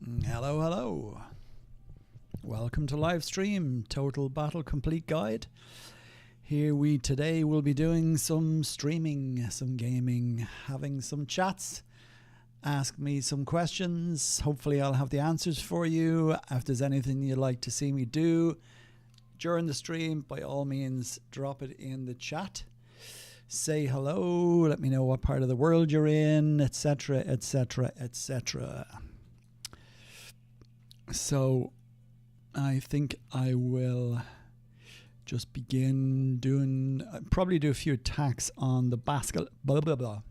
Hello, hello. Welcome to live stream Total Battle Complete Guide. Here we today will be doing some streaming, some gaming, having some chats. Ask me some questions. Hopefully I'll have the answers for you. If there's anything you'd like to see me do during the stream, by all means drop it in the chat. Say hello, let me know what part of the world you're in, etc, etc, etc. So I think I will just begin doing, probably do a few attacks on the basilisk. Blah, blah, blah.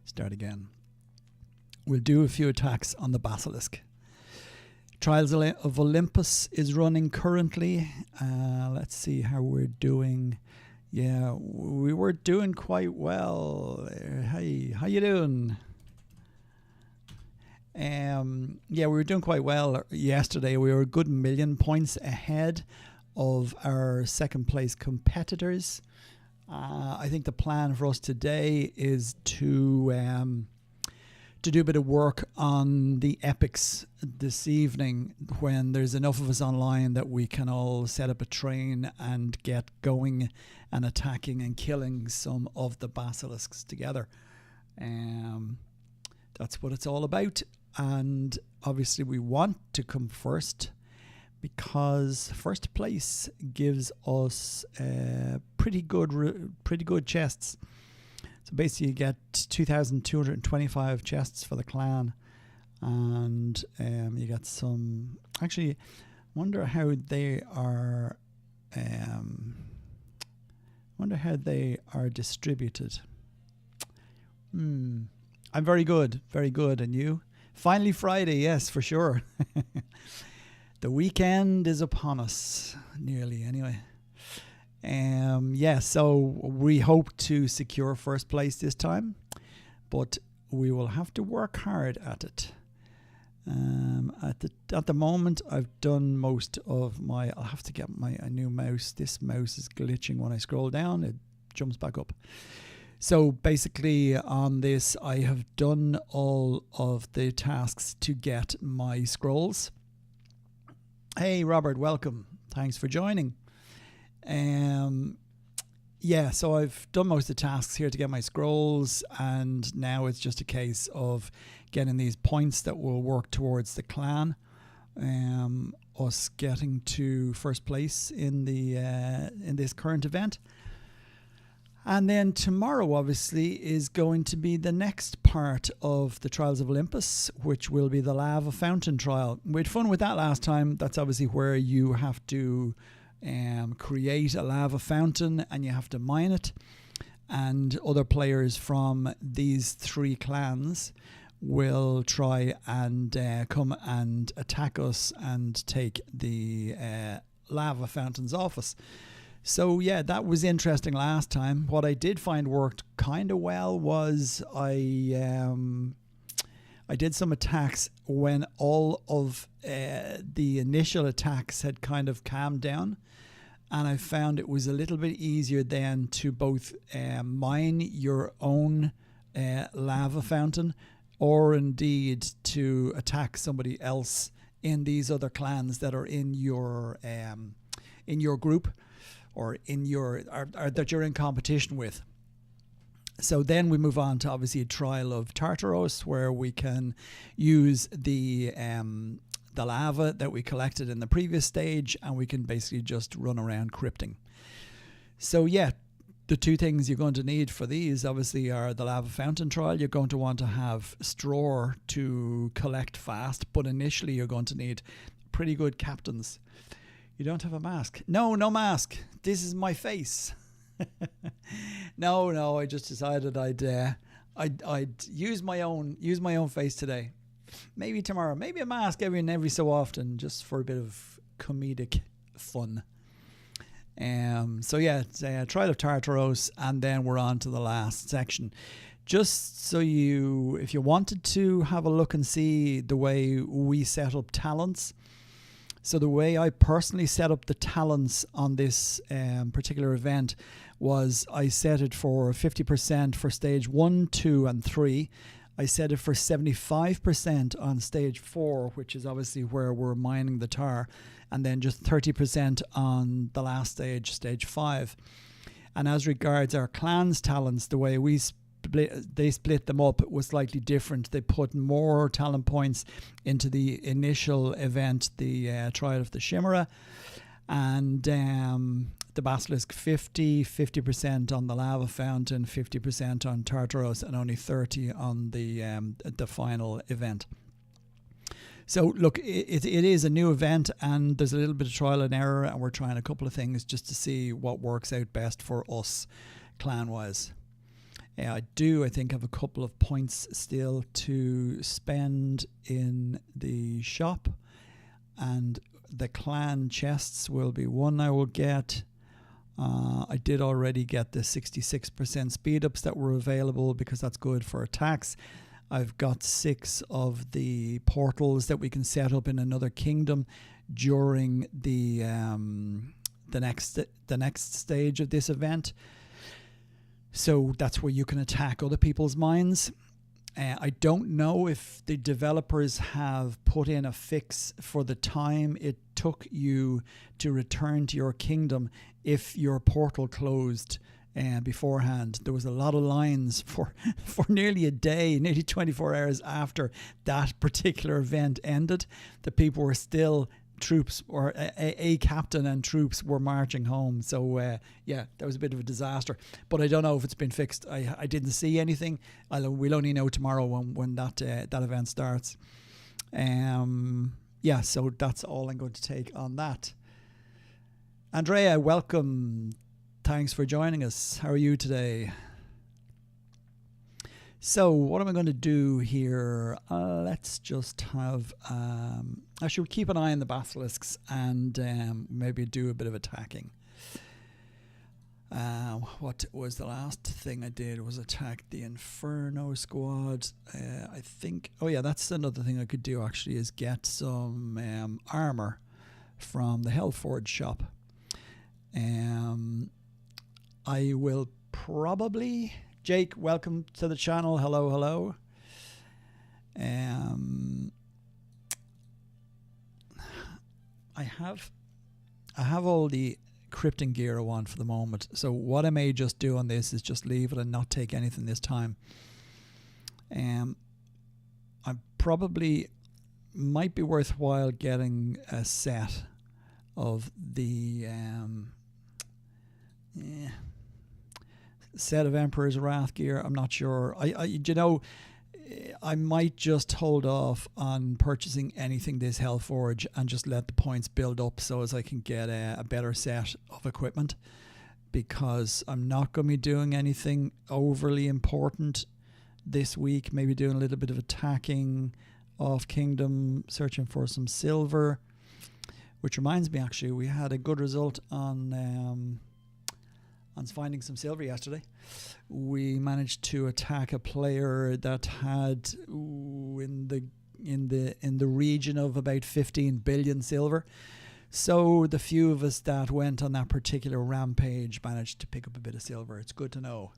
Start again. We'll do a few attacks on the basilisk. Trials of Olympus is running currently. Let's see how we're doing. Yeah, we were doing quite well. Hey, how you doing? Yeah, we were doing quite well yesterday. We were a good 1,000,000 points ahead of our second place competitors. I think the plan for us today is to do a bit of work on the epics this evening when there's enough of us online that we can all set up a train and get going and attacking and killing some of the basilisks together. That's what it's all about. And obviously we want to come first because first place gives us pretty good chests. So basically you get 2,225 chests for the clan, and you get some. Actually, I wonder how they are. Distributed. I'm very good, and you? Finally Friday, yes, for sure. The weekend is upon us, nearly anyway. Yeah, so we hope to secure first place this time, but we will have to work hard at it. At the moment, I've done most of my. I'll have to get a new mouse. This mouse is glitching when I scroll down. It jumps back up. So basically on this, I have done all of the tasks to get my scrolls. Hey, Robert, welcome. Thanks for joining. Yeah, so I've done most of the tasks here to get my scrolls, and now it's just a case of getting these points that will work towards the clan. Us getting to first place in this current event. And then tomorrow, obviously, is going to be the next part of the Trials of Olympus, which will be the lava fountain trial. We had fun with that last time. That's obviously where you have to create a lava fountain and you have to mine it. And other players from these three clans will try and come and attack us and take the lava fountains off us. So yeah, that was interesting last time. What I did find worked kind of well was I did some attacks when all of the initial attacks had kind of calmed down, and I found it was a little bit easier then to both mine your own lava fountain, or indeed to attack somebody else in these other clans that are in your group, or that you're in competition with. So then we move on to obviously a trial of Tartaros, where we can use the lava that we collected in the previous stage, and we can basically just run around crypting. So yeah, the two things you're going to need for these obviously are the lava fountain trial. You're going to want to have straw to collect fast, but initially you're going to need pretty good captains. You don't have a mask? No mask. This is my face. No. I just decided I'd use my own face today. Maybe tomorrow. Maybe a mask every so often, just for a bit of comedic fun. So yeah, it's Trial of Tartaros, and then we're on to the last section. Just so if you wanted to have a look and see the way we set up talents. So the way I personally set up the talents on this particular event was I set it for 50% for stage 1, 2 and 3, I set it for 75% on stage 4, which is obviously where we're mining the tar, and then just 30% on the last stage, stage 5. And as regards our clan's talents, the way they split them up was slightly different. They put more talent points into the initial event, the Trial of the Chimera, and the Basilisk 50% on the Lava Fountain, 50% on Tartaros, and only 30 on the final event. So look, it is a new event, and there's a little bit of trial and error, and we're trying a couple of things just to see what works out best for us clan-wise. I think, have a couple of points still to spend in the shop, and the clan chests will be one I will get. I did already get the 66% speed ups that were available because that's good for attacks. I've got 6 of the portals that we can set up in another kingdom during the next stage of this event. So that's where you can attack other people's mines. I don't know if the developers have put in a fix for the time it took you to return to your kingdom if your portal closed beforehand. There was a lot of lines for nearly a day, nearly 24 hours after that particular event ended. The people were still troops, or a captain and troops were marching home. So yeah, that was a bit of a disaster, but I don't know if it's been fixed. I didn't see anything. We'll only know tomorrow when that event starts. Yeah, so that's all I'm going to take on that. Andrea, welcome. Thanks for joining us. How are you today? So what am I going to do here? Let's just have... I should keep an eye on the basilisks and maybe do a bit of attacking. What was the last thing I did was attack the Inferno squad. I think... Oh yeah, that's another thing I could do actually, is get some armor from the Hellforge shop. I will probably... Jake, welcome to the channel. Hello, hello. I have all the crypting gear I want for the moment. So what I may just do on this is just leave it and not take anything this time. I probably might be worthwhile getting a set of the set of Emperor's Wrath gear. I'm not sure. I might just hold off on purchasing anything this Hellforge and just let the points build up so as I can get a better set of equipment, because I'm not going to be doing anything overly important this week. Maybe doing a little bit of attacking off kingdom, searching for some silver, which reminds me, actually, we had a good result on finding some silver yesterday. We managed to attack a player that had in the region of about 15 billion silver. So the few of us that went on that particular rampage managed to pick up a bit of silver. It's good to know.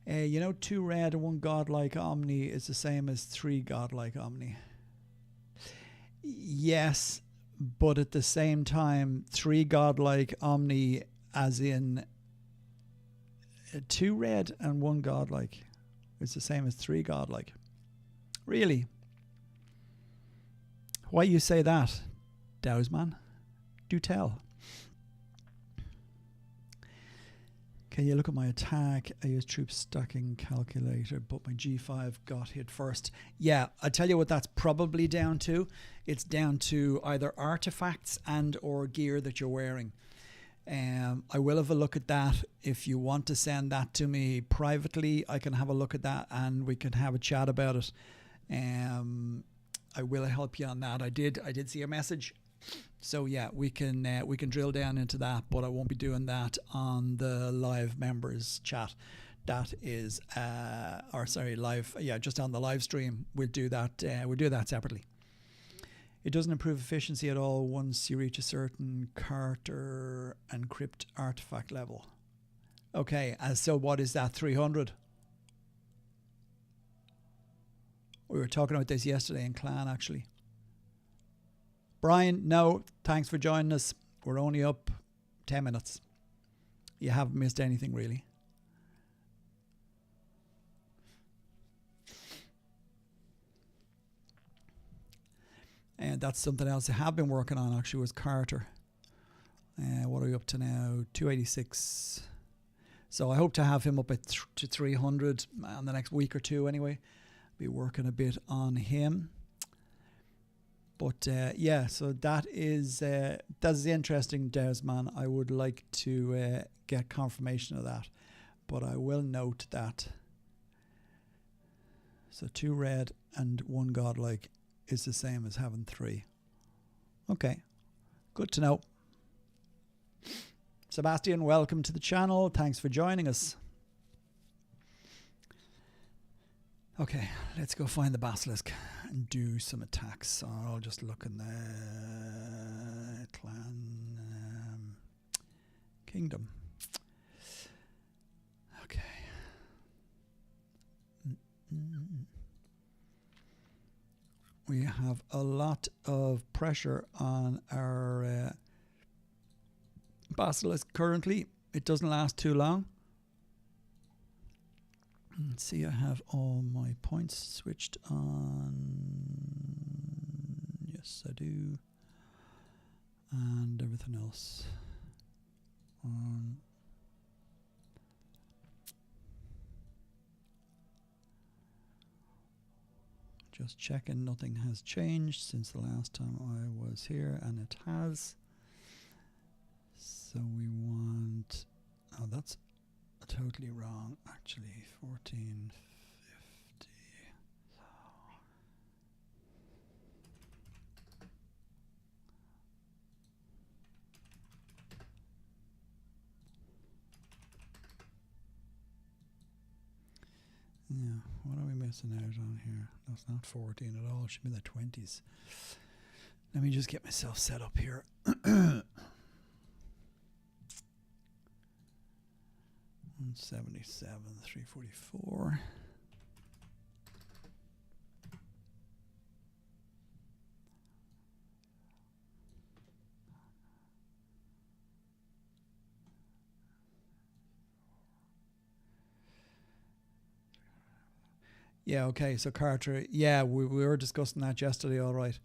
2 red and 1 godlike omni is the same as 3 godlike omni. Yes, but at the same time, 3 godlike omni as in 2 red and 1 godlike is the same as 3 godlike. Really? Why you say that, Dowsman? Do tell. Can you look at my attack? I use troop stacking calculator, but my G5 got hit first. Yeah, I tell you what that's probably down to. It's down to either artifacts and or gear that you're wearing. I will have a look at that. If you want to send that to me privately, I can have a look at that and we can have a chat about it. I will help you on that. I did see a message, so yeah, we can drill down into that, but I won't be doing that on the live members chat. That is live, yeah, just on the live stream. We'll do that separately. It doesn't improve efficiency at all once you reach a certain Carter encrypt artifact level. Okay, so what is that, 300? We were talking about this yesterday in Clan, actually. Brian, no, thanks for joining us. We're only up 10 minutes. You haven't missed anything, really. And that's something else I have been working on, actually, was Carter. What are we up to now? 286. So I hope to have him up at to 300 in the next week or two anyway. Be working a bit on him. But yeah, so that is interesting, Desman. I would like to get confirmation of that. But I will note that. So 2 red and 1 godlike is the same as having 3. Okay, good to know. Sebastian, welcome to the channel. Thanks for joining us. Okay, let's go find the basilisk and do some attacks. So I'll just look in the clan kingdom. Okay. We have a lot of pressure on our basilisk currently. It doesn't last too long. Let's see, I have all my points switched on. Yes, I do. And everything else on. Just checking nothing has changed since the last time I was here, and it has. So we want, oh, that's totally wrong, actually. 1450. Yeah, what are we missing out on here? That's not 14 at all. It should be the 20s. Let me just get myself set up here. 177, 344. Yeah, okay, so Carter, yeah, we were discussing that yesterday, all right.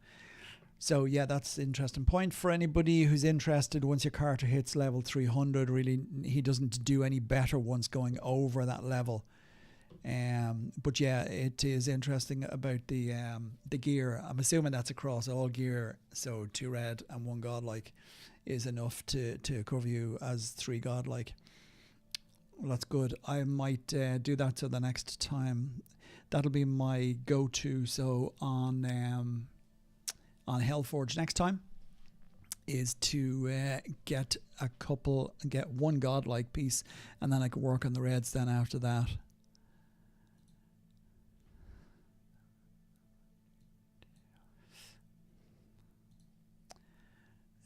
So yeah, that's an interesting point for anybody who's interested. Once your Carter hits level 300, really, he doesn't do any better once going over that level. But yeah, it is interesting about the gear. I'm assuming that's across all gear. So 2 red and 1 godlike is enough to cover you as 3 godlike. Well, that's good. I might do that till the next time. That'll be my go-to. So on Hellforge next time is to get 1 godlike piece, and then I can work on the reds then after that.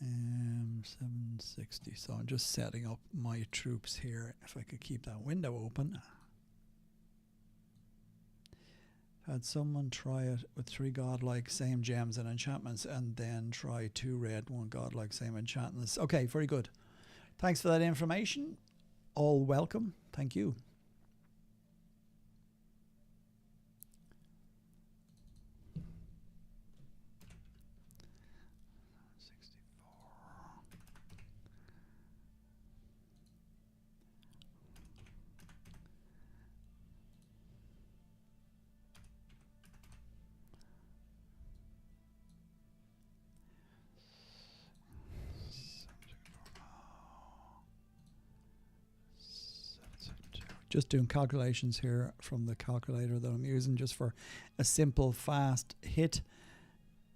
Um, 760. So I'm just setting up my troops here. If I could keep that window open. Had someone try it with 3 godlike, same gems and enchantments, and then try 2 red, 1 godlike, same enchantments. Okay, very good. Thanks for that information. All welcome. Thank you. Just doing calculations here from the calculator that I'm using just for a simple fast hit.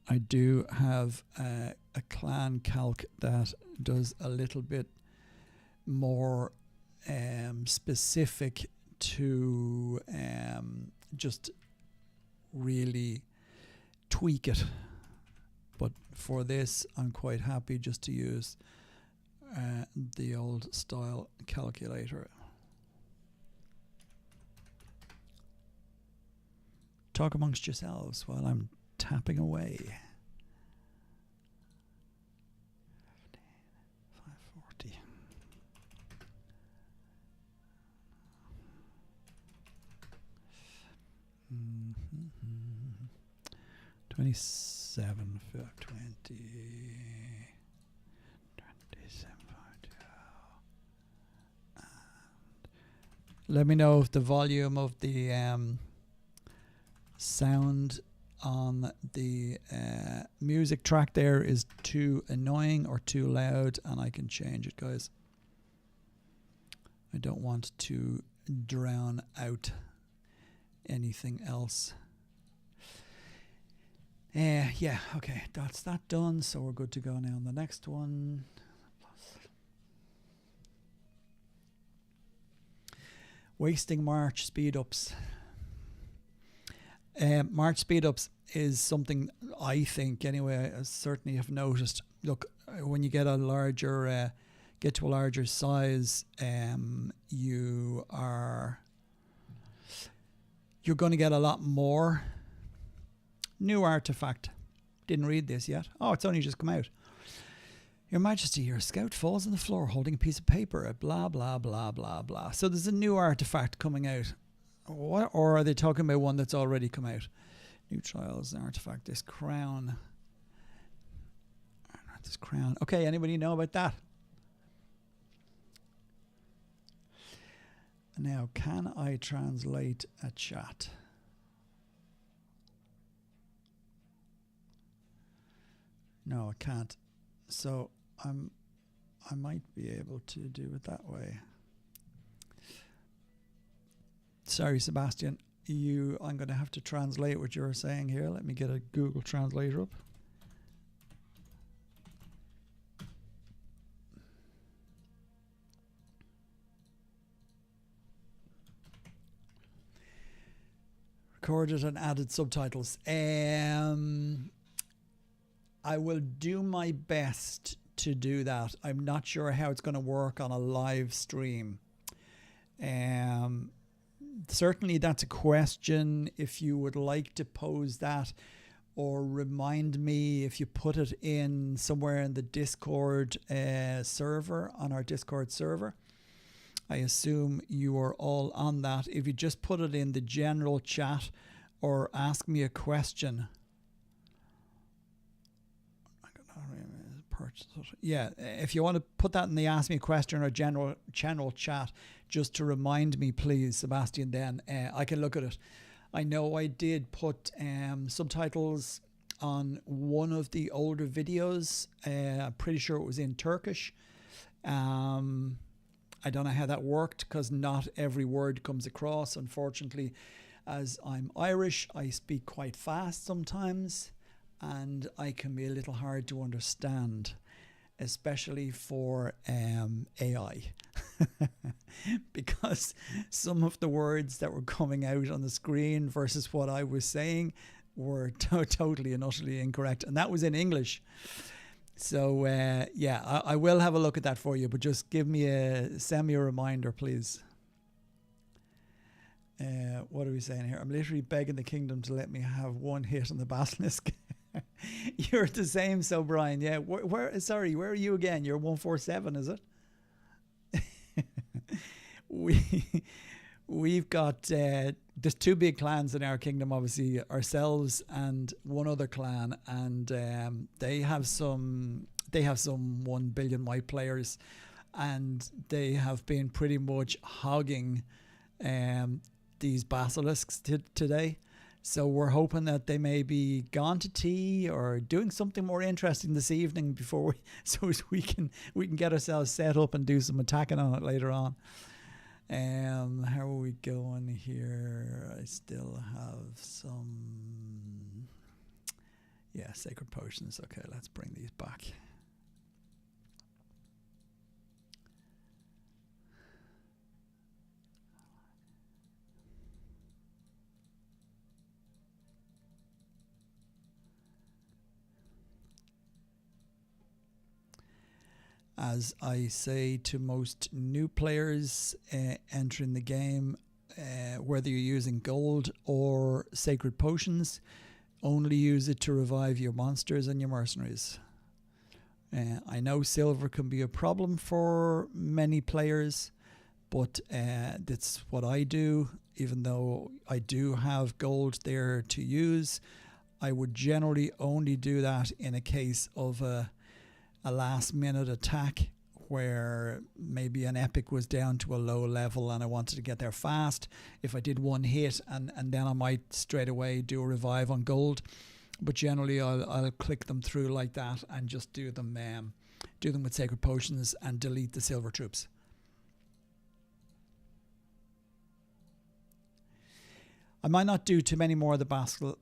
I do have a clan calc that does a little bit more specific to just really tweak it. But for this, I'm quite happy just to use the old style calculator. talk amongst yourselves while I'm tapping away. 540. Mm-hmm. 27, 20. 27. Let me know if the volume of the sound on the music track there is too annoying or too loud, and I can change it, guys. I don't want to drown out anything else. Yeah, okay, that's that done, so we're good to go now on the next one. Wasting March speed-ups. March speed-ups is something I think, anyway, I certainly have noticed. Look, when you get a larger, get to a larger size, you're going to get a lot more. New artifact. Didn't read this yet. Oh, it's only just come out. Your Majesty, your scout falls on the floor holding a piece of paper. Blah, blah, blah, blah, blah. So there's a new artifact coming out. What? Or are they talking about one that's already come out? New trials, artifact, this crown. This crown. Okay, anybody know about that? Now, can I translate a chat? No, I can't. So I might be able to do it that way. Sorry, Sebastian. I'm going to have to translate what you're saying here. Let me get a Google Translator up. Recorded and added subtitles. I will do my best to do that. I'm not sure how it's going to work on a live stream. Certainly that's a question. If you would like to pose that, or remind me if you put it in somewhere in the Discord server, on our Discord server. I assume you are all on that. If you just put it in the general chat or ask me a question. Yeah, if you want to put that in the ask me a question or general chat, just to remind me, please, Sebastian, then I can look at it. I know I did put subtitles on one of the older videos. I'm pretty sure it was in Turkish. I don't know how that worked because not every word comes across. Unfortunately, as I'm Irish, I speak quite fast sometimes, and I can be a little hard to understand, especially for AI. Because some of the words that were coming out on the screen versus what I was saying were totally and utterly incorrect. And that was in English. So, yeah, I will have a look at that for you, but just send me a reminder, please. What are we saying here? I'm literally begging the kingdom to let me have one hit on the basilisk. You're the same, so Brian. Yeah, sorry, where are you again? You're 147, is it? We've got there's two big clans in our kingdom, obviously ourselves and one other clan, and they have some 1 billion white players, and they have been pretty much hogging these basilisks today. So we're hoping that they may be gone to tea or doing something more interesting this evening before we can get ourselves set up and do some attacking on it later on. How are we going here? I still have some. Yeah, sacred potions. Okay, let's bring these back. As I say to most new players entering the game, whether you're using gold or sacred potions, only use it to revive your monsters and your mercenaries. I know silver can be a problem for many players, but that's what I do. Even though I do have gold there to use, I would generally only do that in a case of a last minute attack where maybe an epic was down to a low level and I wanted to get there fast. If I did one hit and then I might straight away do a revive on gold. But generally I'll click them through like that and just do them with sacred potions and delete the silver troops. I might not do too many more of the basket.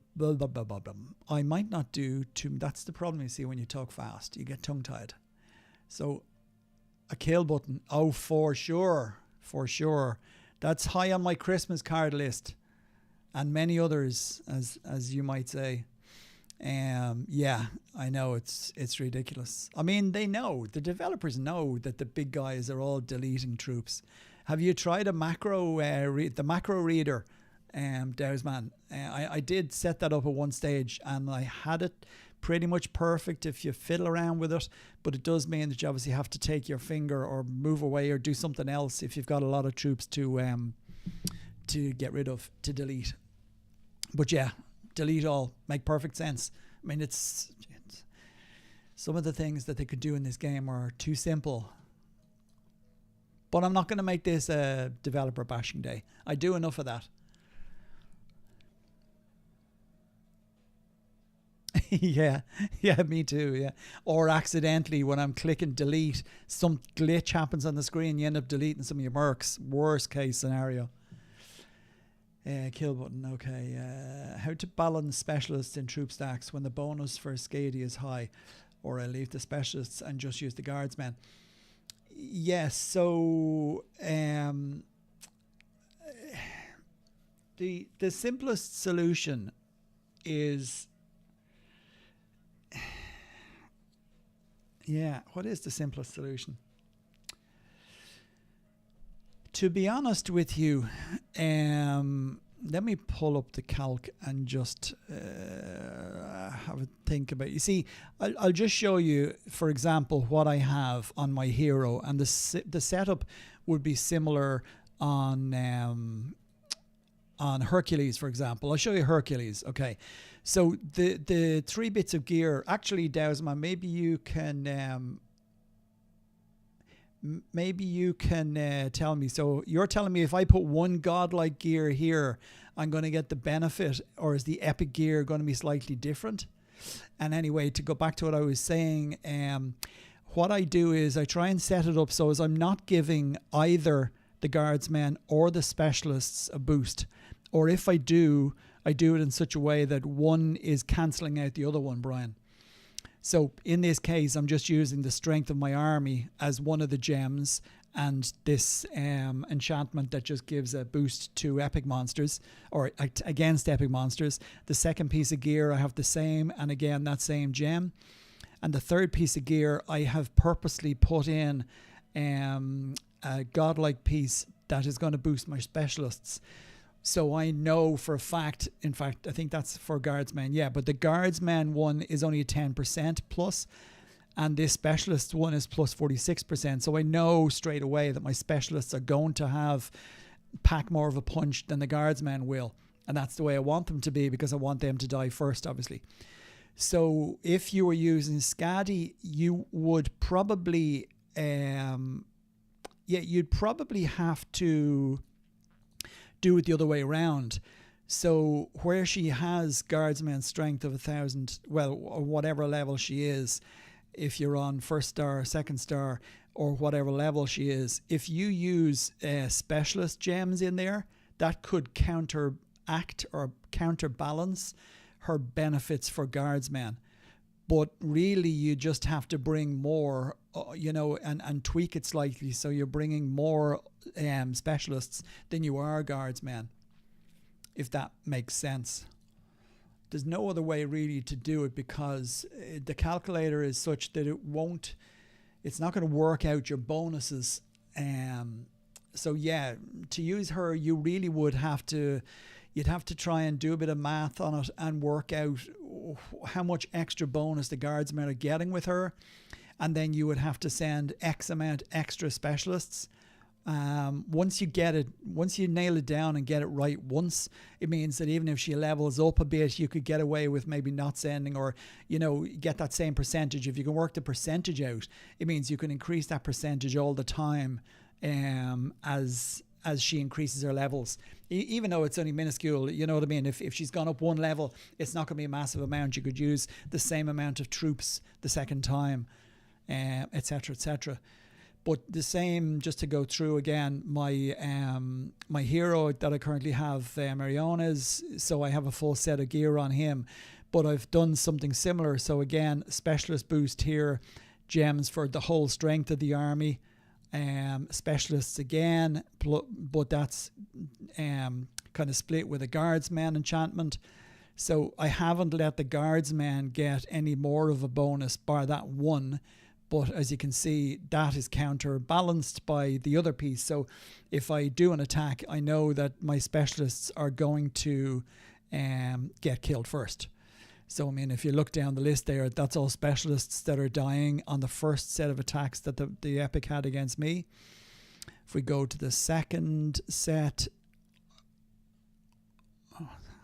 I might not do too. That's the problem you see when you talk fast. You get tongue-tied. So a kill button. Oh, for sure. For sure. That's high on my Christmas card list. And many others, as you might say. Yeah, I know it's ridiculous. I mean, they know. The developers know that the big guys are all deleting troops. Have you tried a macro, the macro reader? Dowsman. I did set that up at one stage and I had it pretty much perfect if you fiddle around with it, but it does mean that you obviously have to take your finger or move away or do something else if you've got a lot of troops to get rid of, to delete. But yeah, delete all, make perfect sense. I mean, it's some of the things that they could do in this game are too simple. But I'm not going to make this a developer bashing day. I do enough of that. yeah, me too, yeah. Or accidentally, when I'm clicking delete, some glitch happens on the screen, you end up deleting some of your mercs. Worst case scenario. Kill button, okay. How to balance specialists in troop stacks when the bonus for Skady is high, or I leave the specialists and just use the guardsmen. Yes, so the simplest solution is, yeah, what is the simplest solution? To be honest with you, let me pull up the calc and just have a think about it. You see, I'll just show you, for example, what I have on my hero, and the setup would be similar on Hercules, for example. I'll show you Hercules. Okay, so the 3 bits of gear. Actually, Dowsman, maybe you can tell me. So you're telling me if I put 1 godlike gear here, I'm going to get the benefit, or is the epic gear going to be slightly different? And anyway, to go back to what I was saying, what I do is I try and set it up so as I'm not giving either the guardsmen or the specialists a boost. Or if I do it in such a way that one is cancelling out the other one, Brian. So in this case, I'm just using the strength of my army as one of the gems, and this enchantment that just gives a boost to epic monsters, or against epic monsters. The second piece of gear, I have the same, and again, that same gem. And the third piece of gear, I have purposely put in a godlike piece that is going to boost my specialists. So I know for a fact, in fact, I think that's for guardsmen, yeah, but the guardsman one is only a 10% plus, and this specialist one is plus 46%. So I know straight away that my specialists are going to pack more of a punch than the guardsmen will. And that's the way I want them to be, because I want them to die first, obviously. So if you were using Skady, you would probably, you'd probably have to do it the other way around. So where she has guardsman strength of 1,000, well, or whatever level she is, if you're on 1st star, 2nd star, or whatever level she is, if you use specialist gems in there, that could counteract or counterbalance her benefits for guardsmen. But really, you just have to bring more, and tweak it slightly, so you're bringing more specialists than you are guardsmen, if that makes sense. There's no other way really to do it, because the calculator is such that it's not going to work out your bonuses So yeah, to use her, you really you'd have to try and do a bit of math on it and work out how much extra bonus the guardsmen are getting with her. And then you would have to send X amount extra specialists. Once you nail it down and get it right once, it means that even if she levels up a bit, you could get away with maybe not sending, or, get that same percentage. If you can work the percentage out, it means you can increase that percentage all the time as she increases her levels. Even though it's only minuscule, you know what I mean? If she's gone up one level, it's not going to be a massive amount. You could use the same amount of troops the second time, etc., etc. But the same, just to go through again, my hero that I currently have, Mariones, so I have a full set of gear on him. But I've done something similar. So again, specialist boost here, gems for the whole strength of the army. Specialists again, but that's kind of split with a guardsman enchantment. So I haven't let the guardsman get any more of a bonus bar that one. But as you can see, that is counterbalanced by the other piece. So if I do an attack, I know that my specialists are going to get killed first. So, I mean, if you look down the list there, that's all specialists that are dying on the first set of attacks that the Epic had against me. If we go to the second set,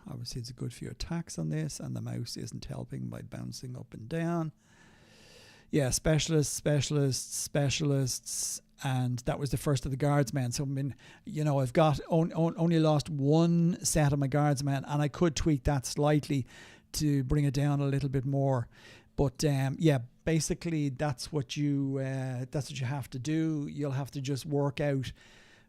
obviously it's a good few attacks on this, and the mouse isn't helping by bouncing up and down. Yeah, specialists, and that was the first of the guardsmen. So, I mean, I've got only lost one set of my guardsmen, and I could tweak that slightly to bring it down a little bit more. But yeah, basically that's what you have to do. You'll have to just work out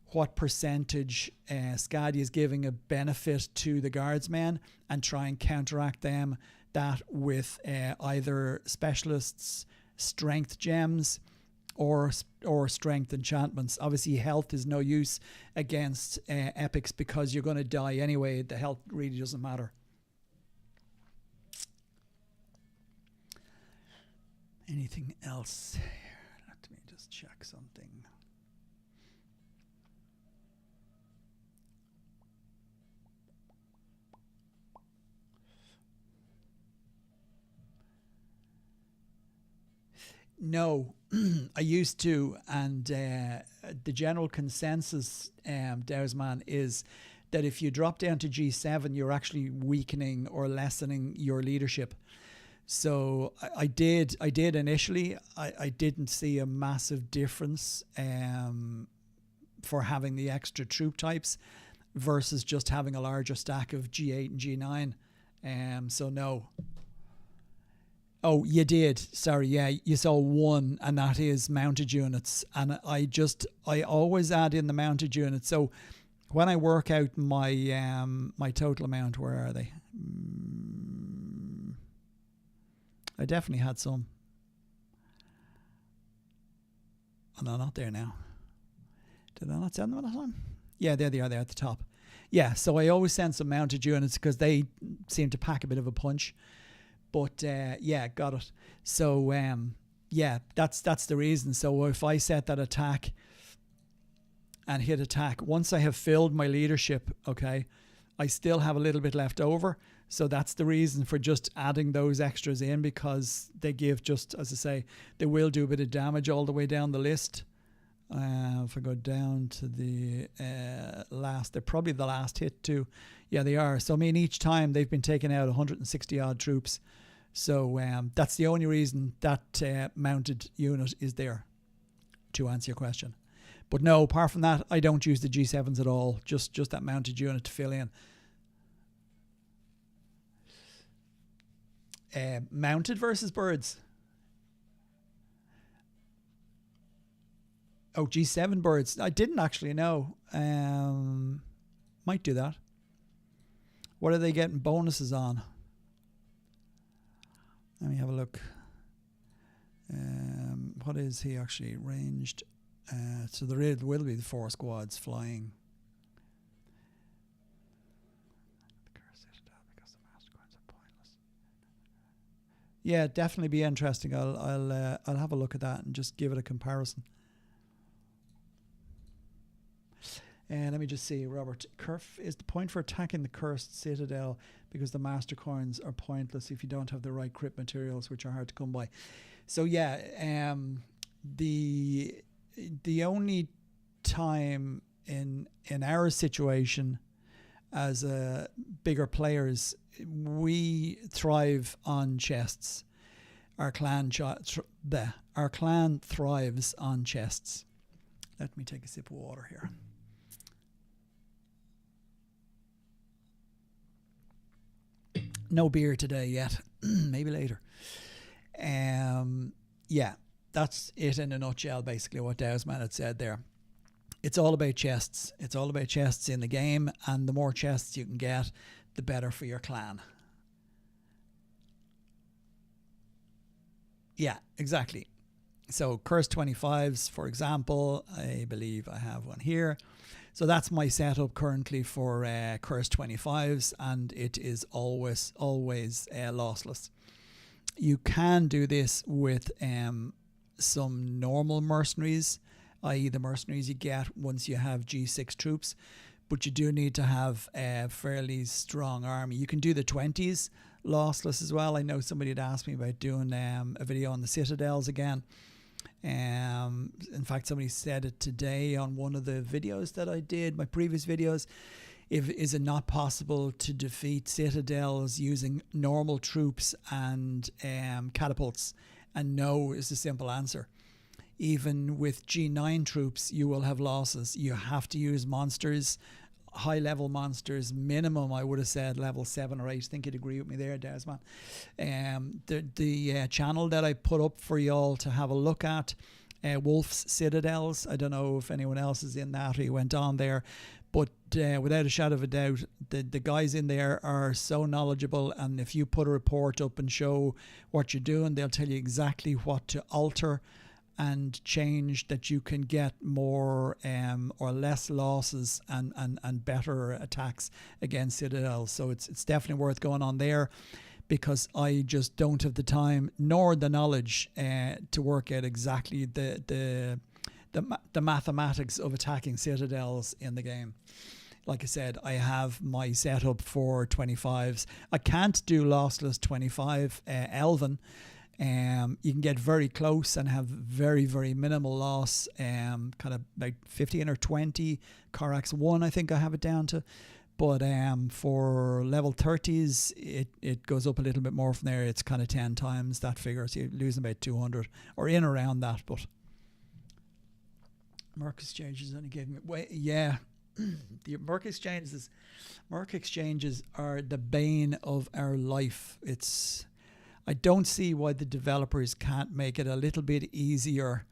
what percentage Skadi is giving a benefit to the guardsmen and try and counteract that with either specialists, strength gems, or strength enchantments. Obviously health is no use against epics because you're going to die anyway. The health really doesn't matter. Anything else? Let me just check something. No, I used to, and the general consensus, Dowsman, is that if you drop down to G7, you're actually weakening or lessening your leadership. So I did initially. I didn't see a massive difference for having the extra troop types versus just having a larger stack of G8 and G9. So no. Oh, you did. Sorry, yeah, you saw one, and that is mounted units. And I always add in the mounted units. So when I work out my my total amount, where are they? I definitely had some. Oh, no, not there now. Did I not send them at the time? Yeah, there they are there at the top. Yeah, so I always send some mounted units because they seem to pack a bit of a punch. But yeah, got it. So yeah, that's the reason. So if I set that attack and hit attack, once I have filled my leadership, okay, I still have a little bit left over. So that's the reason for just adding those extras in, because they give, just as I say, they will do a bit of damage all the way down the list. If I go down to the last, they're probably the last hit too. Yeah, they are. So I mean, each time they've been taking out 160 odd troops. So that's the only reason that mounted unit is there, to answer your question. But no, apart from that, I don't use the G7s at all. Just that mounted unit to fill in. Mounted versus birds. Oh, G7 birds. I didn't actually know. Might do that. What are they getting bonuses on? Let me have a look. What is he actually ranged? So there will be the 4 squads flying. Yeah, definitely be interesting. I'll have a look at that and just give it a comparison. Let me just see, Robert. Kerf is the point for attacking the cursed citadel because the master coins are pointless if you don't have the right crypt materials, which are hard to come by. So yeah, the only time in our situation as bigger players, we thrive on chests. Our clan thrives on chests. Let me take a sip of water here. No beer today yet. Maybe later. Yeah, that's it in a nutshell, basically what Dowsman had said there. It's all about chests. It's all about chests in the game, and the more chests you can get, the better for your clan. Yeah, exactly. So Curse 25s, for example, I believe I have one here. So that's my setup currently for Curse 25s, and it is always lossless. You can do this with some normal mercenaries, i.e. the mercenaries you get once you have G6 troops, but you do need to have a fairly strong army. You can do the 20s lossless as well. I know somebody had asked me about doing a video on the citadels again. In fact, somebody said it today on one of the videos that I did, my previous videos. Is it not possible to defeat citadels using normal troops and catapults? And no is the simple answer. Even with G9 troops, you will have losses. You have to use monsters, high-level monsters, minimum, I would have said, level 7 or 8. I think you'd agree with me there, Desmond. The channel that I put up for y'all to have a look at, Wolf's Citadels, I don't know if anyone else is in that or you went on there, but without a shadow of a doubt, the guys in there are so knowledgeable, and if you put a report up and show what you're doing, they'll tell you exactly what to alter and change, that you can get more or less losses and better attacks against citadels. So it's definitely worth going on there, because I just don't have the time nor the knowledge to work out exactly the mathematics of attacking citadels in the game. Like I said, I have my setup for 25s. I can't do lossless 25 Elven. You can get very close and have very, very minimal loss, kind of like 15 or 20. Corax 1, I think I have it down to. But for level 30s, it goes up a little bit more from there. It's kind of 10 times that figure, so you're losing about 200 or in around that. But Merc Exchanges only gave me... Yeah, the Merc Exchanges are the bane of our life. I don't see why the developers can't make it a little bit easier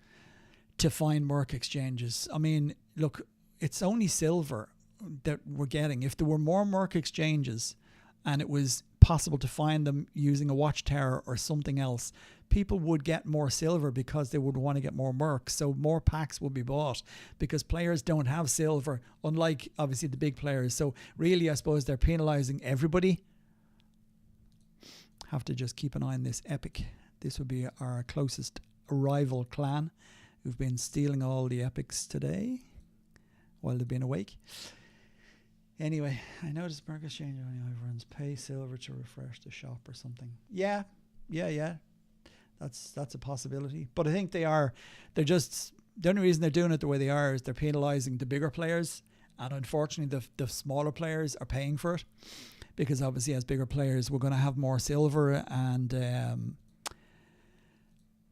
to find Merc Exchanges. I mean, look, it's only silver that we're getting. If there were more Merc Exchanges and it was possible to find them using a watchtower or something else, people would get more silver because they would want to get more Mercs. So more packs will be bought because players don't have silver, unlike obviously the big players. So really, I suppose they're penalizing everybody. Have to just keep an eye on this epic. This would be our closest rival clan who've been stealing all the epics today while they've been awake. Anyway, I noticed Merc Exchange only runs pay silver to refresh the shop or something. Yeah. That's a possibility. But I think they're just, the only reason they're doing it the way they are is they're penalizing the bigger players, and unfortunately the smaller players are paying for it, because obviously as bigger players we're going to have more silver and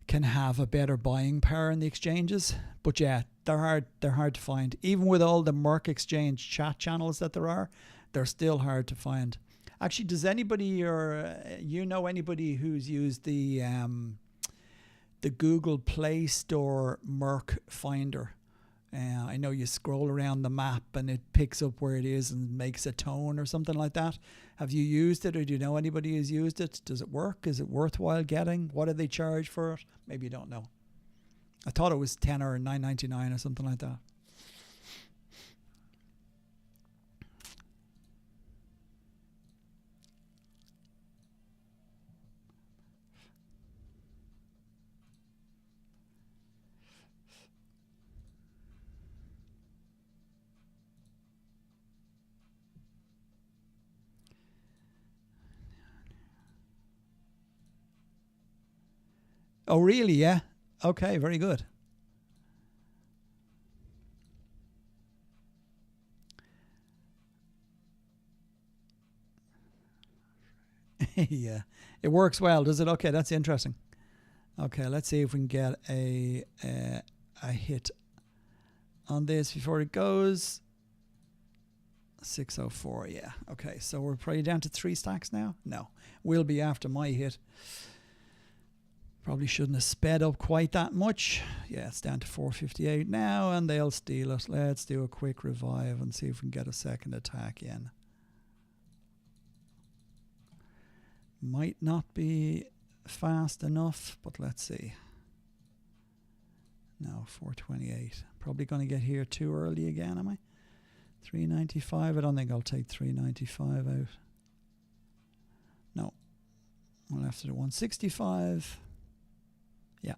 can have a better buying power in the exchanges. But yeah, they're hard to find. Even with all the Merc Exchange chat channels that there are, they're still hard to find. Actually, does anybody or you know anybody who's used the Google Play Store Merc Finder? I know you scroll around the map and it picks up where it is and makes a tone or something like that. Have you used it, or do you know anybody who's used it? Does it work? Is it worthwhile getting? What do they charge for it? Maybe you don't know. I thought it was $10 or $9.99 or something like that. Oh, really? Yeah. Okay, very good. Yeah, it works well, does it? Okay, that's interesting. Okay, let's see if we can get a hit on this before it goes. 604, yeah. Okay, so we're probably down to 3 stacks now. No, we'll be after my hit. Probably shouldn't have sped up quite that much. Yeah, it's down to 458 now, and they'll steal it. Let's do a quick revive and see if we can get a second attack in. Might not be fast enough, but let's see. No, 428. Probably going to get here too early again, am I? 395. I don't think I'll take 395 out. No. We'll have to do 165. Yeah.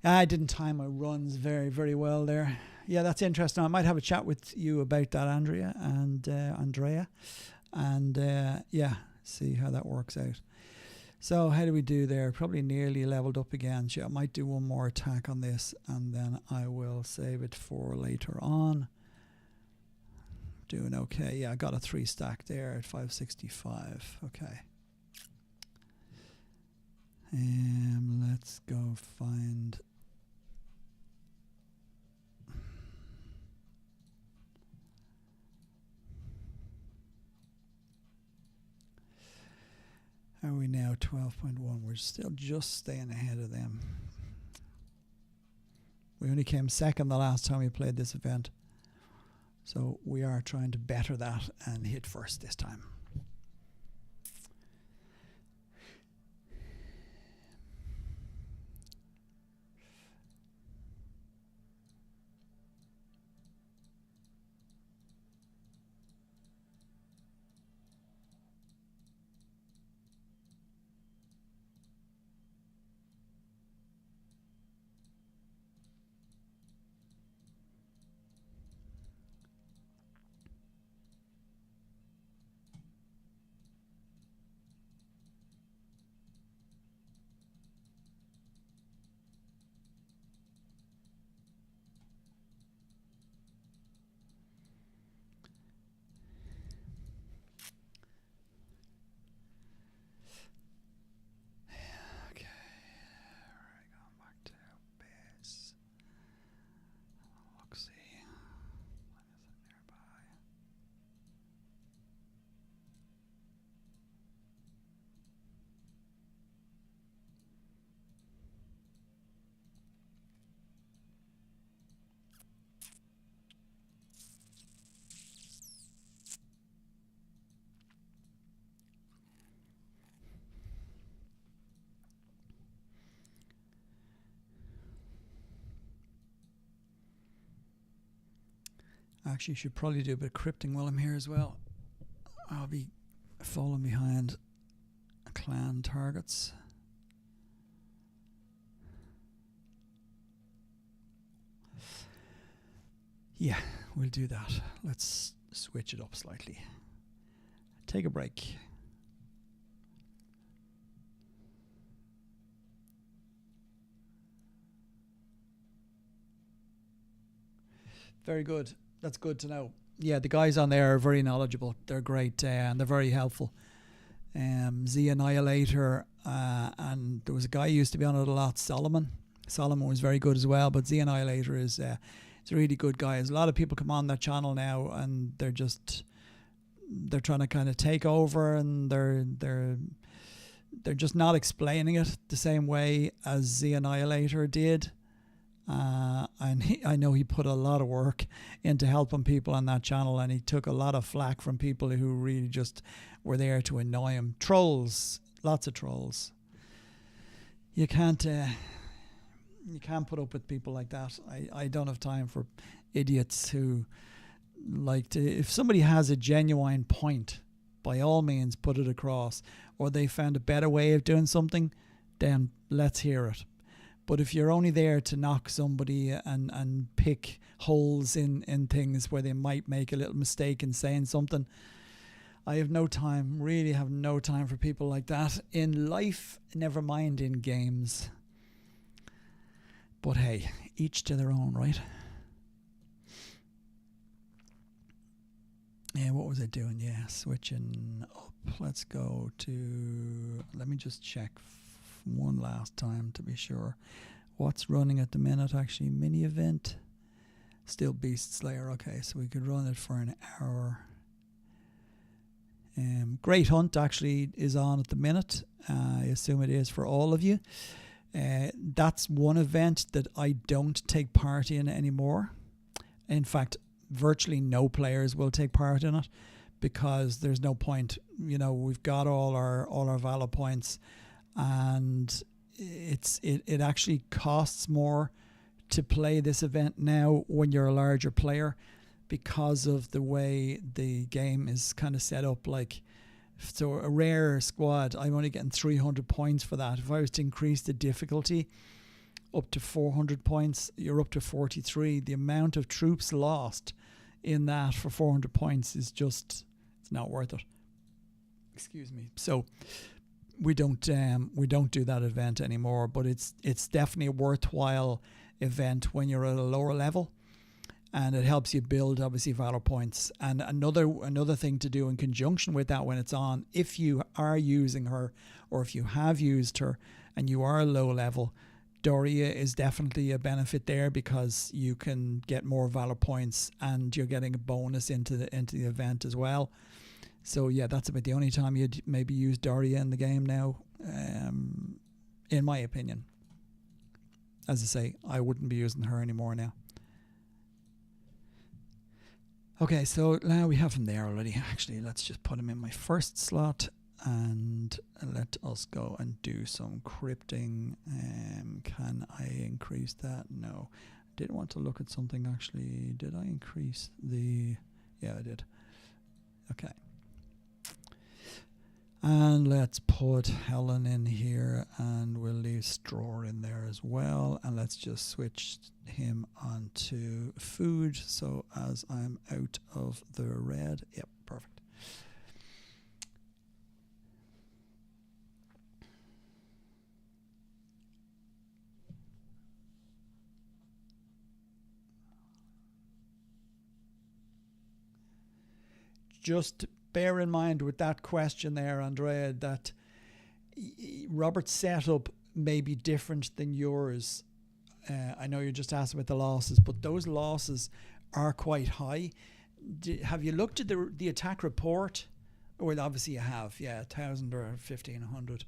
I didn't time my runs very, very well there. Yeah, that's interesting. I might have a chat with you about that, Andrea. And yeah, see how that works out. So how do we do there? Probably nearly leveled up again. I might do one more attack on this, and then I will save it for later on. Doing okay. Yeah, I got a 3 stack there at 565. Okay. Let's go find... How are we now? 12.1. We're still just staying ahead of them. We only came second the last time we played this event. So we are trying to better that and hit first this time. Actually, should probably do a bit of crypting while I'm here as well. I'll be falling behind clan targets. Yeah, we'll do that. Let's switch it up slightly. Take a break. Very good. That's good to know. Yeah, the guys on there are very knowledgeable. They're great and they're very helpful. Z Annihilator and there was a guy who used to be on it a lot, Solomon. Solomon was very good as well, but Z Annihilator is a really good guy. There's a lot of people come on that channel now and they're trying to kind of take over, and they're just not explaining it the same way as Z Annihilator did. And I know he put a lot of work into helping people on that channel, and he took a lot of flack from people who really just were there to annoy him. Trolls, lots of trolls. You can't put up with people like that. I don't have time for idiots who like to. If somebody has a genuine point, by all means put it across, or they found a better way of doing something, then let's hear it. But if you're only there to knock somebody and pick holes in things where they might make a little mistake in saying something, I have no time, really have no time for people like that in life, never mind in games. But hey, each to their own, right? Yeah, what was I doing? Yeah, switching up. Let's go to... Let me just check one last time to be sure. What's running at the minute, actually? Mini event. Still Beast Slayer. Okay, so we could run it for an hour. Great Hunt actually is on at the minute. I assume it is for all of you. That's one event that I don't take part in anymore. In fact, virtually no players will take part in it because there's no point. You know, we've got all our Valor points, and it actually costs more to play this event now when you're a larger player, because of the way the game is kind of set up. Like, so a rare squad, I'm only getting 300 points for that. If I was to increase the difficulty up to 400 points, you're up to 43. The amount of troops lost in that for 400 points is just, it's not worth it. Excuse me. So we don't do that event anymore, but it's definitely a worthwhile event when you're at a lower level, and it helps you build obviously Valor points. And another thing to do in conjunction with that when it's on, if you are using her or if you have used her and you are low level, Doria is definitely a benefit there, because you can get more Valor points and you're getting a bonus into the event as well. So yeah, that's about the only time you'd maybe use Doria in the game now, in my opinion. As I say, I wouldn't be using her anymore now. Okay, so now we have him there already. Actually, let's just put him in my first slot and let us go and do some crypting. Can I increase that? No. I did want to look at something actually. Did I increase the... Yeah, I did. Okay. And let's put Helen in here, and we'll leave Straw in there as well. And let's just switch him onto food, so as I'm out of the red. Yep, perfect. Just bear in mind with that question there, Andrea, that Robert's setup may be different than yours. I know you're just asking about the losses, but those losses are quite high. Have you looked at the attack report? Well, obviously you have, yeah, 1,000 or 1,500.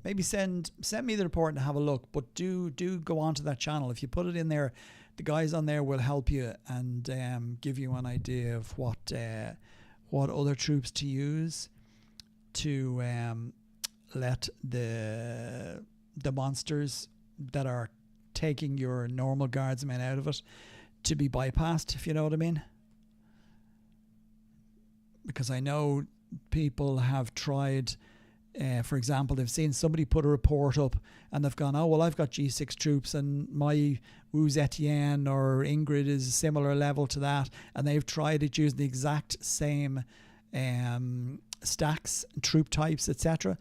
Maybe send me the report and have a look, but do go onto that channel. If you put it in there, the guys on there will help you and give you an idea of what other troops to use to let the monsters that are taking your normal guardsmen out of it to be bypassed, if you know what I mean. Because I know people have tried, for example, they've seen somebody put a report up and they've gone, oh, well, I've got G6 troops and my Wuz Etienne or Ingrid is a similar level to that, and they've tried it using the exact same stacks, troop types, etc.,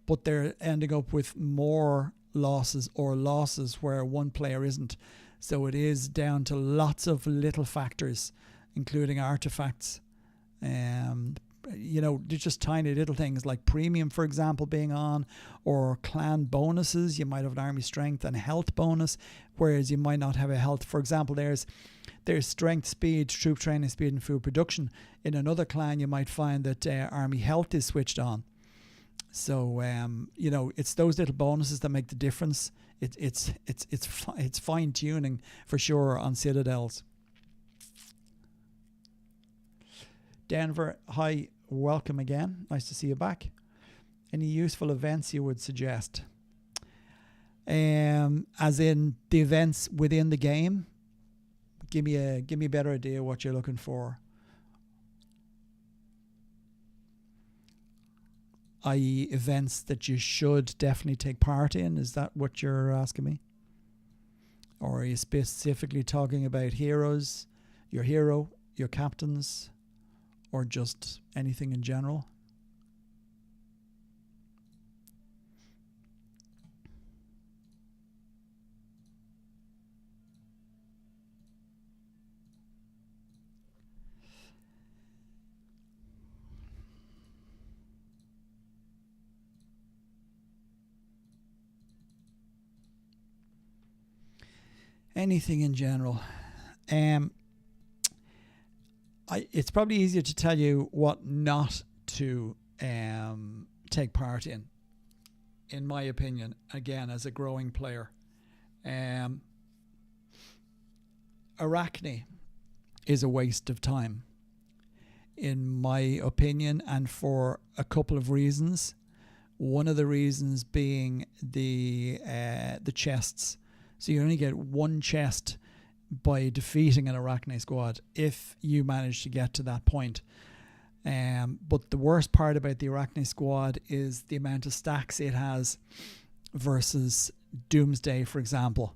but they're ending up with more losses or losses where one player isn't. So it is down to lots of little factors, including artifacts. You know, they're just tiny little things like premium, for example, being on, or clan bonuses. You might have an army strength and health bonus, whereas you might not have a health. For example, there's strength, speed, troop training, speed, and food production. In another clan, you might find that army health is switched on. So you know, it's those little bonuses that make the difference. It's fine tuning for sure on Citadels. Denver, hi, welcome again. Nice to see you back. Any useful events you would suggest? As in the events within the game? Give me a better idea what you're looking for. I.e. events that you should definitely take part in. Is that what you're asking me? Or are you specifically talking about heroes, your hero, your captains, or just anything in general? Anything in general. Um, it's probably easier to tell you what not to take part in my opinion, again, as a growing player. Um, Arachne is a waste of time, in my opinion, and for a couple of reasons. One of the reasons being the chests. So you only get one chest by defeating an Arachne squad if you manage to get to that point. But the worst part about the Arachne squad is the amount of stacks it has versus Doomsday, for example.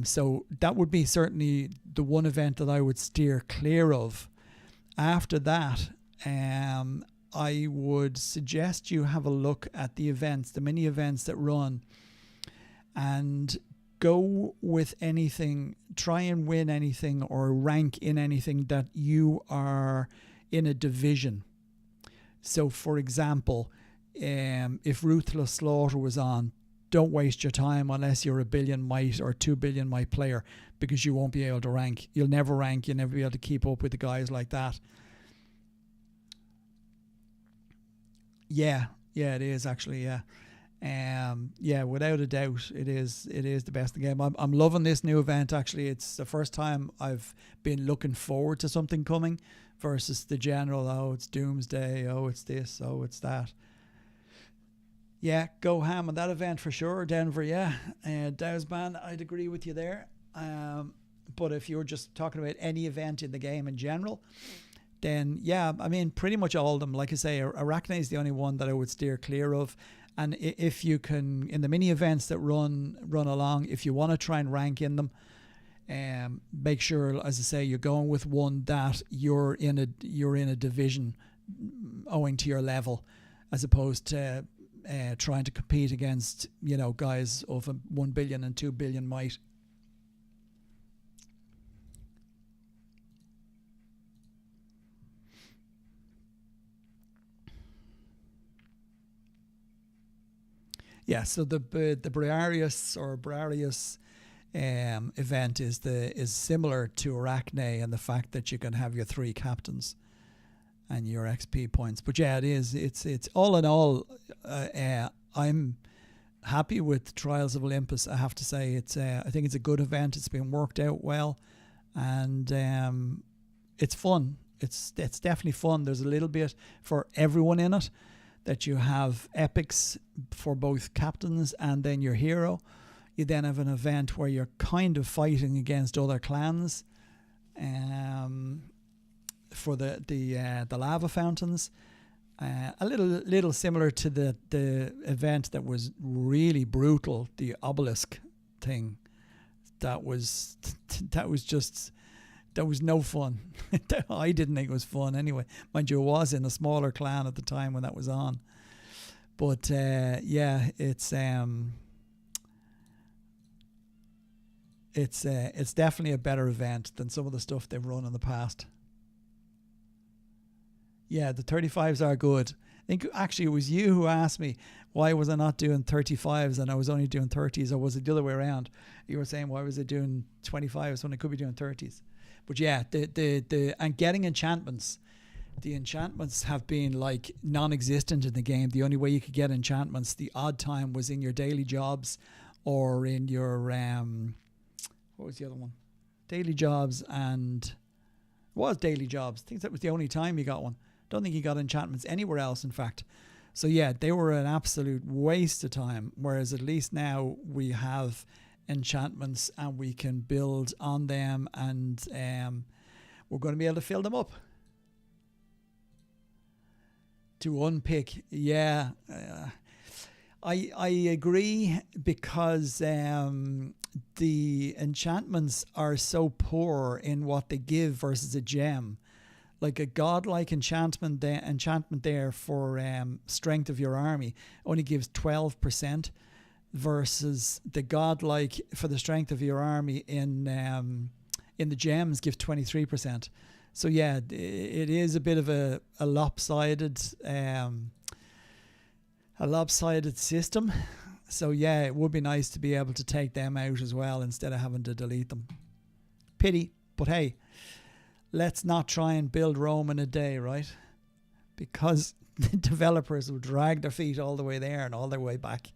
So that would be certainly the one event that I would steer clear of. After that, I would suggest you have a look at the events, the mini events that run, and go with anything, try and win anything or rank in anything that you are in a division. So, for example, if Ruthless Slaughter was on, don't waste your time unless you're a billion might or 2 billion might player, because you won't be able to rank. You'll never rank. You'll never be able to keep up with the guys like that. Yeah, it is actually, yeah. Without a doubt, it is the best in the game. I'm loving this new event, actually. It's the first time I've been looking forward to something coming versus the general, oh, it's Doomsday, oh, it's this, oh, it's that. Yeah, go ham on that event for sure, Denver, yeah. Dowsman, I'd agree with you there. But if you're just talking about any event in the game in general, then yeah, I mean, pretty much all of them. Like I say, Arachne is the only one that I would steer clear of. And if you can, in the mini events that run along, if you want to try and rank in them, make sure, as I say, you're going with one that you're in a division owing to your level, as opposed to trying to compete against, guys of 1 billion and 2 billion might. Yeah, so the Briareus event is similar to Arachne, and the fact that you can have your 3 captains and your XP points. But yeah, it is. It's all in all, I'm happy with Trials of Olympus. I have to say, I think it's a good event. It's been worked out well, and it's fun. It's definitely fun. There's a little bit for everyone in it. That you have epics for both captains and then your hero. You then have an event where you're kind of fighting against other clans for the lava fountains. A little similar to the event that was really brutal, the obelisk thing. That was no fun. I didn't think it was fun anyway. Mind you, it was in a smaller clan at the time when that was on. But it's definitely a better event than some of the stuff they've run in the past. Yeah, the 35s are good. I think actually it was you who asked me why was I not doing 35s and I was only doing 30s, or was it the other way around? You were saying why was I doing 25s when I could be doing 30s? But yeah, the and getting enchantments. The enchantments have been like non-existent in the game. The only way you could get enchantments, the odd time, was in your daily jobs or in your what was the other one? Daily jobs, and it was daily jobs. I think that was the only time you got one. Don't think you got enchantments anywhere else, in fact. So yeah, they were an absolute waste of time. Whereas at least now we have enchantments and we can build on them, and we're going to be able to fill them up. To unpick, yeah, I agree, because the enchantments are so poor in what they give versus a gem. Like a godlike enchantment there for strength of your army only gives 12%, versus the godlike for the strength of your army in the gems gives 23%. So yeah, it is a bit of a lopsided system. So yeah, it would be nice to be able to take them out as well instead of having to delete them. Pity, but hey, let's not try and build Rome in a day, right? Because the developers will drag their feet all the way there and all the way back.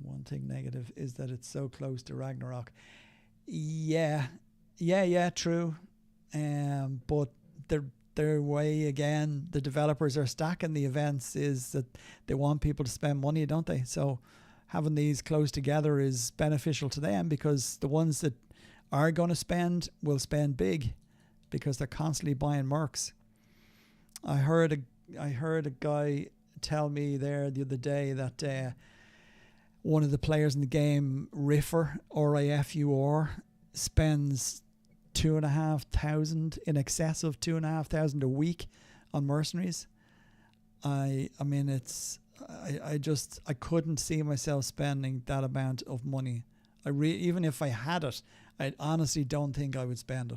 One thing negative is that it's so close to Ragnarok. Yeah, true. But their way, again, the developers are stacking the events, is that they want people to spend money, don't they? So having these close together is beneficial to them, because the ones that are going to spend will spend big, because they're constantly buying mercs. I heard a guy tell me there the other day that one of the players in the game, Riffer, R-I-F-U-R, spends 2,500, in excess of 2,500 a week on mercenaries. I mean, I couldn't see myself spending that amount of money. Even if I had it, I honestly don't think I would spend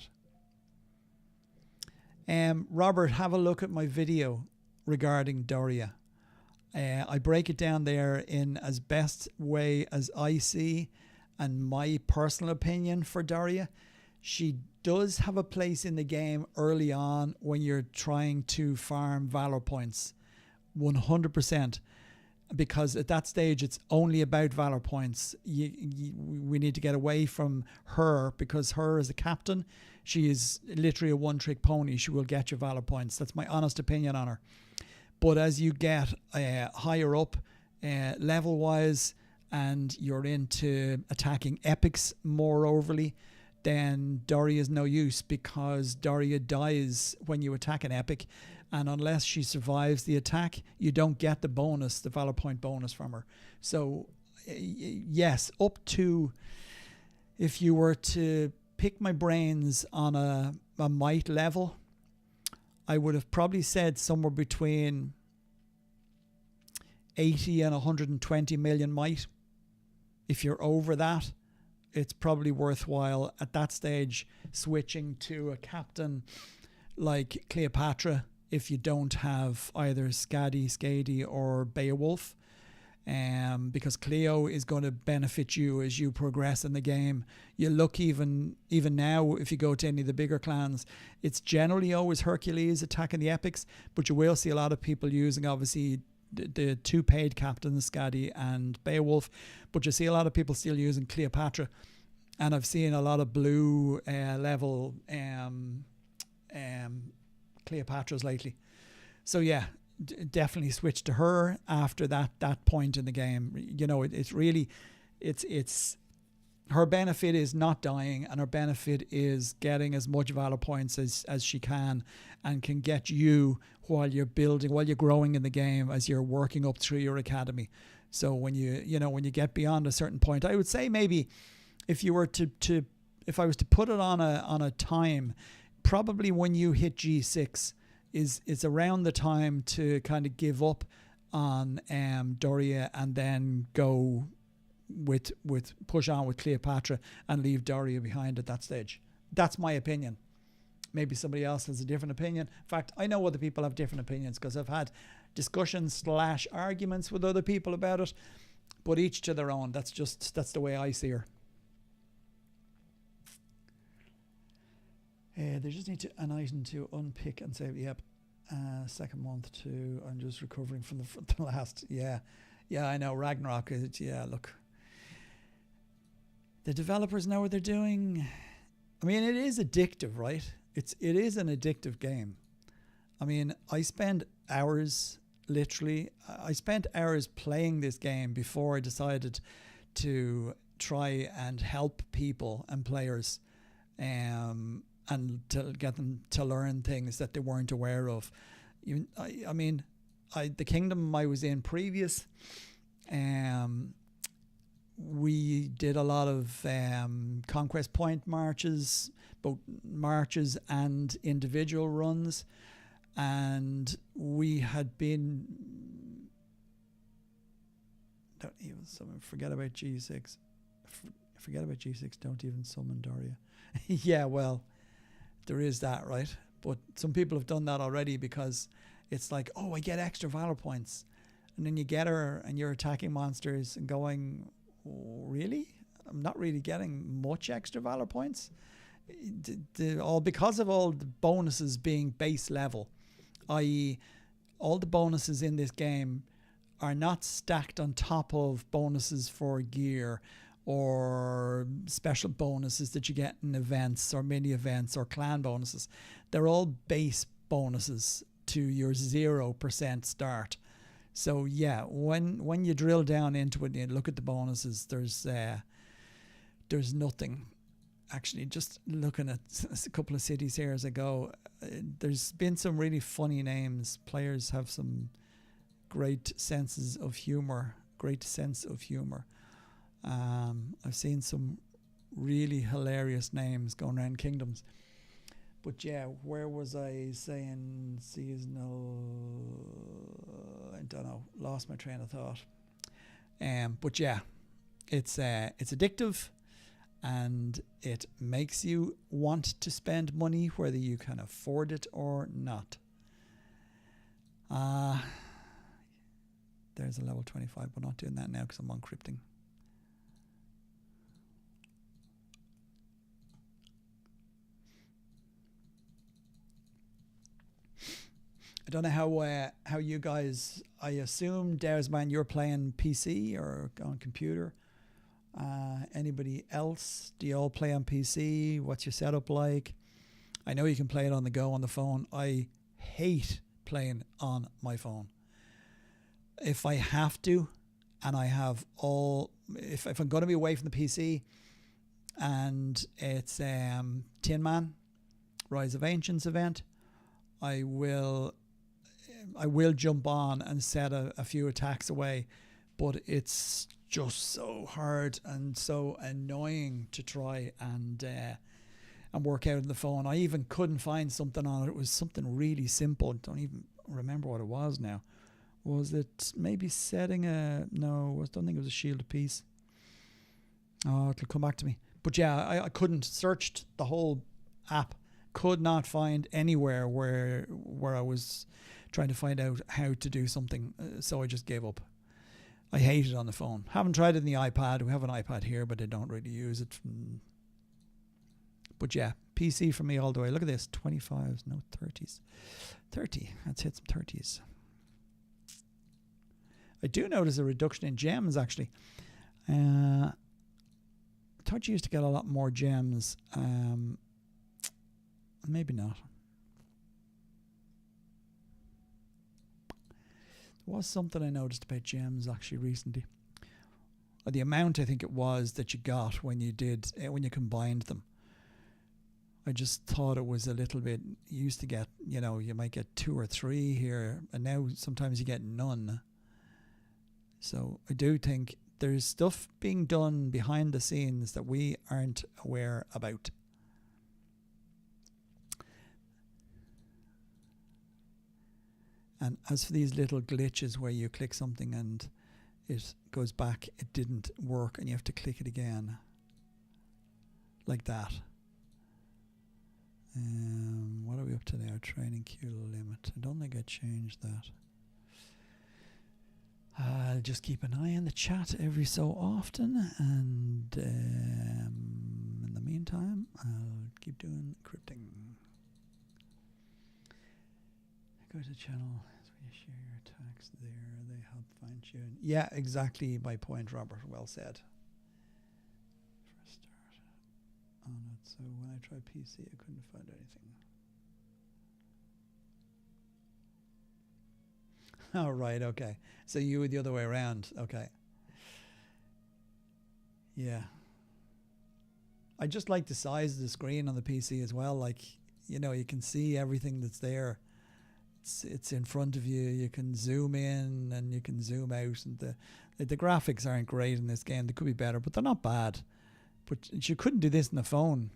it. Robert, have a look at my video regarding Doria. I break it down there in as best way as I see, and my personal opinion for Doria. She does have a place in the game early on when you're trying to farm valor points, 100%, because at that stage it's only about valor points. We need to get away from her, because her as a captain, she is literally a one-trick pony. She will get you valor points. That's my honest opinion on her. But as you get higher up level-wise, and you're into attacking epics more overly, then Doria is no use, because Doria dies when you attack an epic, and unless she survives the attack, you don't get the bonus, the valor point bonus from her. So yes, up to, if you were to pick my brains on a might level, I would have probably said somewhere between 80 and 120 million might. If you're over that, it's probably worthwhile at that stage switching to a captain like Cleopatra, if you don't have either Skadi or Beowulf, because Cleo is going to benefit you as you progress in the game. You look even now, if you go to any of the bigger clans, it's generally always Hercules attacking the epics, but you will see a lot of people using, obviously, the two paid captains, Skadi and Beowulf, but you see a lot of people still using Cleopatra, and I've seen a lot of blue level Cleopatras lately. So yeah, definitely switch to her after that point in the game. You know, it's really her benefit is not dying, and her benefit is getting as much valor points as she can get you while you're building, while you're growing in the game, as you're working up through your academy. So when you get beyond a certain point, I would say maybe if you were if I was to put it on a time, probably when you hit G6 is around the time to kind of give up on Doria, and then go with push on with Cleopatra and leave Doria behind at that stage. That's my opinion. Maybe somebody else has a different opinion. In fact, I know other people have different opinions, because I've had discussions / arguments with other people about it, but each to their own. That's the way I see her. They just need an item to unpick and say, yep, second month too. I'm just recovering from the last. Yeah, I know. Ragnarok is, look. The developers know what they're doing. I mean, it is addictive, right? It is an addictive game. I mean, I spent hours playing this game before I decided to try and help people and players, and to get them to learn things that they weren't aware of. I mean, the kingdom I was in previous, we did a lot of conquest point marches, both marches and individual runs, and we had been, don't even forget about G6. Forget about G6. Don't even summon Doria. Yeah, well, there is that, right? But some people have done that already, because it's like, oh, I get extra valor points. And then you get her and you're attacking monsters and going, oh, really? I'm not really getting much extra valor points. All because of all the bonuses being base level, i.e. all the bonuses in this game are not stacked on top of bonuses for gear or special bonuses that you get in events or mini events or clan bonuses. They're all base bonuses to your 0% start. So yeah, when you drill down into it and you look at the bonuses, there's nothing. Actually, just looking at a couple of cities here as I go, there's been some really funny names. Players have some great sense of humor. I've seen some really hilarious names going around kingdoms. But yeah, where was I saying seasonal? I don't know. Lost my train of thought. But yeah, it's addictive, and it makes you want to spend money whether you can afford it or not. There's a level 25, but not doing that now because I'm uncrypting. I don't know how you guys, I assume, Daresman, you're playing PC or on computer. Anybody else? Do you all play on PC? What's your setup like? I know you can play it on the go on the phone. I hate playing on my phone. If I have to, and I have if I'm going to be away from the PC, and it's Tin Man, Rise of Ancients event, I will jump on and set a few attacks away, but it's just so hard and so annoying to try and work out on the phone. I even couldn't find something on it. It was something really simple. Don't even remember what it was now. Was it maybe setting no, I don't think it was a Shield of Peace. Oh, it'll come back to me. But yeah, I couldn't search the whole app. Could not find anywhere where I was trying to find out how to do something. So I just gave up. I hate it on the phone. Haven't tried it in the iPad. We have an iPad here, but I don't really use it. But yeah, PC for me all the way. Look at this, 25s, no 30s. 30, let's hit some 30s. I do notice a reduction in gems, actually. I thought you used to get a lot more gems. Maybe not. There was something I noticed about gems actually recently. Or the amount, I think it was, that you got when you combined them. I just thought it was a little bit. You used to get, you might get 2 or 3 here, and now sometimes you get none. So I do think there's stuff being done behind the scenes that we aren't aware about. And as for these little glitches where you click something and it goes back, it didn't work, and you have to click it again. Like that. What are we up to now? Training queue limit. I don't think I changed that. I'll just keep an eye on the chat every so often, and in the meantime, I'll keep doing encrypting. Go to the channel, so you share your attacks there, they help fine tune. Yeah, exactly my point, Robert. Well said. First start on it, so when I tried PC, I couldn't find anything. Oh, right, okay. So you were the other way around, okay. Yeah. I just like the size of the screen on the PC as well. Like, you can see everything that's there. It's in front of you. You can zoom in and you can zoom out, and the graphics aren't great in this game. They could be better, but they're not bad. But you couldn't do this on the phone,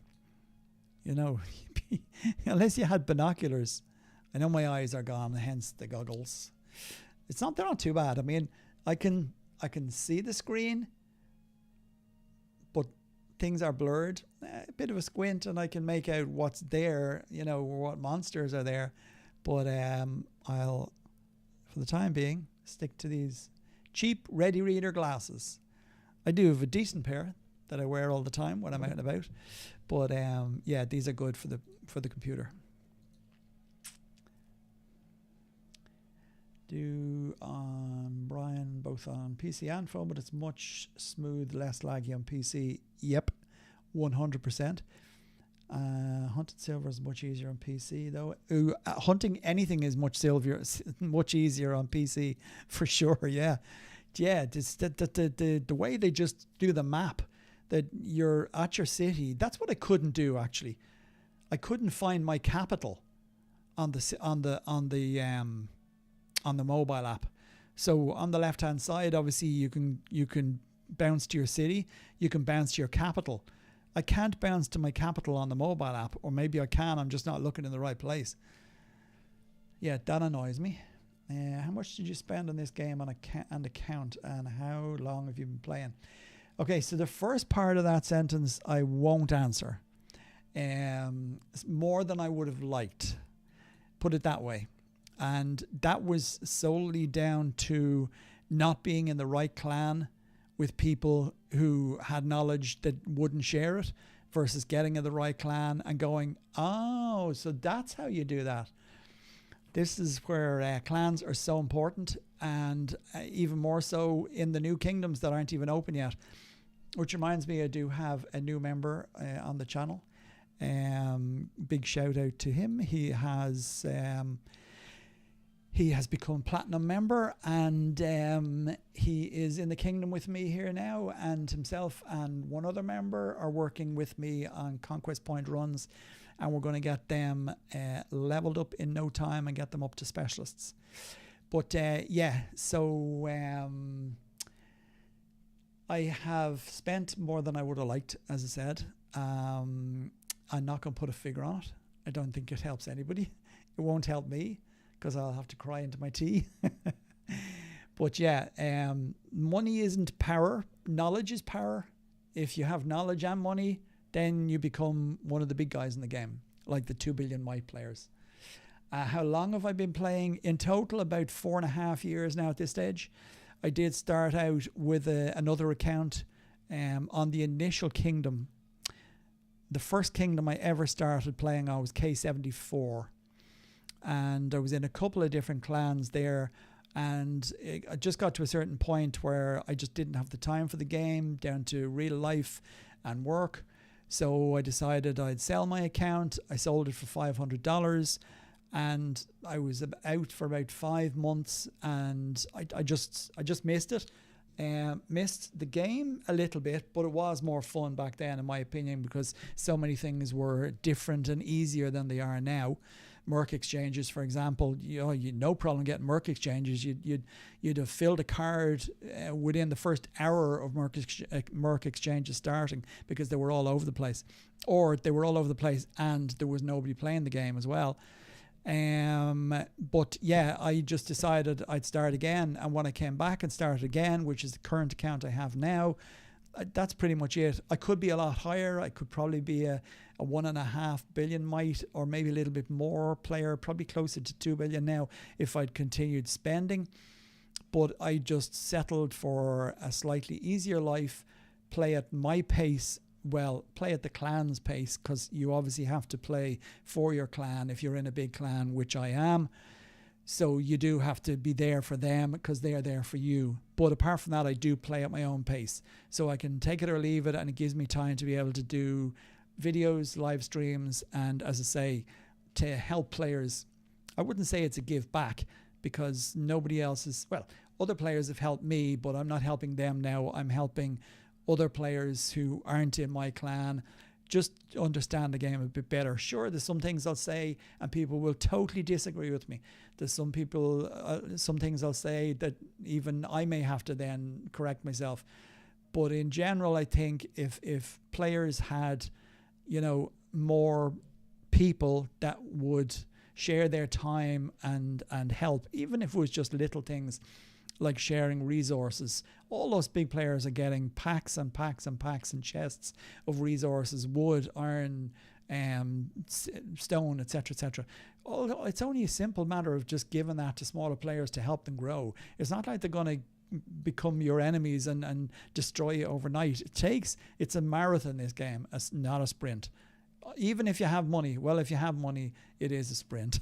unless you had binoculars. I know my eyes are gone, hence the goggles. They're not too bad. I mean, I can see the screen, but things are blurred. A bit of a squint, and I can make out what's there. What monsters are there. But I'll, for the time being, stick to these cheap Ready Reader glasses. I do have a decent pair that I wear all the time when I'm out and about. But yeah, these are good for the computer. Do on Brian both on PC and phone, but it's much smooth, less laggy on PC. Yep, 100%. Hunted silver is much easier on PC though. Hunting anything is much easier on PC for sure. Yeah. The way they just do the map, that you're at your city. That's what I couldn't do actually. I couldn't find my capital on the mobile app. So on the left hand side, obviously you can bounce to your city, you can bounce to your capital. I can't bounce to my capital on the mobile app, or maybe I can, I'm just not looking in the right place. Yeah, that annoys me. How much did you spend on this game on account, and how long have you been playing? Okay, so the first part of that sentence I won't answer. It's more than I would have liked, put it that way. And that was solely down to not being in the right clan with people who had knowledge that wouldn't share it, versus getting in the right clan and going, oh, so that's how you do that. This is where clans are so important, and even more so in the new kingdoms that aren't even open yet. Which reminds me, I do have a new member on the channel. Big shout out to him. He has become platinum member, and he is in the kingdom with me here now, and himself and one other member are working with me on Conquest Point runs, and we're going to get them leveled up in no time and get them up to specialists. But yeah, so I have spent more than I would have liked, as I said. I'm not going to put a figure on it. I don't think it helps anybody. It won't help me, because I'll have to cry into my tea. But yeah, money isn't power. Knowledge is power. If you have knowledge and money, then you become one of the big guys in the game, like the 2 billion might players. How long have I been playing? In total, about 4.5 years now at this stage. I did start out with another account on the initial kingdom. The first kingdom I ever started playing on was K74. And I was in a couple of different clans there, and I just got to a certain point where I just didn't have the time for the game, down to real life and work. So I decided I'd sell my account. I sold it for $500, and I was out for about 5 months, and I just missed it. Missed the game a little bit, but it was more fun back then, in my opinion, because so many things were different and easier than they are now. Merc exchanges, for example, you no problem getting Merc exchanges. You'd have filled a card within the first hour of Merc exchanges starting, because they were all over the place, or they were all over the place and there was nobody playing the game as well. But yeah, I just decided I'd start again, and when I came back and started again, which is the current account I have now, that's pretty much it. I could be a lot higher. I could probably be a 1.5 billion might, or maybe a little bit more player, probably closer to 2 billion now if I'd continued spending. But I just settled for a slightly easier life, play at my pace. Well, play at the clan's pace, because you obviously have to play for your clan if you're in a big clan, which I am. So you do have to be there for them, because they are there for you. But apart from that, I do play at my own pace. So I can take it or leave it, and it gives me time to be able to do videos, live streams, and, as I say, to help players. I wouldn't say it's a give back, because nobody else is... Well, other players have helped me, but I'm not helping them now. I'm helping other players who aren't in my clan just understand the game a bit better. Sure, there's some things I'll say and people will totally disagree with me. There's some people, some things I'll say that even I may have to then correct myself. But in general, I think if players had, more people that would share their time and help, even if it was just little things like sharing resources. All those big players are getting packs and packs and packs and chests of resources, wood, iron, stone, etc., etc. although it's only a simple matter of just giving that to smaller players to help them grow. It's not like they're going to become your enemies and destroy you overnight. It's a marathon, this game. It's not a sprint. Even if you have money, if you have money, it is a sprint.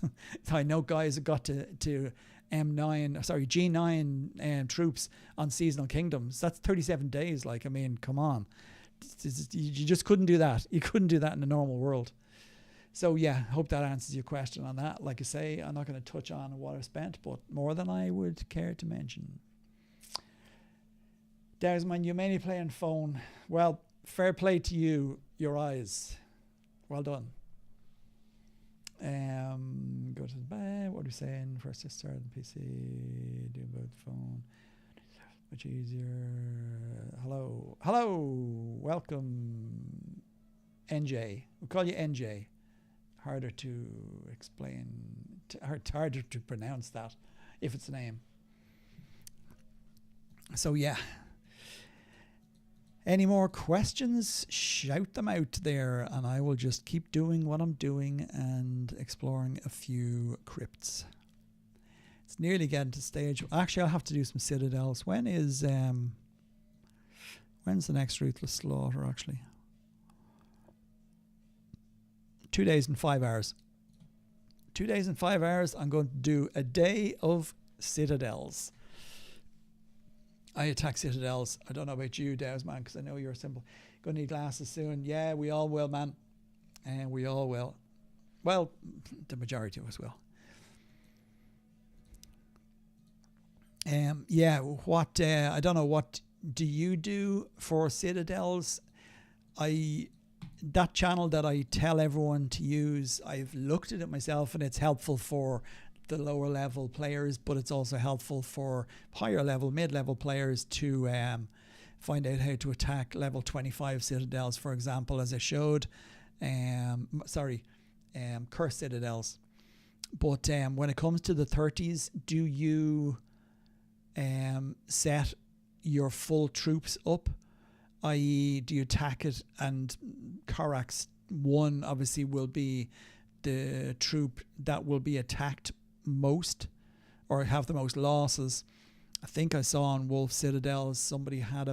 I know guys have got to G9 troops on Seasonal Kingdoms. That's 37 days. Like, I mean, come on. You just couldn't do that. You couldn't do that in the normal world. So yeah, hope that answers your question on that. Like I say, I'm not going to touch on what I've spent, but more than I would care to mention. Desmond, you mainly play on phone. Well, fair play to you, your eyes. Well done. Go to the bed. What are we saying? First, just start on PC. Do about the phone. Much easier. Hello. Welcome, NJ. We'll call you NJ. Harder to explain. Harder to pronounce that, if it's a name. So yeah. Any more questions? Shout them out there, and I will just keep doing what I'm doing and exploring a few crypts. It's nearly getting to stage. Actually, I'll have to do some citadels. When's the next Ruthless Slaughter? Actually, 2 days and 5 hours. 2 days and 5 hours. I'm going to do a day of citadels. I attack citadels. I don't know about you, Dow's man, because I know you're simple. Gonna need glasses soon. Yeah, we all will, man. And we all will. Well, the majority of us will. Yeah, I don't know, what do you do for citadels? That channel that I tell everyone to use, I've looked at it myself, and it's helpful for the lower level players, but it's also helpful for higher level, mid-level players to find out how to attack level 25 citadels, for example, as I showed. Cursed citadels. But when it comes to the 30s, do you set your full troops up? I.e., do you attack it, and Corax 1 obviously will be the troop that will be attacked most or have the most losses. I think I saw on Wolf Citadels somebody had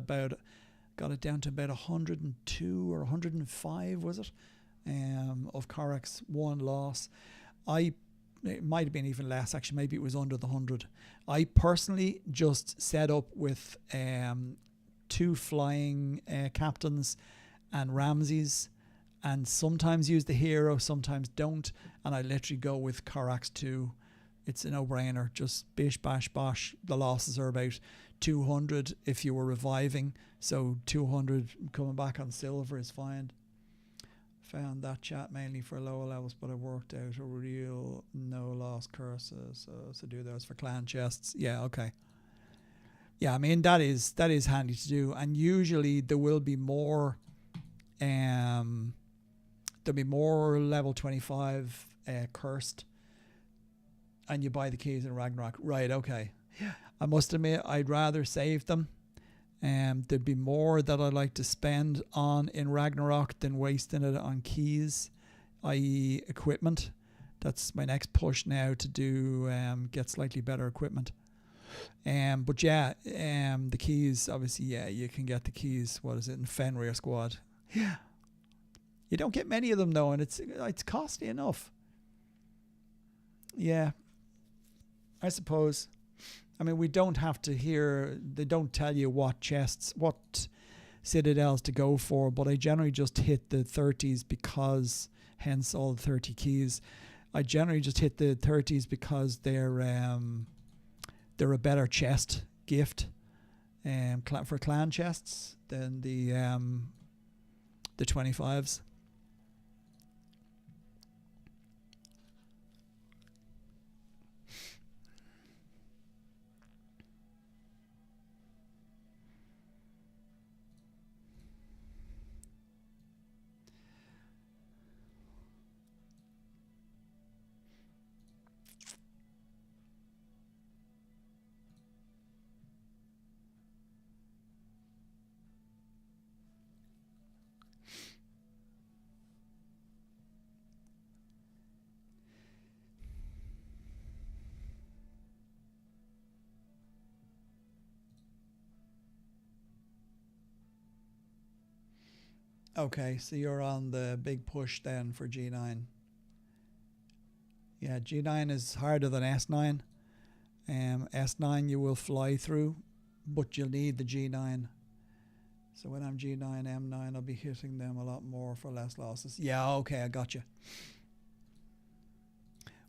got it down to about 102 or 105, was it, of Corax 1 loss. It might have been even less, actually. Maybe it was under the 100. I personally just set up with 2 flying captains and Ramses, and sometimes use the hero, sometimes don't, and I literally go with Corax 2. It's a no-brainer. Just bish, bash, bosh. The losses are about 200 if you were reviving. So 200 coming back on silver is fine. Found that chat mainly for lower levels, but I worked out a real no-loss curse. So do those for clan chests. Yeah, okay. Yeah, I mean, that is handy to do. And usually there will be more... there'll be more level 25 cursed, and you buy the keys in Ragnarok. Right, okay. Yeah. I must admit, I'd rather save them. There'd be more that I'd like to spend on in Ragnarok than wasting it on keys, i.e. equipment. That's my next push now, to do get slightly better equipment. But yeah, the keys, obviously, yeah, you can get the keys, what is it, in Fenrir Squad. Yeah. You don't get many of them though, and it's costly enough. Yeah. I suppose. I mean, we don't have to they don't tell you what chests, what citadels to go for, but I generally just hit the 30s because, hence all the 30 keys. I generally just hit the 30s because they're a better chest gift for clan chests than the 25s. Okay, so you're on the big push then for G9. Yeah, G9 is harder than S9. S9 you will fly through, but you'll need the G9. So when I'm G9, M9, I'll be hitting them a lot more for less losses. Yeah, okay, I got you.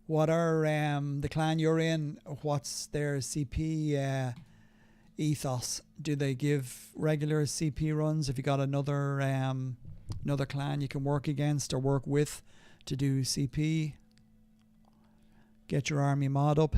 What are the clan you're in? What's their CP ethos? Do they give regular CP runs? Have you got another clan you can work against or work with to do CP? Get your army mod up.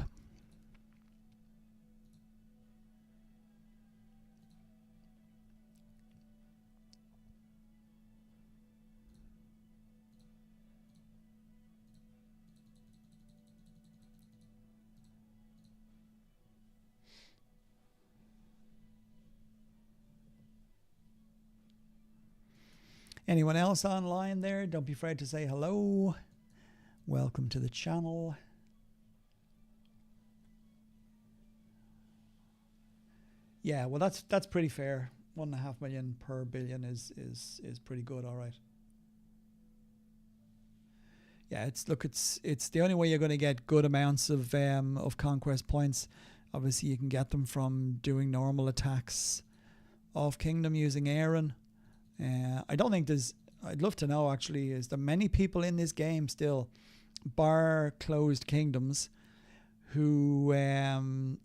Anyone else online there? Don't be afraid to say hello. Welcome to the channel. Yeah, well that's pretty fair. 1.5 million per billion is pretty good, all right. Yeah, it's the only way you're going to get good amounts of conquest points. Obviously, you can get them from doing normal attacks off kingdom using Aaron. I don't think there's. I'd love to know actually. Is there many people in this game still, bar closed kingdoms, who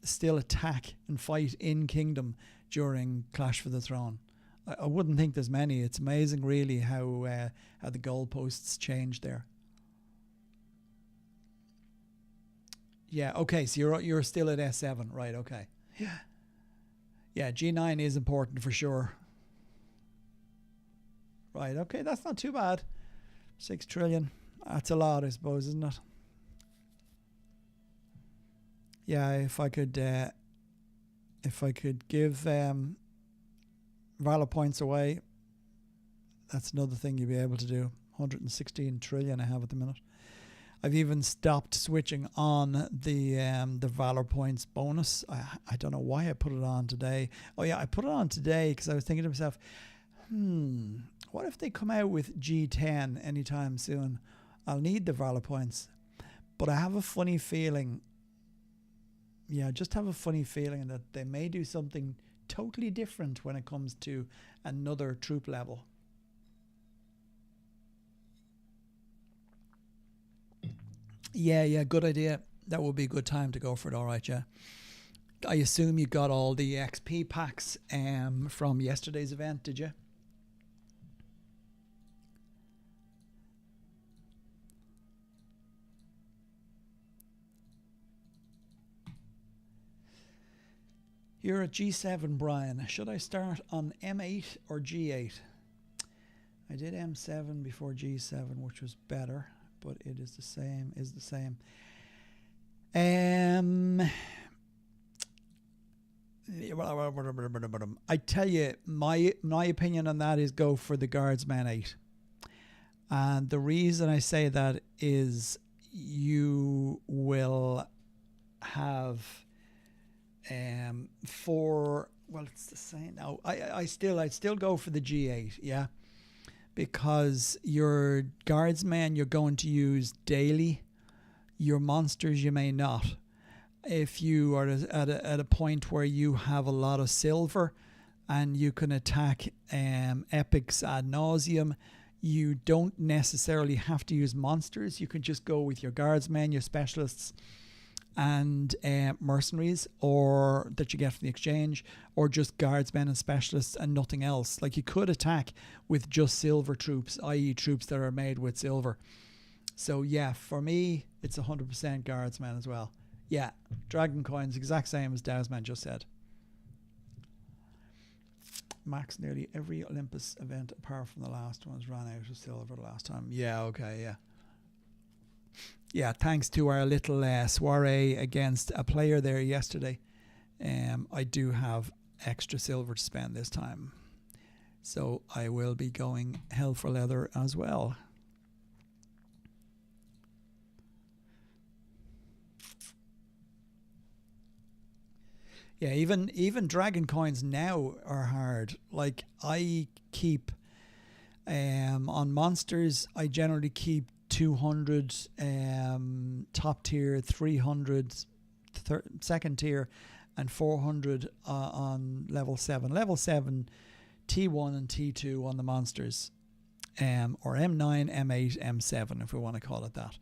still attack and fight in kingdom during Clash for the Throne? I wouldn't think there's many. It's amazing, really, how the goalposts change there. Yeah. Okay. So you're still at S7, right? Okay. Yeah. Yeah. G9 is important for sure. Right, okay, that's not too bad. 6 trillion. That's a lot, I suppose, isn't it? Yeah, if I could give Valor points away, that's another thing you'd be able to do. 116 trillion I have at the minute. I've even stopped switching on the Valor points bonus. I don't know why I put it on today. Oh yeah, I put it on today because I was thinking to myself, what if they come out with G10 anytime soon? I'll need the Valor points. But I have a funny feeling, just have a funny feeling that they may do something totally different when it comes to another troop level. Yeah, good idea. That would be a good time to go for it, all right, yeah. I assume you got all the XP packs from yesterday's event, did you? You're at G7, Brian. Should I start on M8 or G8? I did M7 before G7, which was better, but it is the same. I tell you, my opinion on that is go for the Guardsman 8. And the reason I say that is you will have it's the same now. I'd still go for the G8, yeah, because your Guardsman you're going to use daily. Your monsters you may not. If you are at a point where you have a lot of silver and you can attack epics ad nauseum, you don't necessarily have to use monsters. You can just go with your Guardsmen, your specialists, and mercenaries, or that you get from the exchange, or just Guardsmen and specialists and nothing else. Like, you could attack with just silver troops, i.e. troops that are made with silver. So yeah, for me, it's 100% Guardsmen as well. Yeah, Dragon Coins, exact same as Dowsman just said. Max nearly every Olympus event apart from the last ones ran out of silver the last time. Yeah, okay, yeah. Yeah, thanks to our little soiree against a player there yesterday, I do have extra silver to spend this time. So I will be going hell for leather as well. Yeah, even Dragon Coins now are hard. Like, I keep On monsters, I generally keep 200 top tier, 300 second tier, and 400 on level 7. Level 7, T1 and T2 on the monsters, or M9, M8, M7 if we want to call it that.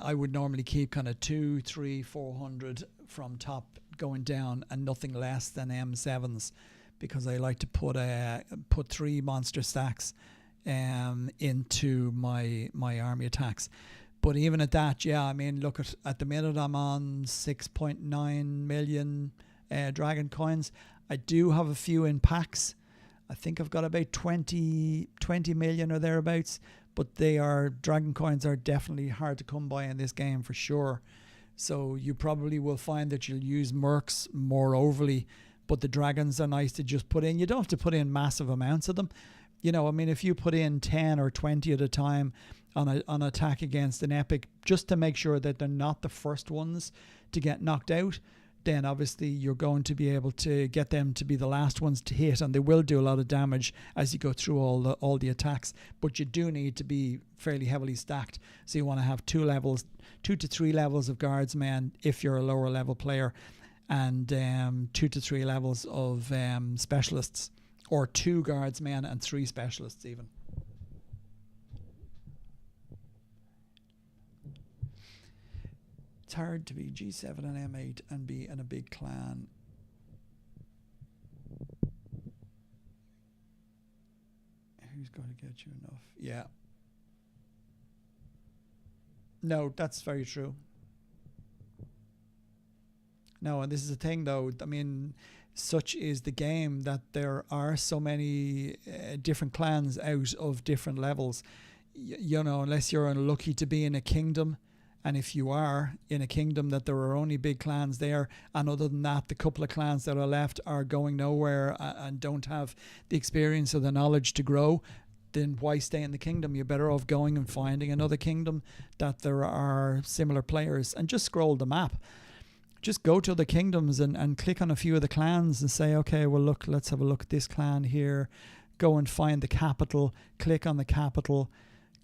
I would normally keep kind of 2, 3, 400 from top going down, and nothing less than M7s, because I like to put 3 monster stacks into my army attacks. But even at that, yeah, I mean, look, at the minute I'm on 6.9 million dragon coins. I do have a few in packs. I think I've got about 20 million or thereabouts, but dragon coins are definitely hard to come by in this game for sure. So you probably will find that you'll use mercs more overly, but the dragons are nice to just put in. You don't have to put in massive amounts of them. You know, I mean, if you put in 10 or 20 at a time on attack against an epic, just to make sure that they're not the first ones to get knocked out, then obviously you're going to be able to get them to be the last ones to hit, and they will do a lot of damage as you go through all the attacks. But you do need to be fairly heavily stacked. So you want to have 2 to 3 levels of guardsmen if you're a lower level player, and 2 to 3 levels of specialists, or 2 guardsmen and 3 specialists even. It's hard to be G7 and M8 and be in a big clan. Who's going to get you enough? Yeah. No, that's very true. No, and this is the thing though, I mean, such is the game that there are so many different clans out of different levels. You know, unless you're unlucky to be in a kingdom, and if you are in a kingdom that there are only big clans there, and other than that, the couple of clans that are left are going nowhere and don't have the experience or the knowledge to grow, then why stay in the kingdom? You're better off going and finding another kingdom that there are similar players, and just scroll the map. Just go to the kingdoms and click on a few of the clans and say, okay, well, look, let's have a look at this clan here. Go and find the capital, click on the capital,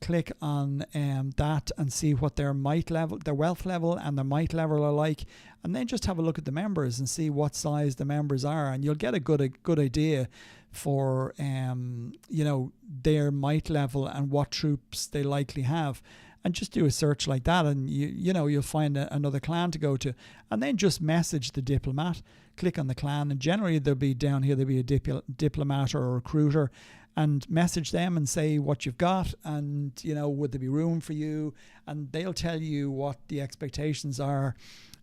click on that and see what their might level, their wealth level and their might level are like, and then just have a look at the members and see what size the members are, and you'll get a good idea for you know, their might level and what troops they likely have. And just do a search like that, and you know, you'll find another clan to go to, and then just message the diplomat. Click on the clan, and generally there'll be down here, there'll be a diplomat or a recruiter, and message them and say what you've got, and you know, would there be room for you, and they'll tell you what the expectations are,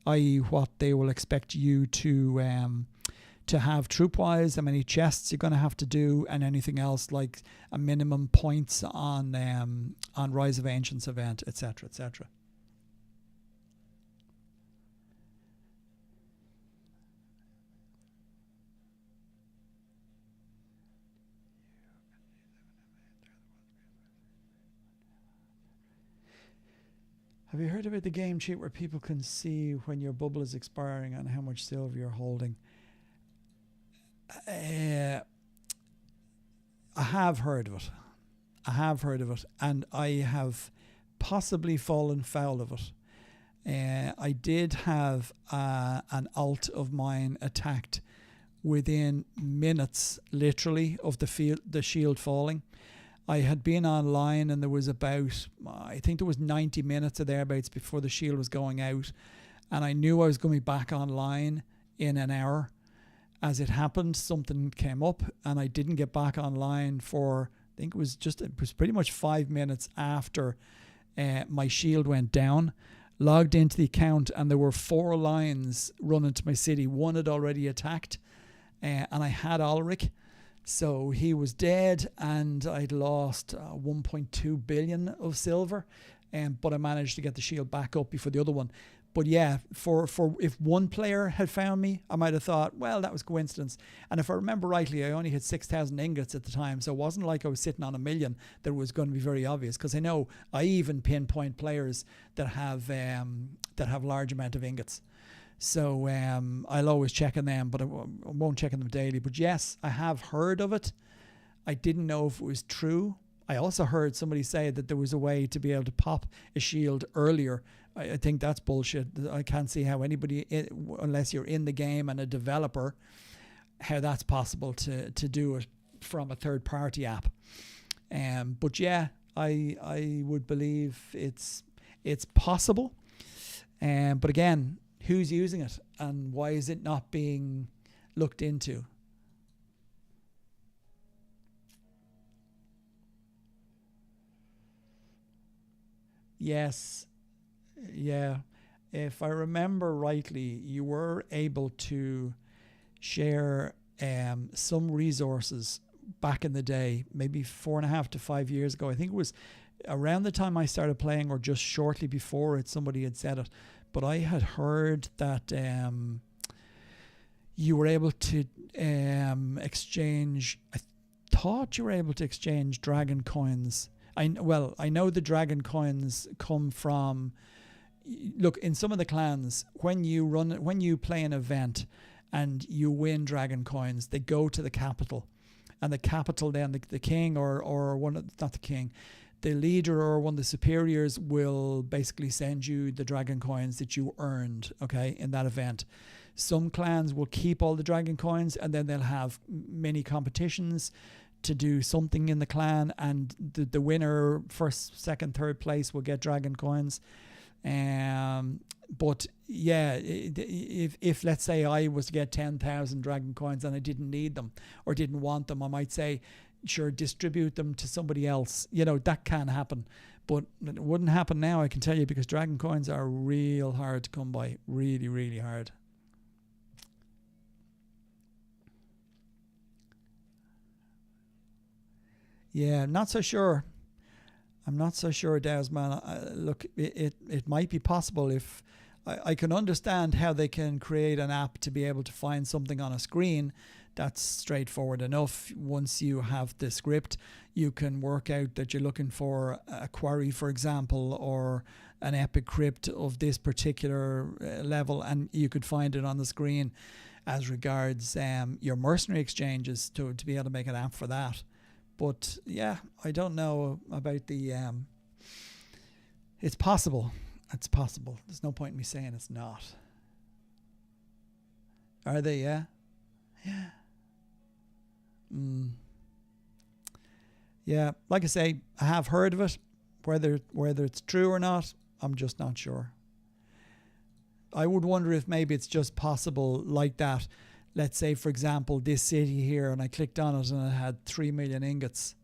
i.e. what they will expect you to have troop-wise, how many chests you're going to have to do, and anything else like a minimum points on Rise of Ancients event, etc., etc. Have you heard about the game cheat where people can see when your bubble is expiring and how much silver you're holding? I have heard of it. And I have possibly fallen foul of it. I did have an alt of mine attacked within minutes, literally, of the shield falling. I had been online, and there was about, I think there was 90 minutes or thereabouts before the shield was going out, and I knew I was going to be back online in an hour. As it happened, something came up, and I didn't get back online for, I think it was pretty much 5 minutes after my shield went down. Logged into the account, and there were 4 lines running to my city. One had already attacked, and I had Ulrich, so he was dead, and I'd lost 1.2 billion of silver, but I managed to get the shield back up before the other one. But yeah, for if one player had found me, I might have thought, well, that was coincidence. And if I remember rightly, I only had 6,000 ingots at the time, so it wasn't like I was sitting on 1 million that was going to be very obvious, because I know I even pinpoint players that have large amount of ingots. So I'll always check on them, but I won't check on them daily. But yes, I have heard of it. I didn't know if it was true. I also heard somebody say that there was a way to be able to pop a shield earlier. I think that's bullshit. I can't see how anybody, unless you're in the game and a developer, how that's possible to do it from a third-party app. But yeah, I would believe it's possible. But again, who's using it and why is it not being looked into? Yes, yeah. If I remember rightly, you were able to share some resources back in the day, maybe 4.5 to 5 years ago. I think it was around the time I started playing or just shortly before it, somebody had said it. But I had heard that you were able to exchange, I thought you were able to exchange dragon coins. I know the dragon coins come from, look, in some of the clans, when you play an event and you win dragon coins, they go to the capital, and the capital then the king or one of, not the king, the leader or one of the superiors will basically send you the dragon coins that you earned, okay, in that event. Some clans will keep all the dragon coins, and then they'll have mini competitions to do something in the clan, and the winner, first, second, third place, will get dragon coins. But yeah, if let's say I was to get 10,000 dragon coins and I didn't need them or didn't want them, I might say, sure, distribute them to somebody else. You know, that can happen, but it wouldn't happen now, I can tell you, because dragon coins are real hard to come by. Really, really hard. Yeah, not so sure. I'm not so sure, Daz, man. Look, it might be possible if I can understand how they can create an app to be able to find something on a screen. That's straightforward enough. Once you have the script, you can work out that you're looking for a quarry, for example, or an epic crypt of this particular level, and you could find it on the screen. As regards your mercenary exchanges, to be able to make an app for that. But yeah, I don't know about the. It's possible. It's possible. There's no point in me saying it's not. Are they? Yeah. Yeah. Yeah. Like I say, I have heard of it. Whether it's true or not, I'm just not sure. I would wonder if maybe it's just possible like that. Let's say, for example, this city here, and I clicked on it and it had 3 million ingots.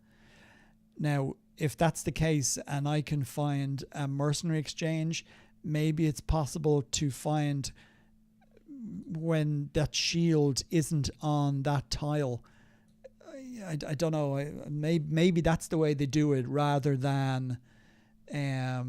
Now, if that's the case and I can find a mercenary exchange, maybe it's possible to find when that shield isn't on that tile. I don't know. Maybe that's the way they do it, rather than a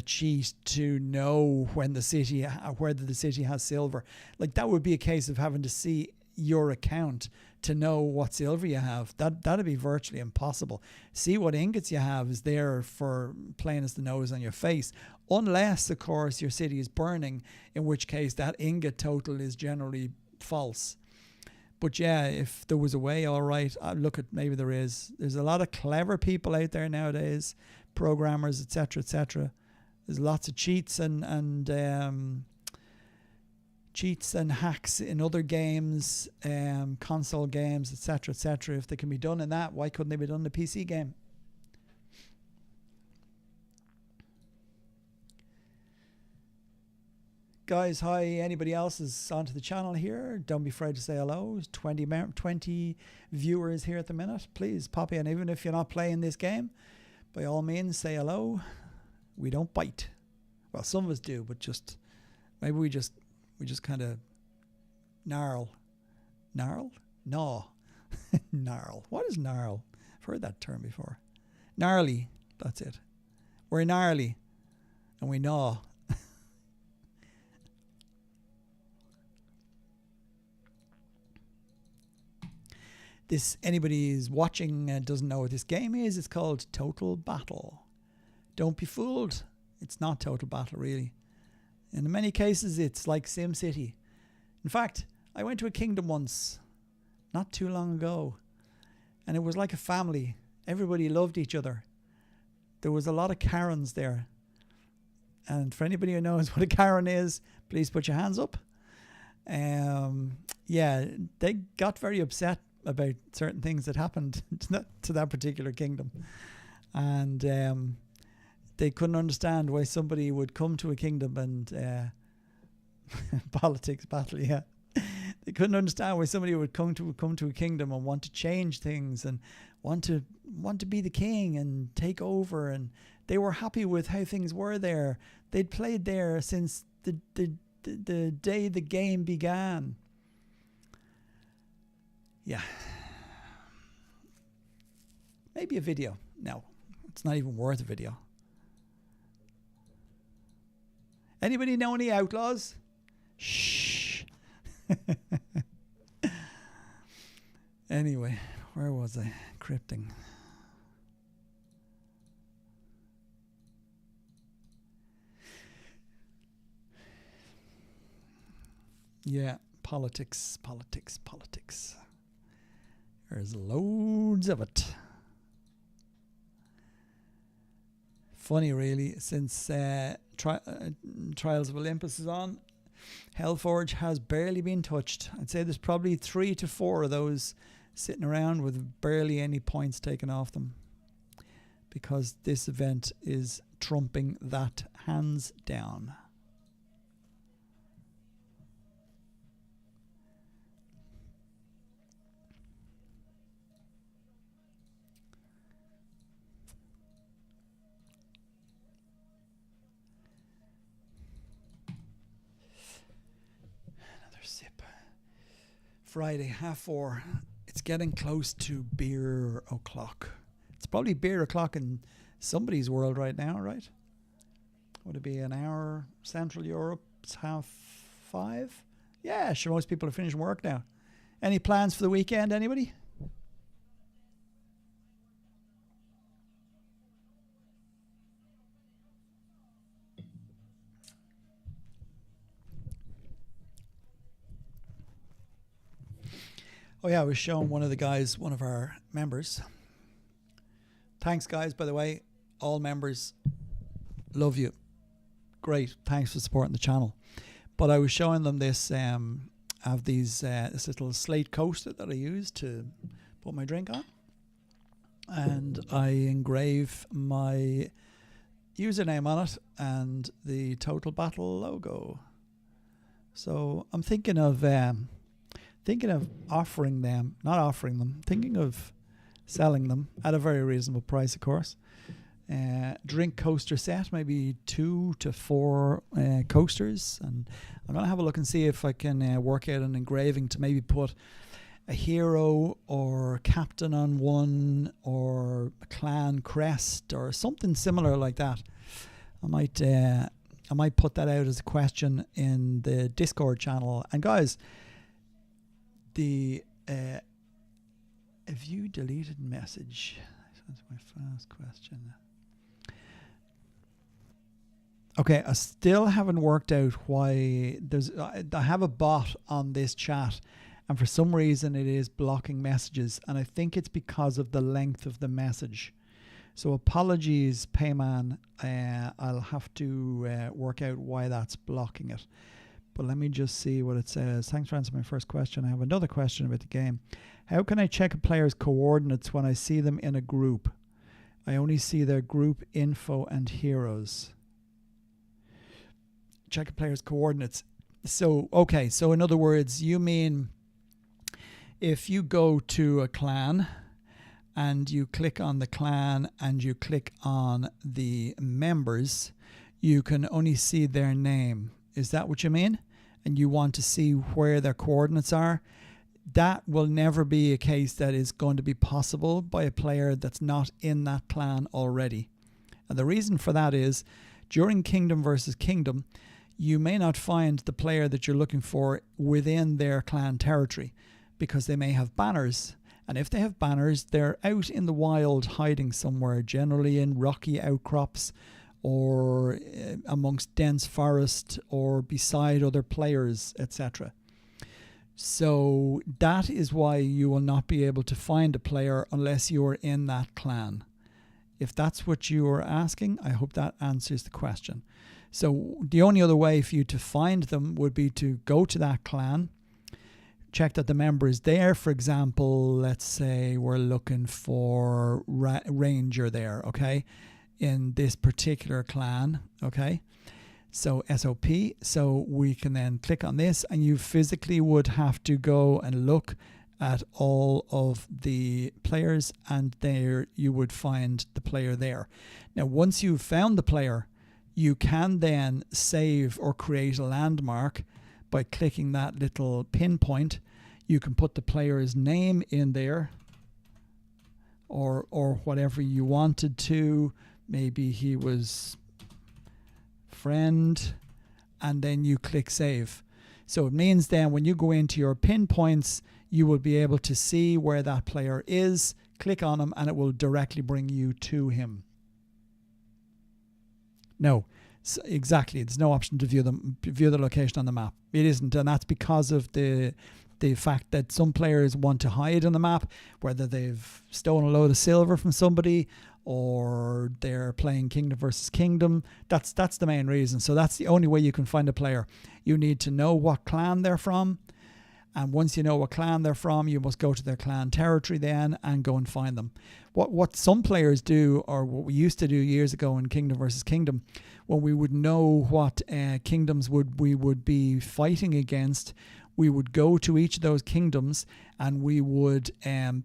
cheat to know when the city, whether the city has silver. Like, that would be a case of having to see your account to know what silver you have. That'd be virtually impossible. See what ingots you have is there for plain as the nose on your face, unless of course your city is burning, in which case that ingot total is generally false. But yeah, if there was a way, all right, look, at maybe there's a lot of clever people out there nowadays, programmers, etc., etc. There's lots of cheats and hacks in other games, console games, etc., etc. If they can be done in that, why couldn't they be done in a PC game? Guys, hi. Anybody else is onto the channel here, don't be afraid to say hello. 20 viewers here at the minute. Please pop in, even if you're not playing this game. By all means, say hello. We don't bite. Well, some of us do, but just maybe we just kind of gnarl. Gnarl? Gnaw. Gnarl. What is gnarl? I've heard that term before. Gnarly. That's it. We're gnarly and we gnaw. This, anybody who's watching doesn't know what this game is. It's called Total Battle. Don't be fooled. It's not Total Battle, really. In many cases, it's like SimCity. In fact, I went to a kingdom once. not too long ago. And it was like a family. Everybody loved each other. There was a lot of Karens there. And for anybody who knows what a Karen is, please put your hands up. Yeah, they got very upset about certain things that happened to that particular kingdom. And they couldn't understand why somebody would come to a kingdom and politics battle, yeah. They couldn't understand why somebody would come to a kingdom and want to change things and want to be the king and take over, and they were happy with how things were there. They'd played there since the day the game began. Yeah. Maybe a video. No, it's not even worth a video. Anybody know any outlaws? Shh. Anyway, where was I? Crypting. Yeah, politics. There's loads of it. Funny, really, since Trials of Olympus is on, Hellforge has barely been touched. I'd say there's probably 3 to 4 of those sitting around with barely any points taken off them, because this event is trumping that hands down. Friday, 4:30. It's getting close to beer o'clock. It's probably beer o'clock in somebody's world right now, right? Would it be an hour Central Europe? It's 5:30. Yeah, sure, most people are finishing work now. Any plans for the weekend, anybody? Oh yeah, I was showing one of our members. Thanks, guys, by the way. All members, love you. Great. Thanks for supporting the channel. But I was showing them this, I have this little slate coaster that I use to put my drink on. And I engrave my username on it and the Total Battle logo. So I'm thinking of thinking of selling them at a very reasonable price, of course. Drink coaster set, maybe 2 to 4 coasters, and I'm going to have a look and see if I can work out an engraving to maybe put a hero or captain on one, or a clan crest or something similar like that. I might put that out as a question in the Discord channel. And guys, have you deleted message? That's my first question. Okay, I still haven't worked out why I have a bot on this chat, and for some reason it is blocking messages, and I think it's because of the length of the message. So apologies, Payman. I'll have to work out why that's blocking it. But let me just see what it says. Thanks for answering my first question. I have another question about the game. How can I check a player's coordinates when I see them in a group? I only see their group info and heroes. Check a player's coordinates. So, okay. So in other words, you mean if you go to a clan and you click on the clan and you click on the members, you can only see their name. Is that what you mean? And you want to see where their coordinates are? That will never be a case that is going to be possible by a player that's not in that clan already. And the reason for that is, during Kingdom versus Kingdom, you may not find the player that you're looking for within their clan territory, because they may have banners. And if they have banners, they're out in the wild hiding somewhere, generally in rocky outcrops, or amongst dense forest, or beside other players, etc. So that is why you will not be able to find a player unless you are in that clan. If that's what you are asking, I hope that answers the question. So the only other way for you to find them would be to go to that clan, check that the member is there. For example, let's say we're looking for Ranger there, okay, in this particular clan, okay. So SOP, so we can then click on this, and you physically would have to go and look at all of the players, and there you would find the player there. Now, once you've found the player, you can then save or create a landmark by clicking that little pinpoint. You can put the player's name in there, or whatever you wanted to. Maybe he was friend, and then you click save. So it means then when you go into your pinpoints, you will be able to see where that player is, click on him, and it will directly bring you to him. No, exactly. There's no option to view the location on the map. It isn't, and that's because of the fact that some players want to hide on the map, whether they've stolen a load of silver from somebody or they're playing Kingdom versus Kingdom. That's the main reason. So that's the only way you can find a player. You need to know what clan they're from, and once you know what clan they're from, you must go to their clan territory then and go and find them. What some players do, or what we used to do years ago in Kingdom versus Kingdom, when we would know what kingdoms we would be fighting against, we would go to each of those kingdoms and we would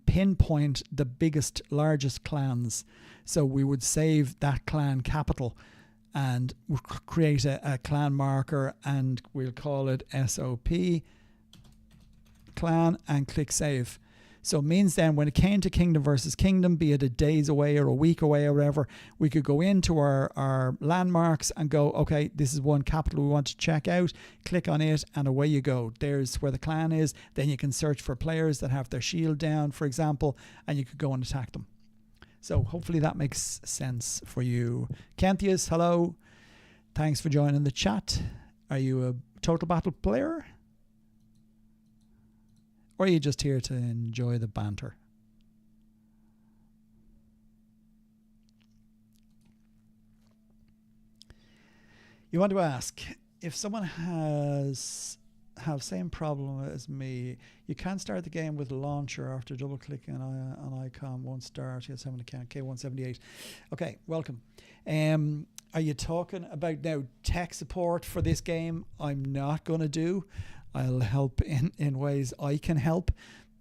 pinpoint the biggest, largest clans. So we would save that clan capital and create a clan marker, and we'll call it SOP clan, and click save. So it means then when it came to Kingdom versus Kingdom, be it a days away or a week away or whatever, we could go into our landmarks and go, okay, this is one capital we want to check out, click on it, and away you go. There's where the clan is. Then you can search for players that have their shield down, for example, and you could go and attack them. So hopefully that makes sense for you. Kenthius, hello. Thanks for joining the chat. Are you a Total Battle player? Or are you just here to enjoy the banter? You want to ask, if someone have same problem as me, you can't start the game with a launcher after double clicking on icon, won't start. Yes, have an account, K178. Okay, welcome. Are you talking about now tech support for this game? I'm not going to do. I'll help in ways I can help,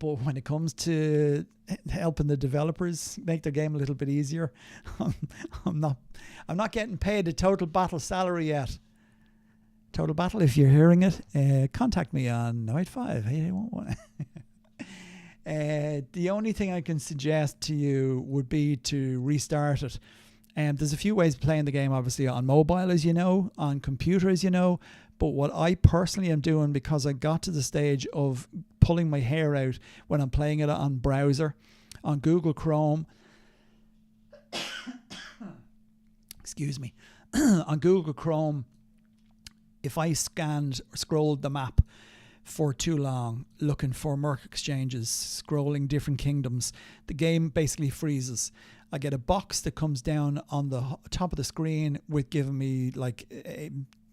but when it comes to helping the developers make their game a little bit easier, I'm not getting paid a Total Battle salary yet. Total Battle, if you're hearing it, contact me on 085-8811. The only thing I can suggest to you would be to restart it. There's a few ways of playing the game, obviously, on mobile, as you know, on computer, as you know. But what I personally am doing, because I got to the stage of pulling my hair out when I'm playing it on browser, on Google Chrome, excuse me, on Google Chrome, if I scrolled the map for too long, looking for merc exchanges, scrolling different kingdoms, the game basically freezes. I get a box that comes down on the top of the screen with giving me like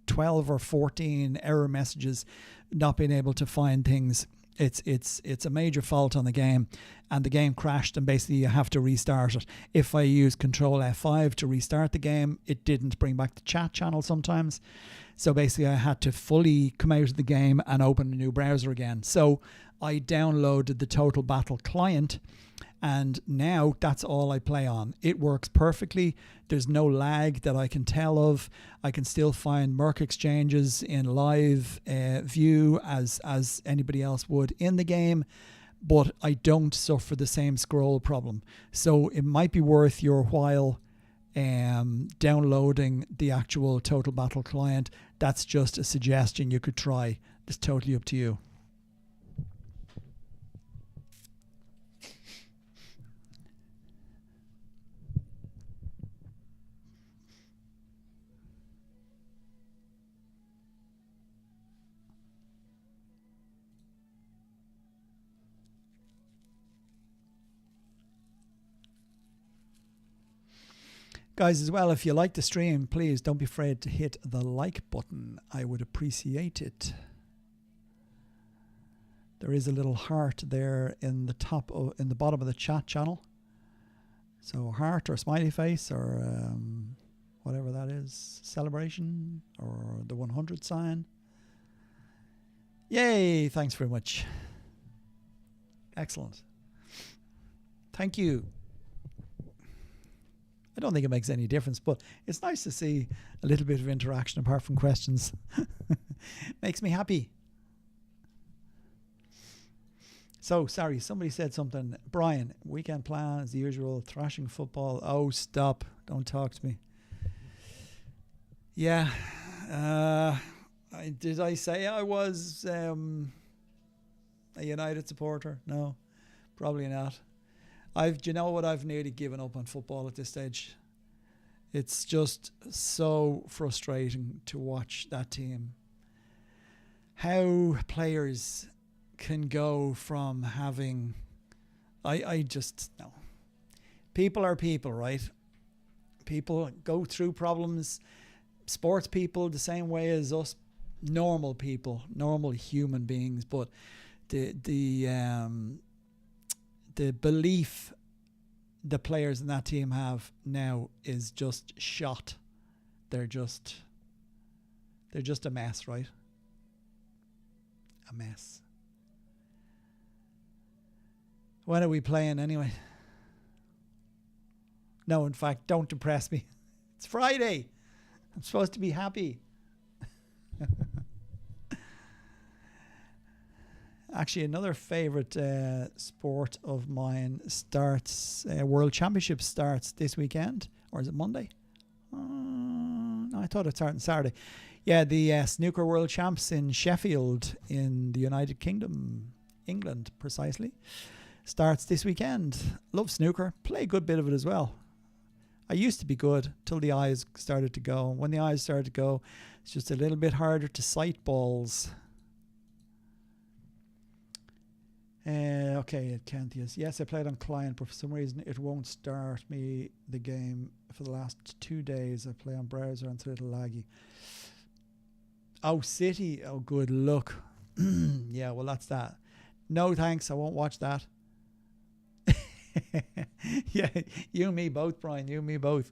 12 or 14 error messages, not being able to find things. It's a major fault on the game, and the game crashed, and basically you have to restart it. If I use Control F5 to restart the game, it didn't bring back the chat channel sometimes. So basically I had to fully come out of the game and open a new browser again. So I downloaded the Total Battle client, and now that's all I play on. It works perfectly. There's no lag that I can tell of. I can still find merc exchanges in live view as anybody else would in the game, but I don't suffer the same scroll problem. So it might be worth your while downloading the actual Total Battle client. That's just a suggestion you could try. It's totally up to you. Guys, as well, if you like the stream, please don't be afraid to hit the like button. I would appreciate it. There is a little heart there in the bottom of the chat channel. So heart or smiley face or whatever that is, celebration or the 100 sign. Yay, thanks very much. Excellent. Thank you. I don't think it makes any difference, but it's nice to see a little bit of interaction apart from questions. Makes me happy. So, sorry, somebody said something. Brian, weekend plan as the usual, thrashing football. Oh, stop. Don't talk to me. Yeah. Did I say I was a United supporter? No, probably not. Do you know what? I've nearly given up on football at this stage. It's just so frustrating to watch that team. How players can go from having... I just... No. People are people, right? People go through problems. Sports people the same way as us normal people, normal human beings, but the belief the players in that team have now is just shot. They're just a mess, right? A mess. When are we playing anyway? No, in fact, don't depress me. It's Friday. I'm supposed to be happy. Actually, another favourite sport of mine starts, World Championship starts this weekend. Or is it Monday? No, I thought it started on Saturday. Yeah, the Snooker World Champs in Sheffield in the United Kingdom, England precisely, starts this weekend. Love snooker. Play a good bit of it as well. I used to be good till the eyes started to go. When the eyes started to go, it's just a little bit harder to sight balls. Okay, it can't. Yes, I played on client, but for some reason it won't start me the game for the last 2 days. I play on browser and it's a little laggy. Oh, City. Oh, good luck. Yeah, well, that's that. No, thanks. I won't watch that. Yeah, you and me both, Brian. You and me both.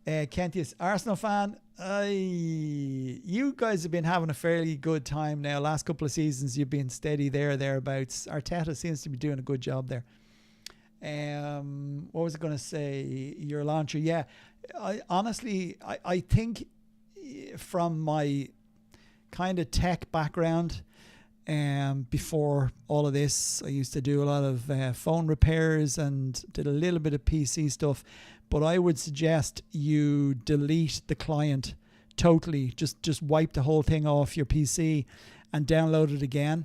Kentius, Arsenal fan. You guys have been having a fairly good time now. Last couple of seasons, you've been steady thereabouts. Arteta seems to be doing a good job there. What was I going to say? Your launcher, yeah. I think from my kind of tech background, before all of this, I used to do a lot of phone repairs and did a little bit of PC stuff. But I would suggest you delete the client totally. Just wipe the whole thing off your PC and download it again.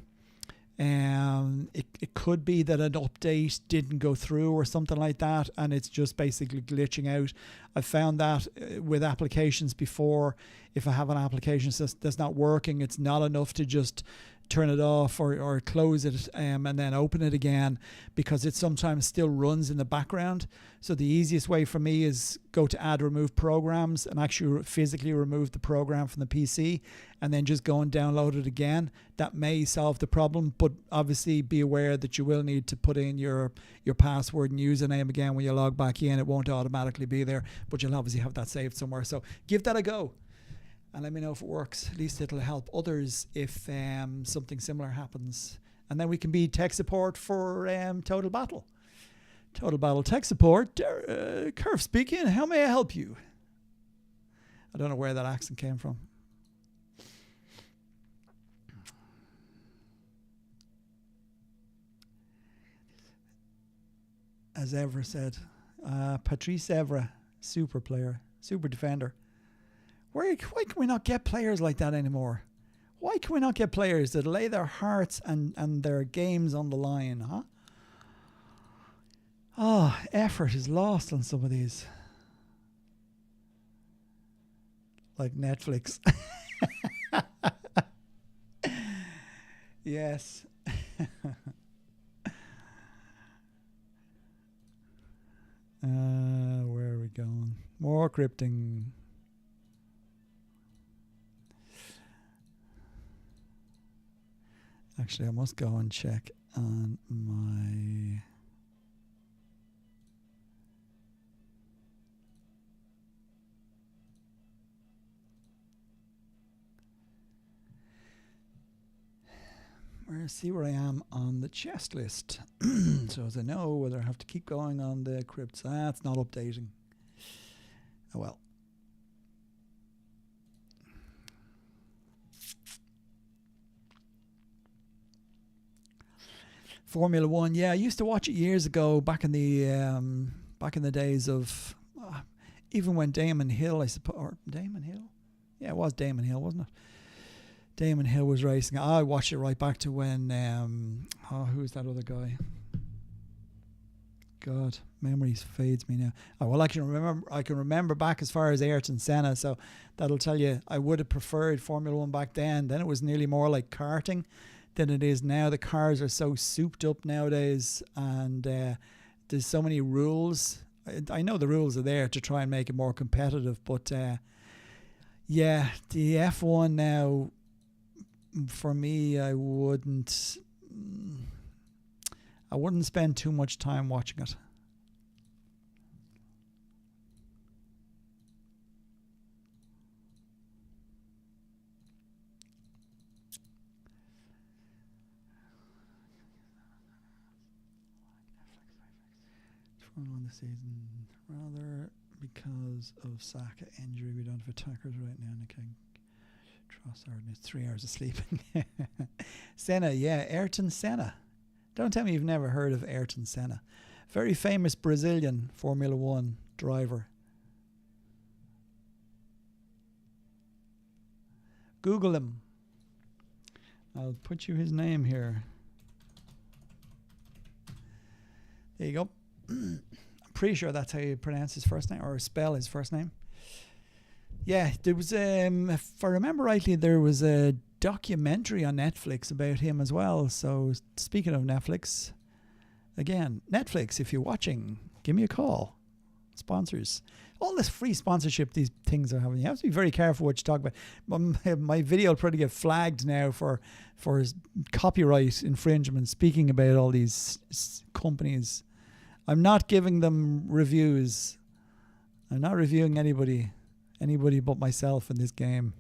It could be that an update didn't go through or something like that, and it's just basically glitching out. I've found that with applications before. If I have an application that's not working, it's not enough to just turn it off or close it and then open it again, because it sometimes still runs in the background. So the easiest way for me is go to add remove programs and actually physically remove the program from the PC and then just go and download it again. That may solve the problem, but obviously be aware that you will need to put in your password and username again when you log back in. It won't automatically be there, but you'll obviously have that saved somewhere. So give that a go and let me know if it works. At least it'll help others if something similar happens. And then we can be tech support for Total Battle. Total Battle tech support. Curve speaking. How may I help you? I don't know where that accent came from. As Evra said. Patrice Evra. Super player. Super defender. Why can we not get players like that anymore? Why can we not get players that lay their hearts and their games on the line, huh? Oh, effort is lost on some of these. Like Netflix. Yes. Where are we it going. More crypting. Actually, I must go and check on my... see where I am on the chest list. So as I know whether I have to keep going on the crypts. It's not updating. Oh well. Formula One, yeah, I used to watch it years ago, back in the days of even when Damon Hill, I suppose, or Damon Hill, yeah, it was Damon Hill, wasn't it? Damon Hill was racing. I watched it right back to when who's that other guy? God, memories fades me now. Oh well, I can remember back as far as Ayrton Senna, so that'll tell you I would have preferred Formula One back then. Then it was nearly more like karting than it is now. The cars are so souped up nowadays, and there's so many rules. I know the rules are there to try and make it more competitive, but yeah, the F1 now, for me, I wouldn't spend too much time watching it. On the season, rather because of Saka injury, we don't have attackers right now. And again, Trossard needs 3 hours of sleeping. Senna, yeah, Ayrton Senna. Don't tell me you've never heard of Ayrton Senna. Very famous Brazilian Formula One driver. Google him. I'll put you his name here. There you go. I'm pretty sure that's how you pronounce his first name, or spell his first name. Yeah, there was, if I remember rightly, there was a documentary on Netflix about him as well. So speaking of Netflix, again, Netflix, if you're watching, give me a call. Sponsors. All this free sponsorship these things are having. You have to be very careful what you talk about. My video will probably get flagged now for copyright infringement, speaking about all these companies. I'm not giving them reviews. I'm not reviewing anybody but myself in this game.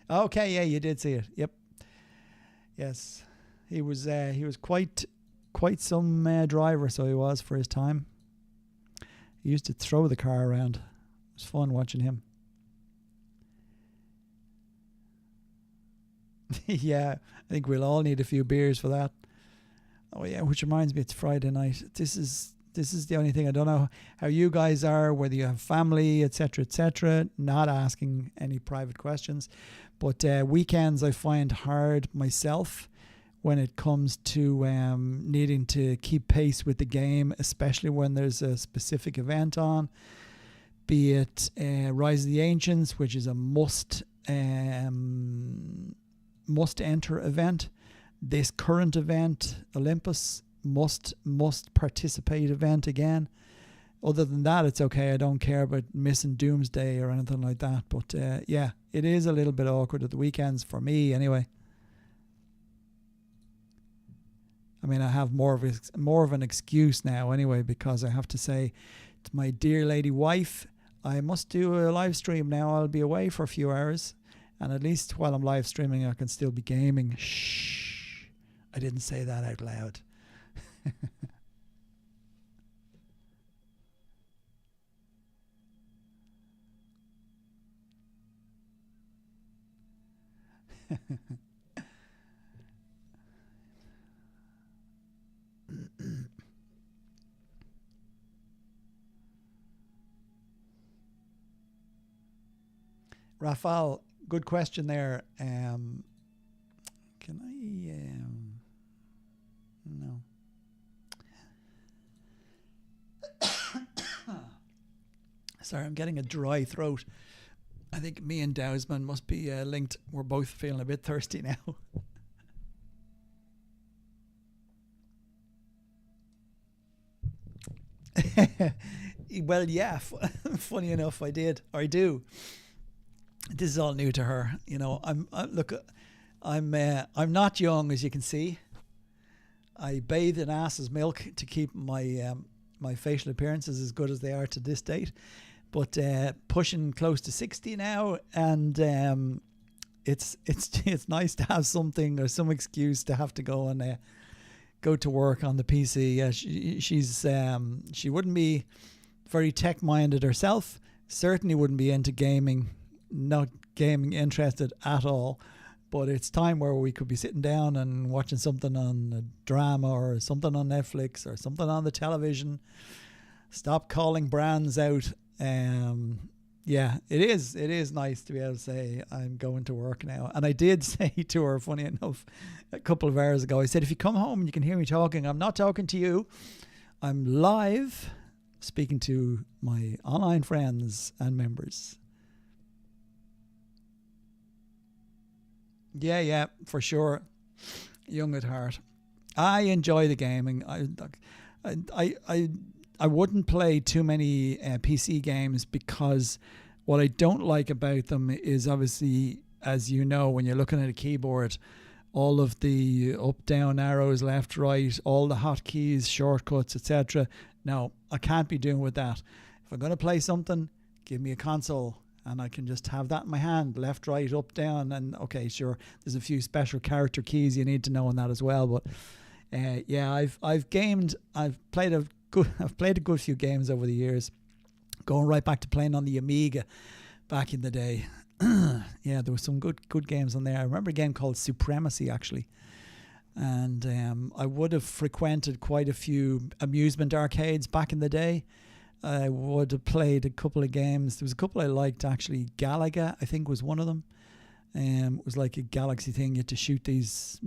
Okay, yeah, you did see it. Yep. Yes, he was quite some driver, so he was for his time. He used to throw the car around. It was fun watching him. Yeah, I think we'll all need a few beers for that. Oh yeah, which reminds me, it's Friday night. This is the only thing. I don't know how you guys are, whether you have family, etc., etc. Not asking any private questions, but weekends I find hard myself when it comes to needing to keep pace with the game, especially when there's a specific event on, be it Rise of the Ancients, which is a must enter event. This current event, Olympus, must participate event again. Other than that, it's okay. I don't care about missing Doomsday or anything like that. But yeah, it is a little bit awkward at the weekends for me anyway. I mean, I have more of an excuse now anyway, because I have to say to my dear lady wife, I must do a live stream now. I'll be away for a few hours. And at least while I'm live streaming, I can still be gaming. Shh. I didn't say that out loud. Rafal, good question there. Can I? No. Sorry, I'm getting a dry throat. I think me and Dowsman must be linked. We're both feeling a bit thirsty now. Well, yeah. Funny enough, I did. Or I do. This is all new to her. You know, look. I'm not young, as you can see. I bathe in ass's milk to keep my facial appearances as good as they are to this date. But pushing close to 60 now, and it's nice to have something or some excuse to have to go and go to work on the PC. She wouldn't be very tech minded herself. Certainly wouldn't be into gaming. Not gaming interested at all. But it's time where we could be sitting down and watching something on a drama or something on Netflix or something on the television. Stop calling brands out. Yeah, it is nice to be able to say I'm going to work now. And I did say to her, funny enough, a couple of hours ago, I said, if you come home and you can hear me talking, I'm not talking to you. I'm live speaking to my online friends and members. Yeah, for sure. Young at heart. I enjoy the gaming. I wouldn't play too many PC games because what I don't like about them is obviously, as you know, when you're looking at a keyboard, all of the up, down arrows, left, right, all the hotkeys, shortcuts, etc. No, I can't be doing with that. If I'm going to play something, give me a console. And I can just have that in my hand, left, right, up, down, and okay, sure. There's a few special character keys you need to know on that as well. But yeah, I've played a good few games over the years, going right back to playing on the Amiga back in the day. Yeah, there were some good games on there. I remember a game called Supremacy actually, and I would have frequented quite a few amusement arcades back in the day. I would have played a couple of games. There was a couple I liked actually. Galaga, I think, was one of them. It was like a galaxy thing. You had to shoot these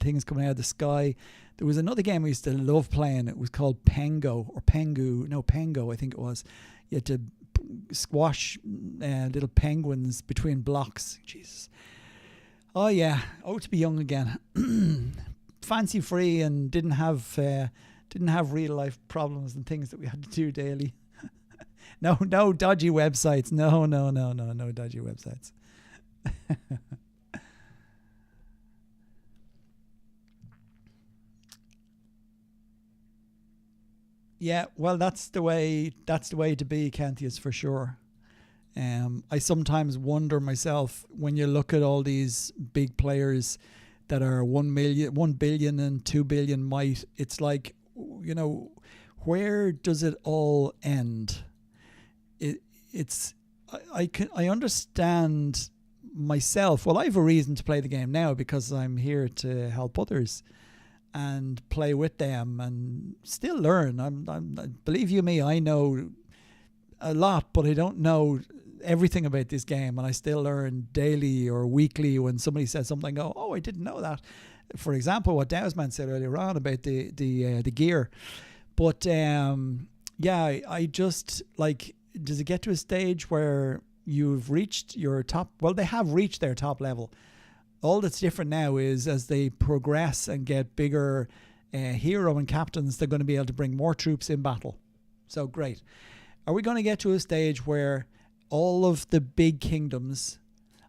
things coming out of the sky. There was another game I used to love playing. It was called Pengo or Pengu. No, Pengo, I think it was. You had to squash little penguins between blocks. Jesus. Oh yeah. Oh, to be young again. Fancy free and didn't have real life problems and things that we had to do daily. No dodgy websites. No dodgy websites. Yeah, well, that's the way to be, Cantius, for sure. I sometimes wonder myself when you look at all these big players that are 1 billion and 2 billion might. It's like, you know, where does it all end? I understand myself. Well, I have a reason to play the game now because I'm here to help others and play with them and still learn. Believe you me, I know a lot, but I don't know everything about this game, and I still learn daily or weekly when somebody says something. I go, oh, I didn't know that. For example, what Dowsman said earlier on about the gear. But yeah, I just like, does it get to a stage where you've reached your top? Well, they have reached their top level. All that's different now is as they progress and get bigger hero and captains, they're going to be able to bring more troops in battle. So great. Are we going to get to a stage where all of the big kingdoms,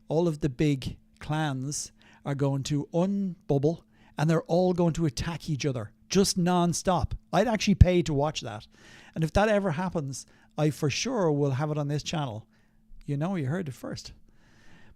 all of the big clans are going to unbubble and they're all going to attack each other just non-stop? I'd actually pay to watch that. And if that ever happens, I for sure will have it on this channel. You know, you heard it first.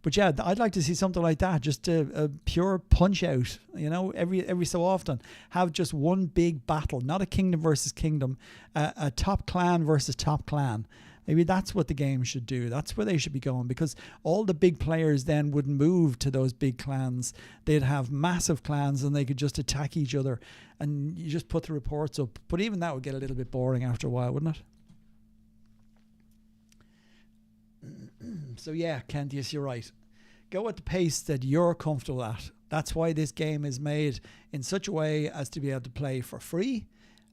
But yeah, I'd like to see something like that, just a pure punch out, you know, every so often. Have just one big battle, not a kingdom versus kingdom, a top clan versus top clan. Maybe that's what the game should do. That's where they should be going, because all the big players then would move to those big clans. They'd have massive clans and they could just attack each other, and you just put the reports up. But even that would get a little bit boring after a while, wouldn't it? So yeah, Kent, yes, you're right. Go at the pace that you're comfortable at. That's why this game is made in such a way as to be able to play for free,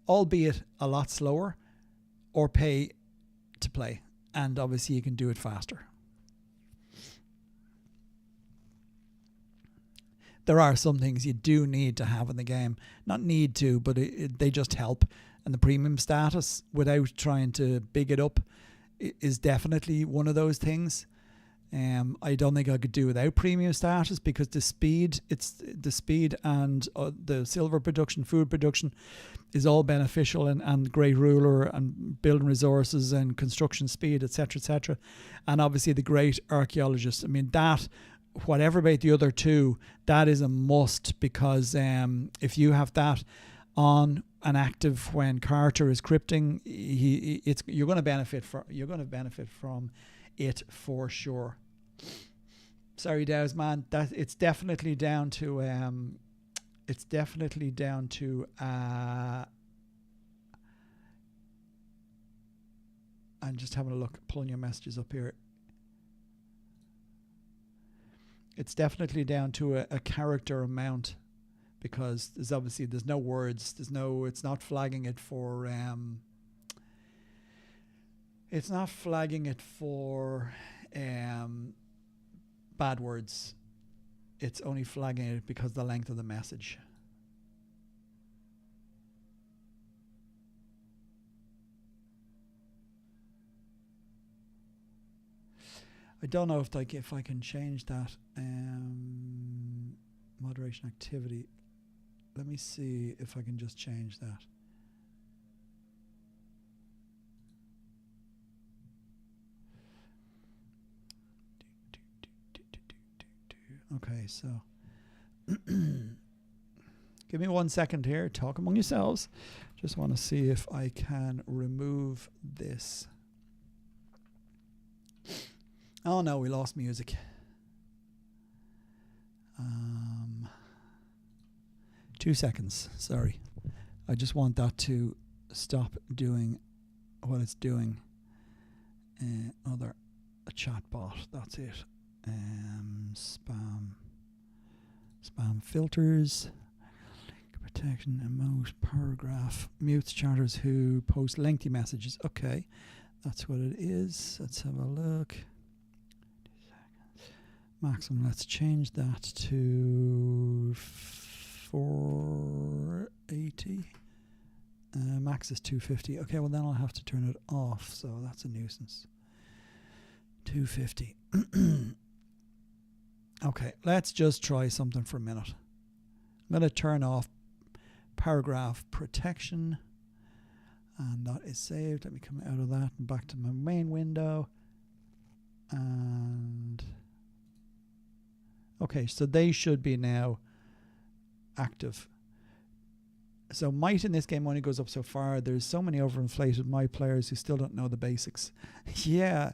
albeit a lot slower, or pay to play. And obviously you can do it faster. There are some things you do need to have in the game. Not need to, but they just help. and the premium status without trying to big it up is definitely one of those things. I don't think I could do without premium status, because the speed and the silver production, food production is all beneficial, and great ruler and building resources and construction speed, etc., etc. And obviously the great archaeologist. I mean, that, whatever about the other two, that is a must, because if you have that on and active when Carter is crypting, you're going to benefit from it for sure. Sorry, Dow's man. That it's definitely down to I'm just having a look, pulling your messages up here. It's definitely down to a character amount, because there's no words, it's not flagging it for bad words. It's only flagging it because of the length of the message. I don't know if I can change that moderation activity. Let me see if I can just change that. Okay, so give me 1 second here. Talk among yourselves. Just want to see if I can remove this. Oh no, we lost music. 2 seconds. Sorry. I just want that to stop doing what it's doing. A chat bot. That's it. Spam filters, protection, emote, paragraph, mutes chatters who post lengthy messages. Okay, that's what it is. Let's have a look. Maximum, let's change that to 480. Max is 250. Okay, well then I'll have to turn it off, so that's a nuisance. 250. Okay, let's just try something for a minute. I'm going to turn off paragraph protection, and that is saved. Let me come out of that and back to my main window. And okay, so they should be now active. So might in this game only goes up so far. There's so many overinflated might players who still don't know the basics. Yeah.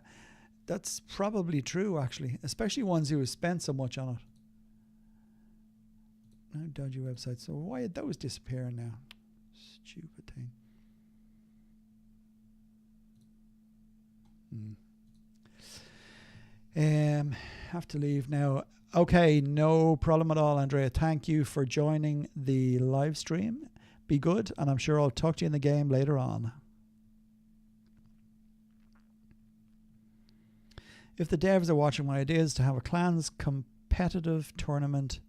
That's probably true, actually, especially ones who have spent so much on it. No dodgy websites. So why are those disappearing now? Stupid thing. Have to leave now. Okay, no problem at all, Andrea. Thank you for joining the live stream. Be good, and I'm sure I'll talk to you in the game later on. If the devs are watching, my idea is to have a clans competitive tournament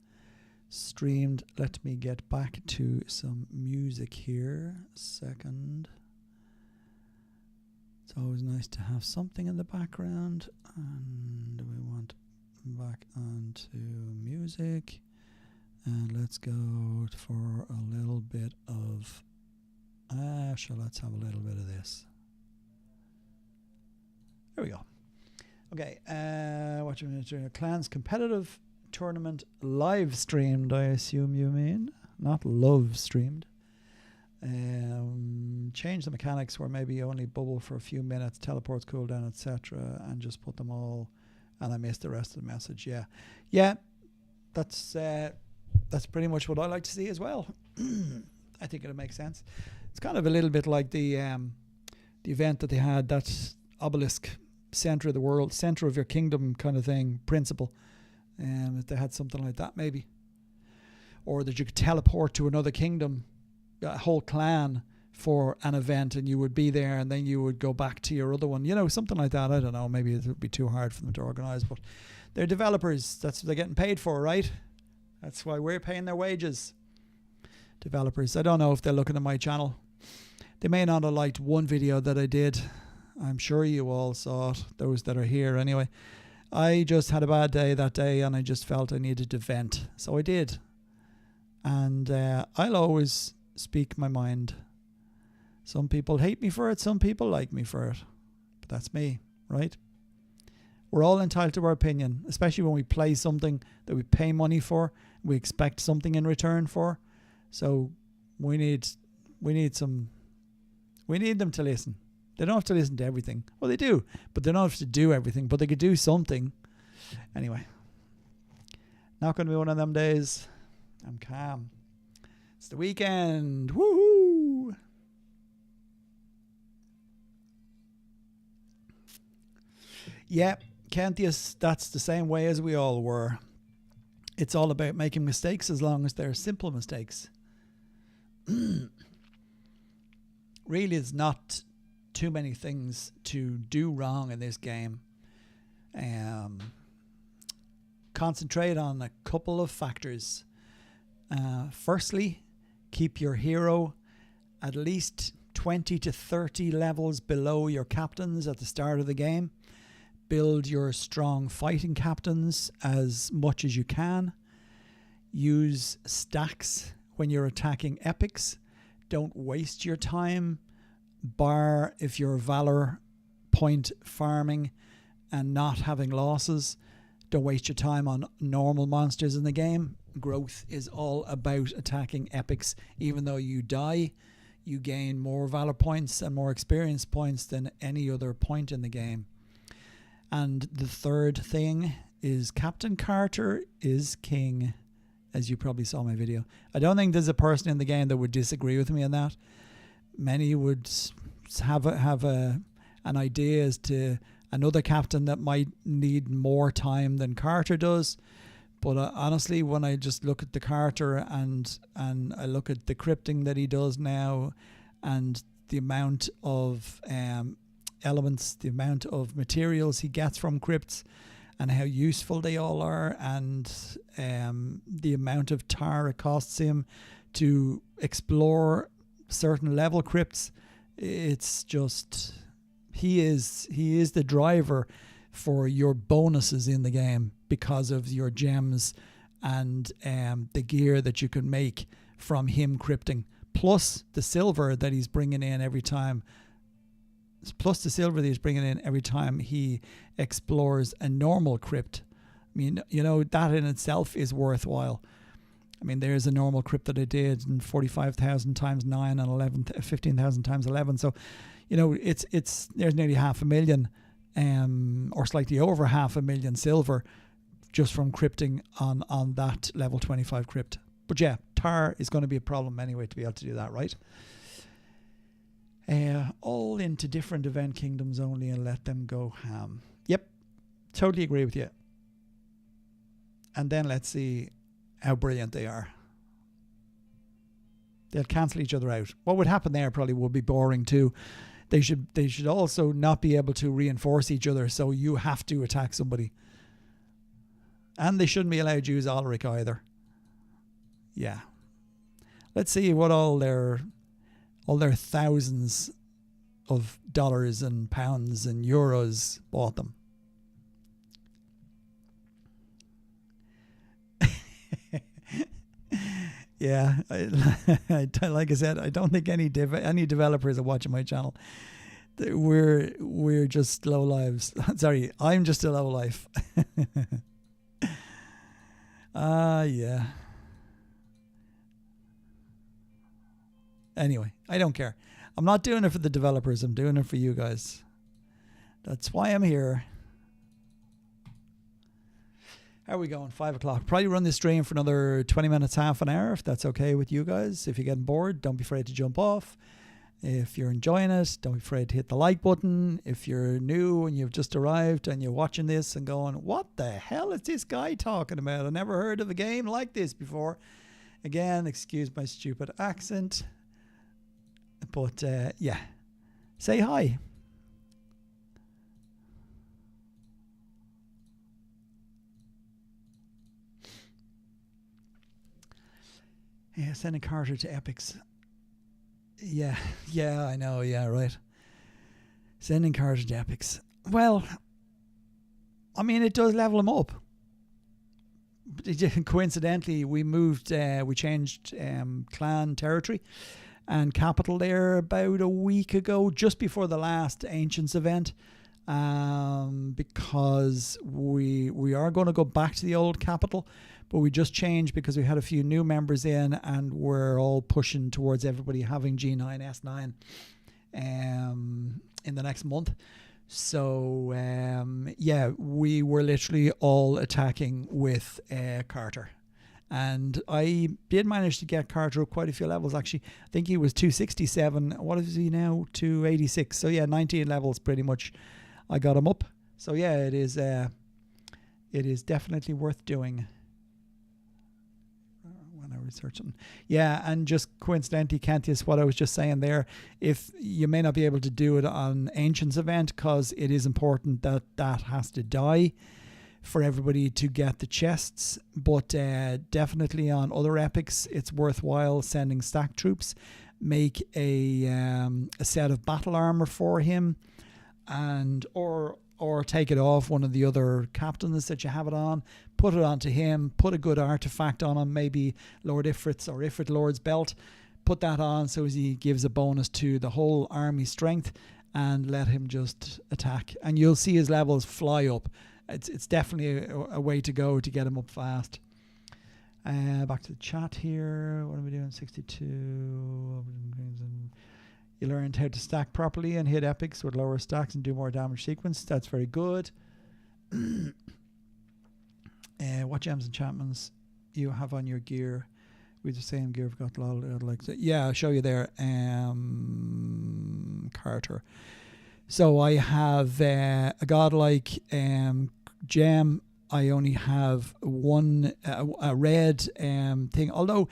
streamed. Let me get back to some music here. Second. It's always nice to have something in the background. And we want back onto music. And let's go for a little bit of... sure, let's have a little bit of this. There we go. Okay, what you mean? Clans competitive tournament live streamed, I assume you mean, not love streamed. Change the mechanics where maybe you only bubble for a few minutes, teleports, cooldown, etc., and just put them all. And I missed the rest of the message. Yeah, that's pretty much what I like to see as well. I think it'll make sense. It's kind of a little bit like the event that they had, that obelisk. Center of the world, center of your kingdom kind of thing, principle. If they had something like that, maybe. Or that you could teleport to another kingdom, a whole clan for an event, and you would be there, and then you would go back to your other one. You know, something like that. I don't know. Maybe it would be too hard for them to organize, but they're developers. That's what they're getting paid for, right? That's why we're paying their wages. Developers. I don't know if they're looking at my channel. They may not have liked one video that I did. I'm sure you all saw it, those that are here anyway. I just had a bad day that day and I just felt I needed to vent. So I did. And I'll always speak my mind. Some people hate me for it, some people like me for it. But that's me, right? We're all entitled to our opinion, especially when we play something that we pay money for, we expect something in return for. So we need them to listen. They don't have to listen to everything. Well, they do, but they don't have to do everything, but they could do something. Anyway, not going to be one of them days. I'm calm. It's the weekend. Woohoo! Yeah, Kentius, that's the same way as we all were. It's all about making mistakes as long as they're simple mistakes. Really, it's not too many things to do wrong in this game. Concentrate on a couple of factors. Firstly, keep your hero at least 20 to 30 levels below your captains at the start of the game. Build your strong fighting captains as much as you can. Use stacks when you're attacking epics. Don't waste your time, bar if you're valor point farming and not having losses. Don't waste your time on normal monsters in the game. Growth is all about attacking epics. Even though you die, you gain more valor points and more experience points than any other point in the game. And the third thing is Captain Carter is king, as you probably saw my video. I don't think there's a person in the game that would disagree with me on that. Many would have an idea as to another captain that might need more time than Carter does. But honestly, when I just look at the Carter and I look at the crypting that he does now and the amount of elements, the amount of materials he gets from crypts and how useful they all are, and the amount of tar it costs him to explore certain level crypts, it's just he is the driver for your bonuses in the game because of your gems and the gear that you can make from him crypting, plus the silver that he's bringing in every time. He explores a normal crypt. I mean, you know, that in itself is worthwhile. I mean, there's a normal crypt that I did in 45,000 times 9 and 15,000 times 11. So, you know, it's there's nearly 500,000 or slightly over 500,000 silver just from crypting on that level 25 crypt. But yeah, tar is going to be a problem anyway to be able to do that, right? All into different event kingdoms only and let them go ham. Yep, totally agree with you. And then let's see how brilliant they are. They'll cancel each other out. What would happen there probably would be boring too. They should also not be able to reinforce each other, so you have to attack somebody. And they shouldn't be allowed to use Alaric either. Yeah. Let's see what all their thousands of dollars and pounds and euros bought them. Yeah, like I said, I don't think any developers are watching my channel. We're just low lives. Sorry, I'm just a low life. Yeah. Anyway, I don't care. I'm not doing it for the developers. I'm doing it for you guys. That's why I'm here. How are we going? 5 o'clock. Probably run this stream for another 20 minutes, half an hour, if that's okay with you guys. If you're getting bored, don't be afraid to jump off. If you're enjoying it, don't be afraid to hit the like button. If you're new and you've just arrived and you're watching this and going, what the hell is this guy talking about? I never heard of a game like this before. Again, excuse my stupid accent. But yeah, say hi. Yeah, sending Carter to epics. Yeah, yeah, I know. Yeah, right. Sending Carter to epics. Well, I mean, it does level him up. Coincidentally, we changed clan territory and capital there about a week ago, just before the last Ancients event, because we are going to go back to the old capital, but we just changed because we had a few new members in, and we're all pushing towards everybody having G9, S9 in the next month. So yeah, we were literally all attacking with Carter. And I did manage to get Carter up quite a few levels, actually. I think he was 267. What is he now? 286. So yeah, 19 levels pretty much. I got him up. So yeah, it is definitely worth doing. When I was searching. Yeah, and just coincidentally, Cantius, what I was just saying there, if you may not be able to do it on Ancients event, because it is important that that has to die for everybody to get the chests, but definitely on other epics it's worthwhile sending stack troops. Make a set of battle armor for him, and or take it off one of the other captains that you have it on, put it onto him, put a good artifact on him, maybe Lord Ifrit's or Ifrit Lord's belt, put that on so as he gives a bonus to the whole army strength, and let him just attack, and you'll see his levels fly up. It's definitely a way to go to get him up fast. Back to the chat here. What are we doing? 62. You learned how to stack properly and hit epics with lower stacks and do more damage sequence. That's very good. What gems and enchantments you have on your gear? With the same gear, I've got a lot of like. Yeah, I'll show you there. Carter. So I have a godlike gem. I only have one a red thing. Although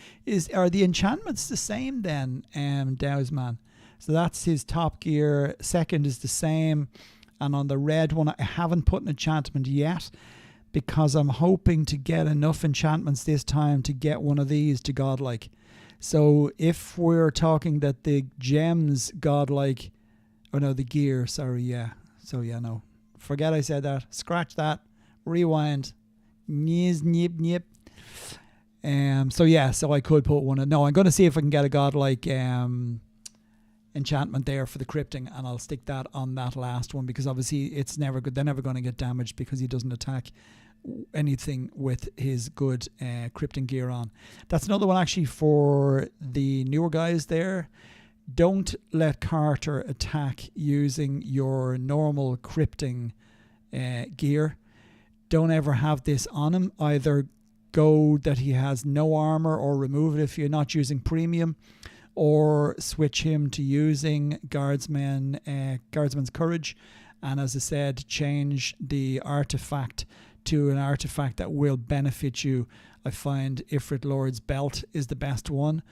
are the enchantments the same then, Dowsman? So that's his top gear. Second is the same, and on the red one I haven't put an enchantment yet, because I'm hoping to get enough enchantments this time to get one of these to godlike. So if we're talking that the gems godlike, oh no, the gear, sorry, yeah. So yeah, no. Forget I said that. Scratch that. Rewind. Nip. So yeah, so I could put one in. No, I'm going to see if I can get a godlike enchantment there for the crypting, and I'll stick that on that last one, because obviously it's never good. They're never going to get damaged because he doesn't attack anything with his good crypting gear on. That's another one actually for the newer guys there. Don't let Carter attack using your normal crypting gear. Don't ever have this on him. Either go that he has no armor, or remove it if you're not using premium, or switch him to using Guardsman's Courage. And as I said, change the artifact to an artifact that will benefit you. I find Ifrit Lord's Belt is the best one,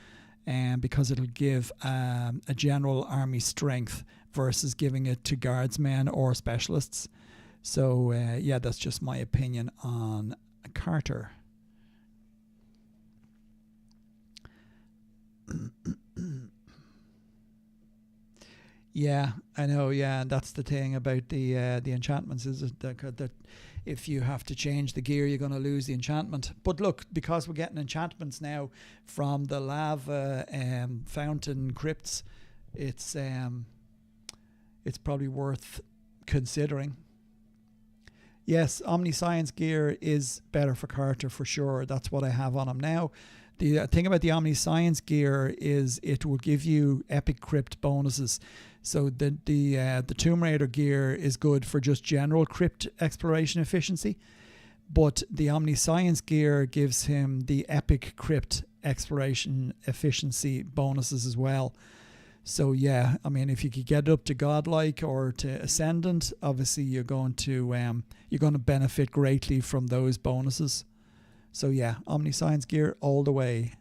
because it'll give a general army strength versus giving it to guardsmen or specialists. So yeah, that's just my opinion on Carter. Yeah, I know. Yeah, and that's the thing about the enchantments, is that if you have to change the gear, you're going to lose the enchantment. But look, because we're getting enchantments now from the lava fountain crypts, it's probably worth considering. Yes, Omniscience gear is better for Carter for sure. That's what I have on him now. The thing about the Omniscience gear is it will give you epic crypt bonuses. So the Tomb Raider gear is good for just general crypt exploration efficiency, but the Omniscience gear gives him the epic crypt exploration efficiency bonuses as well. So yeah, I mean, if you could get it up to godlike or to ascendant, obviously you're going to benefit greatly from those bonuses. So yeah, Omniscience gear all the way.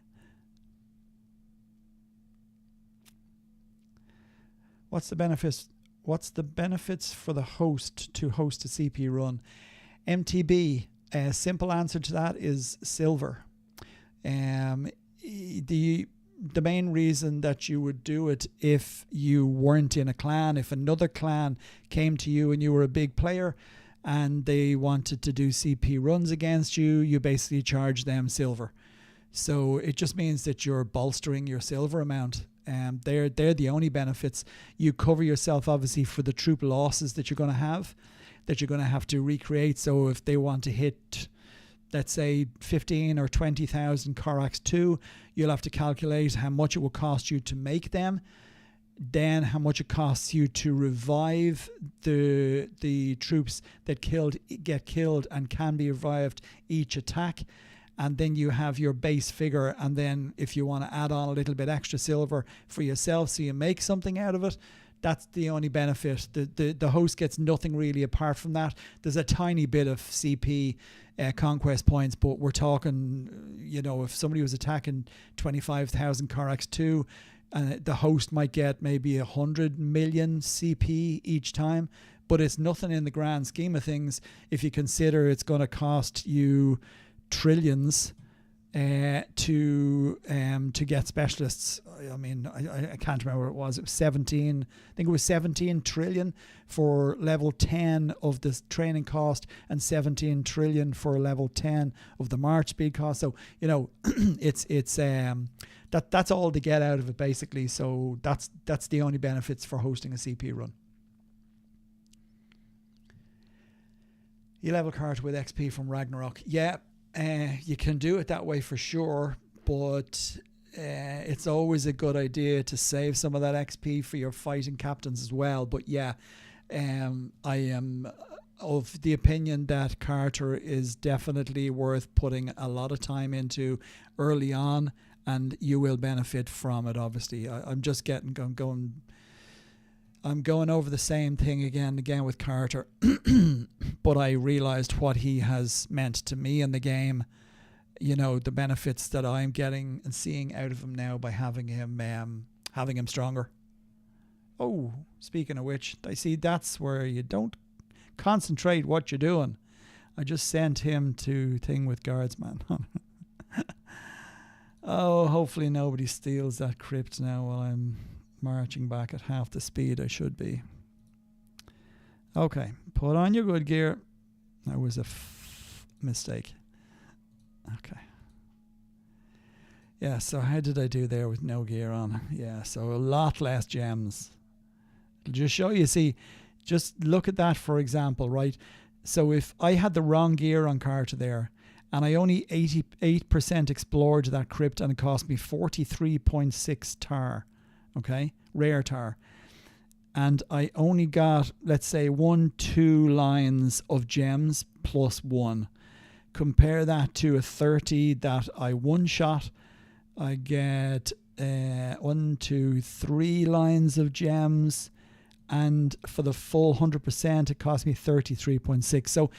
What's the benefits for the host to host a CP run? MTB. A simple answer to that is silver. The the main reason that you would do it if you weren't in a clan, if another clan came to you and you were a big player and they wanted to do CP runs against you, you basically charge them silver. So it just means that you're bolstering your silver amount. They're the only benefits. You cover yourself obviously for the troop losses that you're going to have to recreate. So if they want to hit, let's say 15 or 20,000 Corax 2, you'll have to calculate how much it will cost you to make them, then how much it costs you to revive the troops that get killed and can be revived each attack. And then you have your base figure, and then if you want to add on a little bit extra silver for yourself so you make something out of it, that's the only benefit. The host gets nothing really apart from that. There's a tiny bit of CP conquest points, but we're talking, if somebody was attacking 25,000 Corax 2, the host might get maybe 100 million CP each time, but it's nothing in the grand scheme of things if you consider it's going to cost you trillions to get specialists. I mean, I can't remember what it was. It was 17. I think it was 17 trillion for level 10 of the training cost and 17 trillion for level 10 of the march speed cost. So it's that's all to get out of it basically. So that's the only benefits for hosting a CP run. You level card with XP from Ragnarok. Yeah. You can do it that way for sure, but it's always a good idea to save some of that XP for your fighting captains as well. But yeah, I am of the opinion that Carter is definitely worth putting a lot of time into early on, and you will benefit from it. Obviously, I'm going over the same thing again with Carter, but I realized what he has meant to me in the game. The benefits that I'm getting and seeing out of him now by having him stronger. Oh, speaking of which, I see that's where you don't concentrate what you're doing. I just sent him to thing with guardsman. Oh, hopefully nobody steals that crypt now while I'm marching back at half the speed I should be. Okay, put on your good gear. That was a mistake. Okay. Yeah, so how did I do there with no gear on? Yeah, so a lot less gems. It'll just show you, see, just look at that for example, right? So if I had the wrong gear on Carter there, and I only 88% explored that crypt and it cost me 43.6 tar. Okay, rare tar, and I only got, let's say, 1-2 lines of gems plus 1. Compare that to a 30 that I one shot. I get 1, 2, 3 lines of gems, and for the full 100% it cost me 33.6. So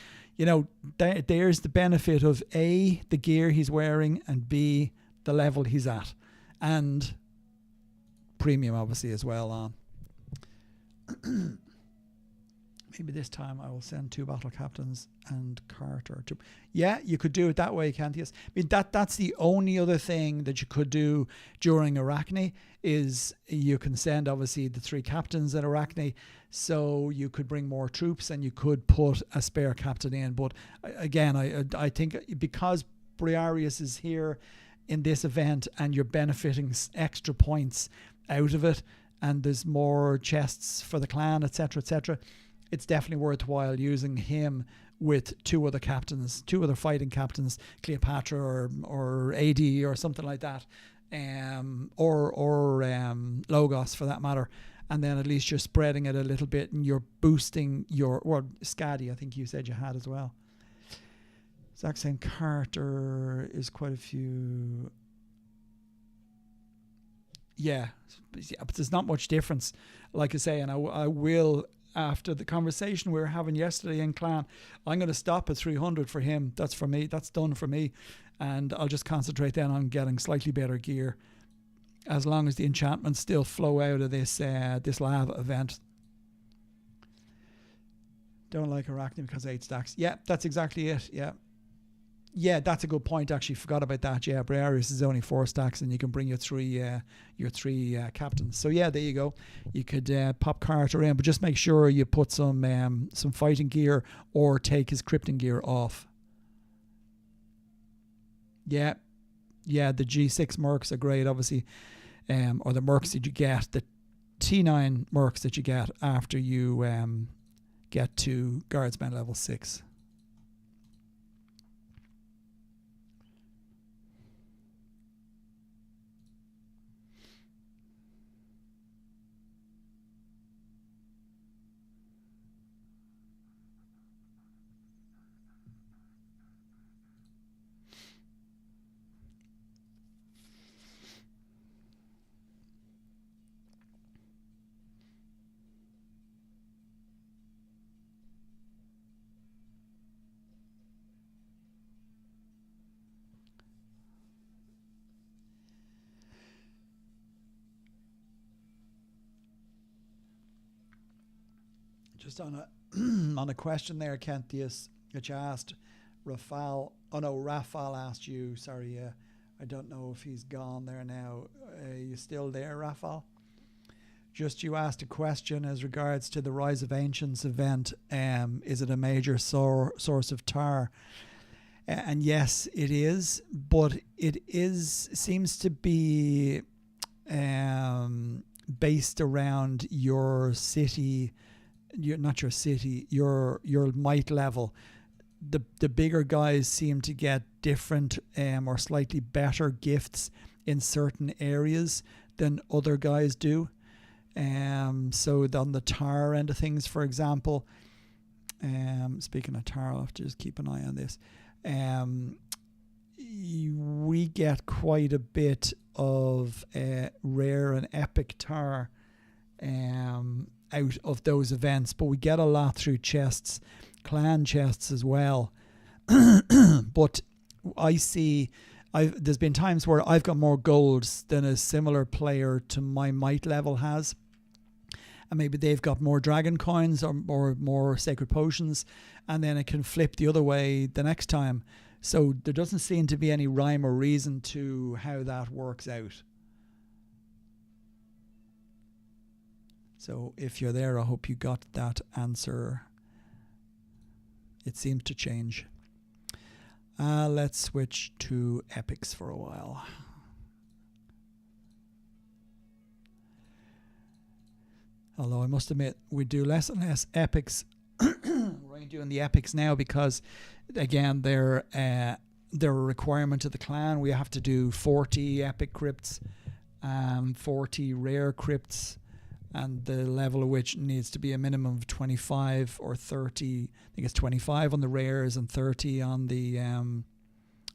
there's the benefit of A, the gear he's wearing, and B, the level he's at, and premium obviously as well on. Maybe this time I will send 2 battle captains and Carter to. Yeah, you could do it that way, can't you? I mean, that's the only other thing that you could do during Arachne is you can send obviously the 3 captains at Arachne, so you could bring more troops and you could put a spare captain in. But again, I think because Briareus is here in this event and you're benefiting extra points out of it, and there's more chests for the clan, etc., it's definitely worthwhile using him with 2 other captains, 2 other fighting captains, Cleopatra or AD or something like that, or Logos for that matter, and then at least you're spreading it a little bit and you're boosting your, or Skadi I think you said you had as well. Zach saying Carter is quite a few. Yeah, but there's not much difference, like I say, and I will, after the conversation we were having yesterday in clan, I'm going to stop at 300 for him. That's for me. That's done for me, and I'll just concentrate then on getting slightly better gear, as long as the enchantments still flow out of this lava event. Don't like Arachne because 8 stacks. Yeah, that's exactly it. Yeah, Yeah, that's a good point. Actually, forgot about that. Yeah, Briareus is only 4 stacks, and you can bring your three captains. So yeah, there you go. You could pop Carter in, but just make sure you put some fighting gear or take his Krypton gear off. Yeah, yeah. The G6 mercs are great, obviously, or the mercs that you get, the T9 mercs that you get after you get to Guardsman level 6. Just on a on a question there, Kentius, that you asked, Rafal. Oh no, Rafal asked you. Sorry, I don't know if he's gone there now. Are you still there, Rafal? Just you asked a question as regards to the Rise of Ancients event. Is it a major source of tar? And yes, it is, but it seems to be based around your city. Not your city, your might level. The bigger guys seem to get different or slightly better gifts in certain areas than other guys do. So on the tar end of things, for example, speaking of tar, I'll have to just keep an eye on this. We get quite a bit of rare and epic tar out of those events, but we get a lot through chests, clan chests as well. But I see there's been times where I've got more golds than a similar player to my might level has, and maybe they've got more dragon coins or more sacred potions, and then it can flip the other way the next time. So there doesn't seem to be any rhyme or reason to how that works out. So if you're there, I hope you got that answer. It seems to change. Let's switch to epics for a while. Although I must admit, we do less and less epics. We're only doing the epics now because, again, they're a requirement of the clan. We have to do 40 epic crypts, 40 rare crypts, and the level of which needs to be a minimum of 25 or 30. I think it's 25 on the rares and 30 on the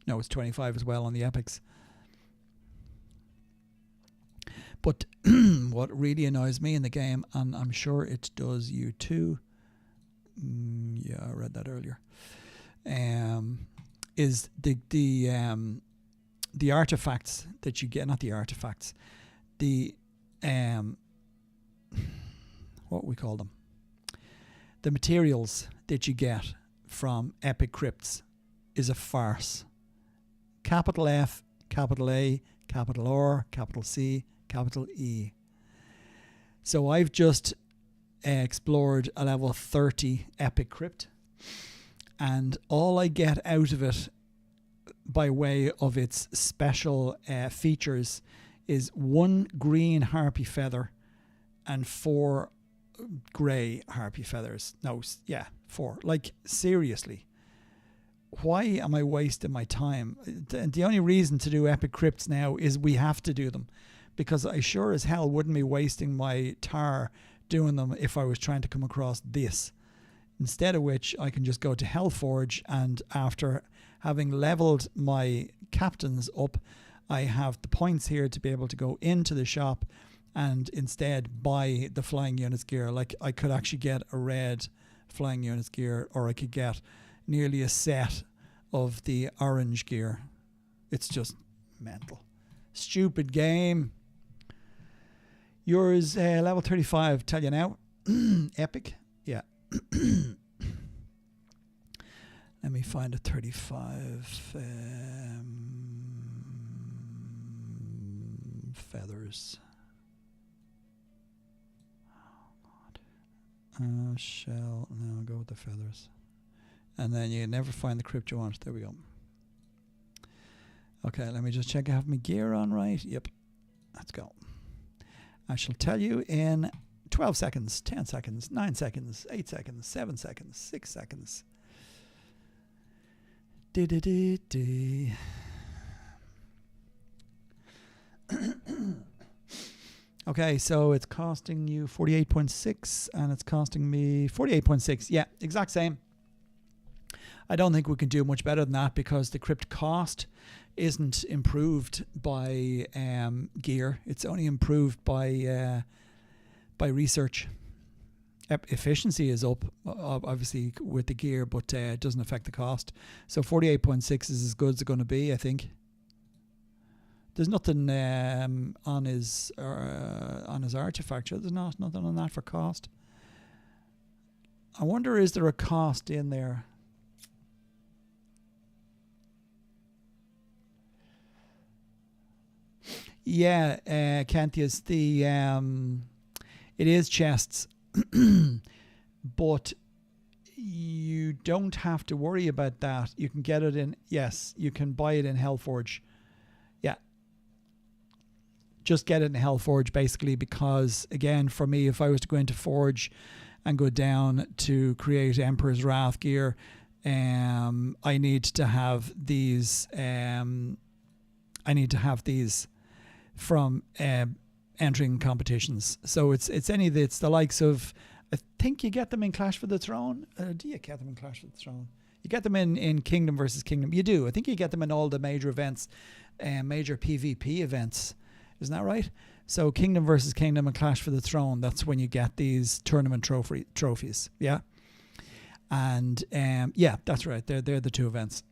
no, it's 25 as well on the epics. But what really annoys me in the game, and I'm sure it does you too, yeah, I read that earlier, is the artifacts that you get, not the artifacts, the what we call them, the materials that you get from epic crypts is a farce. Capital F, capital A, capital R, capital C, capital E. So I've just explored a level 30 epic crypt, and all I get out of it by way of its special features is 1 green harpy feather and 4 grey harpy feathers. No, yeah, 4. Like, seriously, why am I wasting my time? The only reason to do epic crypts now is we have to do them, because I sure as hell wouldn't be wasting my tar doing them if I was trying to come across this. Instead of which, I can just go to Hellforge, and after having leveled my captains up, I have the points here to be able to go into the shop and instead buy the flying units gear. Like, I could actually get a red flying units gear, or I could get nearly a set of the orange gear. It's just mental. Stupid game. Yours, level 35, tell you now. Epic. Yeah. Let me find a 35 feathers. Shell. No, I'll go with the feathers. And then you never find the crypt you want. There we go. Okay, let me just check I have my gear on right. Yep. Let's go. I shall tell you in 12 seconds, 10 seconds, 9 seconds, 8 seconds, 7 seconds, 6 seconds. Okay, so it's costing you 48.6 and it's costing me 48.6. Yeah, exact same. I don't think we can do much better than that because the crypt cost isn't improved by gear. It's only improved by research. Efficiency is up, obviously, with the gear, but it doesn't affect the cost. So 48.6 is as good as it's going to be, I think. There's nothing on his artifact. There's nothing on that for cost. I wonder, is there a cost in there? Yeah, Cantius, it is chests, but you don't have to worry about that. You can get it in, yes, you can buy it in Hellforge. Yeah. Just get it in Hellforge, basically, because, again, for me, if I was to go into Forge and go down to create Emperor's Wrath gear, I need to have these, from entering competitions. So it's the likes of, I think you get them in Clash for the Throne. Do you get them in Clash for the Throne? You get them in Kingdom versus Kingdom. You do. I think you get them in all the major events, major PvP events. Isn't that right? So Kingdom versus Kingdom and Clash for the Throne, that's when you get these tournament trophies. Yeah. And yeah, that's right. They're the two events.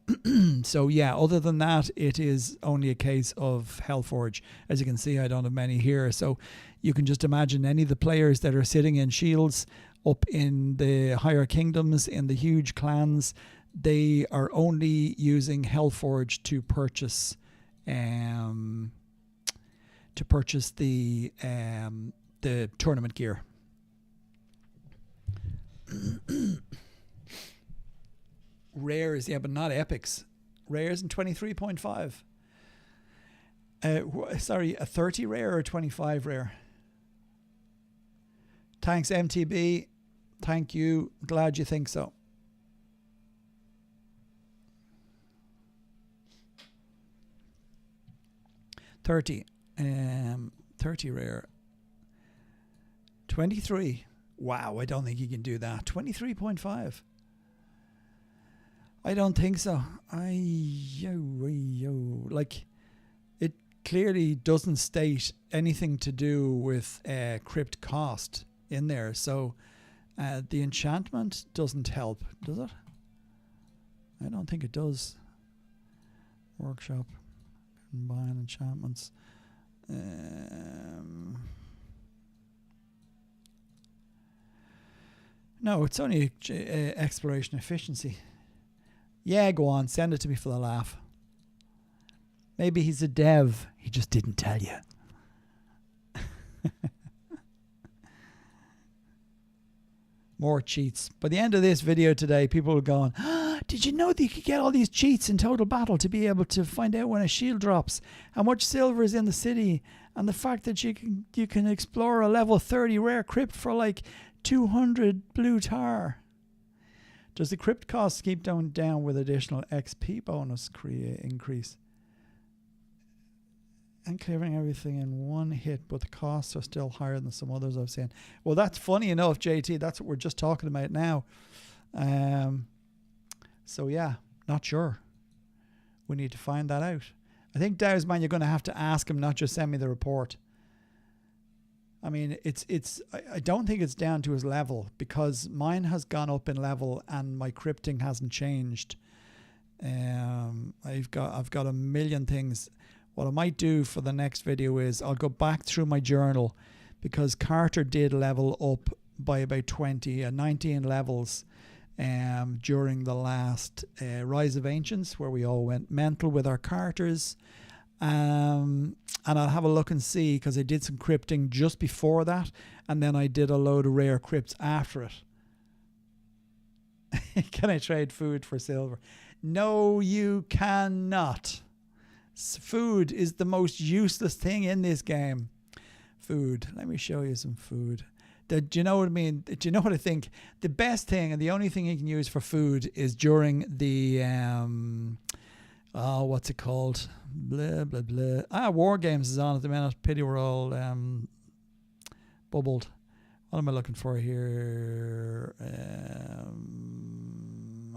So yeah, other than that, it is only a case of Hellforge. As you can see, I don't have many here. So you can just imagine any of the players that are sitting in shields up in the higher kingdoms, in the huge clans, they are only using Hellforge to purchase the tournament gear. Rares, yeah, but not epics. Rares in 23.5. Sorry, a 30 rare or 25 rare? Thanks, MTB. Thank you. Glad you think so. $30 rare. 23. Wow, I don't think you can do that. 23.5. I don't think so. Like, it clearly doesn't state anything to do with crypt cost in there. So the enchantment doesn't help, does it? I don't think it does. Workshop, combine enchantments. No, it's only exploration efficiency. Yeah, go on, send it to me for the laugh. Maybe he's a dev. He just didn't tell you. More cheats. By the end of this video today, people are going, did you know that you could get all these cheats in Total Battle to be able to find out when a shield drops, how much silver is in the city, and the fact that you can explore a level 30 rare crypt for like 200 blue tar. Does the crypt cost keep down with additional XP bonus increase? And clearing everything in one hit, but the costs are still higher than some others I've seen. Well, that's funny enough, JT. That's what we're just talking about now. So yeah, not sure. We need to find that out. I think Dowsman, you're going to have to ask him, not just send me the report. I mean, I don't think it's down to his level, because mine has gone up in level and my crypting hasn't changed. I've got a million things. What I might do for the next video is I'll go back through my journal, because Carter did level up by about 19 levels during the last Rise of Ancients, where we all went mental with our carters. And I'll have a look and see, because I did some crypting just before that, and then I did a load of rare crypts after it. Can I trade food for silver? No, you cannot. Food is the most useless thing in this game. Food. Let me show you some food. Do you know what I mean? Do you know what I think? The best thing and the only thing you can use for food is during the what's it called? Blah blah blah. War Games is on at the minute. Pity we're all bubbled. What am I looking for here?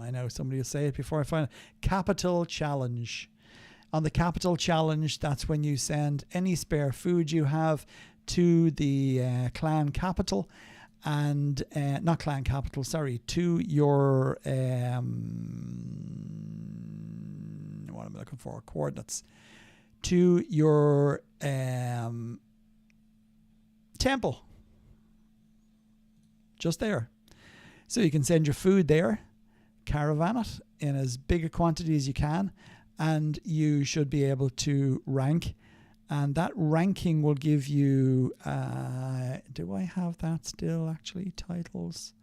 I know somebody will say it before I find it. Capital Challenge. On the Capital Challenge, that's when you send any spare food you have to the clan capital, and not clan capital, sorry, to your what am I looking for? Coordinates. To your temple. Just there. So you can send your food there, caravan it in as big a quantity as you can, and you should be able to rank. And that ranking will give you, do I have that still actually, titles?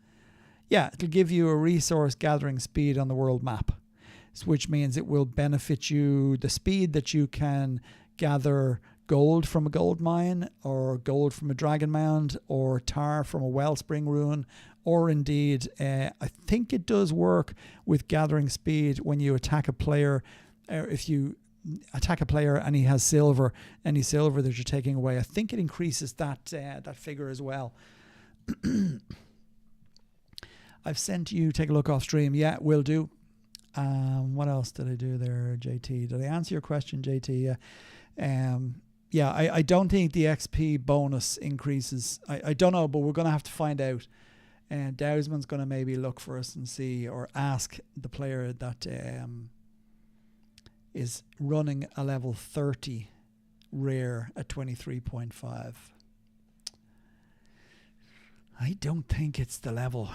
Yeah, it'll give you a resource gathering speed on the world map, which means it will benefit you, the speed that you can gather gold from a gold mine, or gold from a dragon mound, or tar from a wellspring ruin, or indeed, I think it does work with gathering speed when you attack a player. If you attack a player and he has silver, any silver that you're taking away, I think it increases that that figure as well. I've sent you, take a look off stream. Yeah, will do. What else did I do there, JT? Did I answer your question, JT? Yeah, I don't think the XP bonus increases. I don't know, but we're going to have to find out. And Dowsman's going to maybe look for us and see, or ask the player that is running a level 30 rare at 23.5. I don't think it's the level,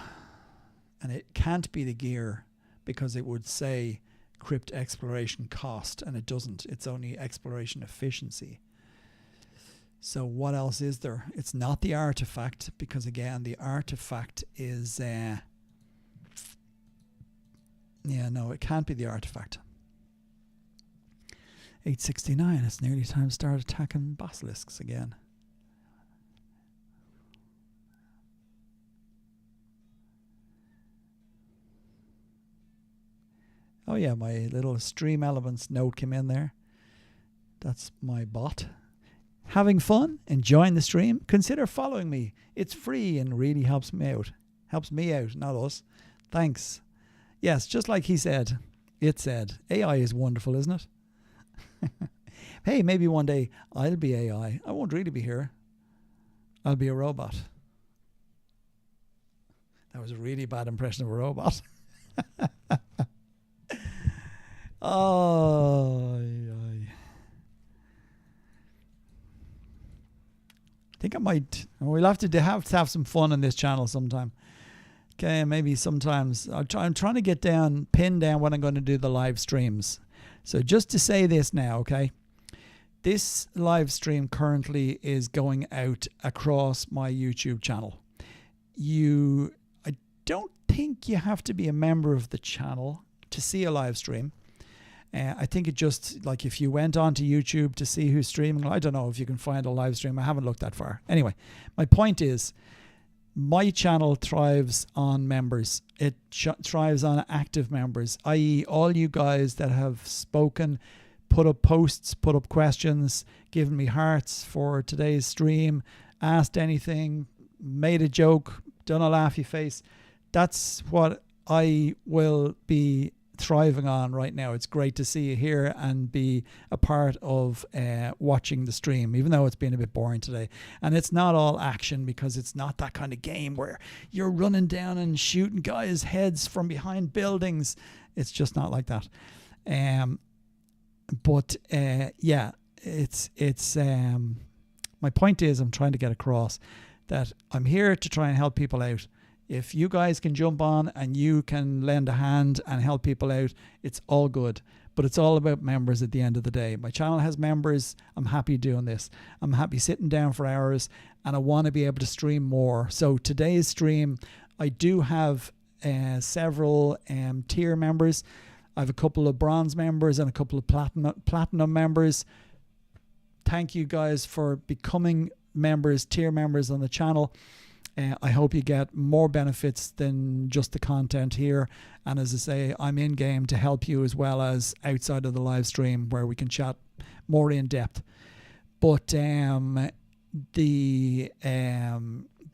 and it can't be the gear, because it would say crypt exploration cost, and it doesn't. It's only exploration efficiency. So what else is there? It's not the artifact, because again, the artifact is yeah, no, it can't be the artifact. 869, it's nearly time to start attacking basilisks again. Oh yeah, my little Stream Elements note came in there. That's my bot. Having fun, enjoying the stream, consider following me. It's free and really helps me out. Helps me out, not us. Thanks. Yes, just like he said, it said, AI is wonderful, isn't it? Hey, maybe one day I'll be AI. I won't really be here. I'll be a robot. That was a really bad impression of a robot. Oh, I think I might. We'll have to have some fun on this channel sometime. Okay, maybe sometimes I'm trying to get pin down when I'm going to do the live streams. So just to say this now, okay, this live stream currently is going out across my YouTube channel. I don't think you have to be a member of the channel to see a live stream. I think it just, like, if you went onto YouTube to see who's streaming, I don't know if you can find a live stream. I haven't looked that far. Anyway, my point is, my channel thrives on members. It thrives on active members, i.e. all you guys that have spoken, put up posts, put up questions, given me hearts for today's stream, asked anything, made a joke, done a laughy face. That's what I will be thriving on right now. It's great to see you here and be a part of watching the stream, even though it's been a bit boring today. And it's not all action, because it's not that kind of game where you're running down and shooting guys' heads from behind buildings. It's just not like that. But yeah, it's my point is, I'm trying to get across that I'm here to try and help people out. If you guys can jump on and you can lend a hand and help people out, it's all good. But it's all about members at the end of the day. My channel has members. I'm happy doing this. I'm happy sitting down for hours, and I want to be able to stream more. So today's stream, I do have several tier members. I have a couple of bronze members and a couple of platinum members. Thank you guys for becoming members, tier members on the channel. I hope you get more benefits than just the content here. And as I say, I'm in game to help you as well as outside of the live stream where we can chat more in depth. But the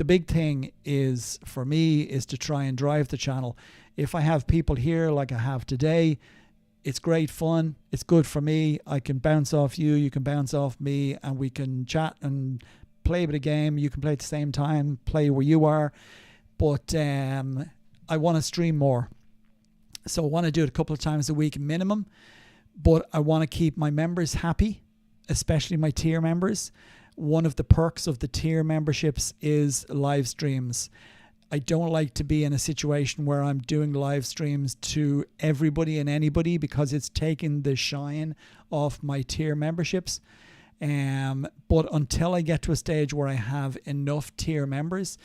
big thing is for me is to try and drive the channel. If I have people here like I have today, it's great fun. It's good for me. I can bounce off you. You can bounce off me, and we can chat and play a bit of game. You can play at the same time, play where you are. But I want to stream more. So I want to do it a couple of times a week minimum. But I want to keep my members happy, especially my tier members. One of the perks of the tier memberships is live streams. I don't like to be in a situation where I'm doing live streams to everybody and anybody, because it's taking the shine off my tier memberships. But until I get to a stage where I have enough tier members,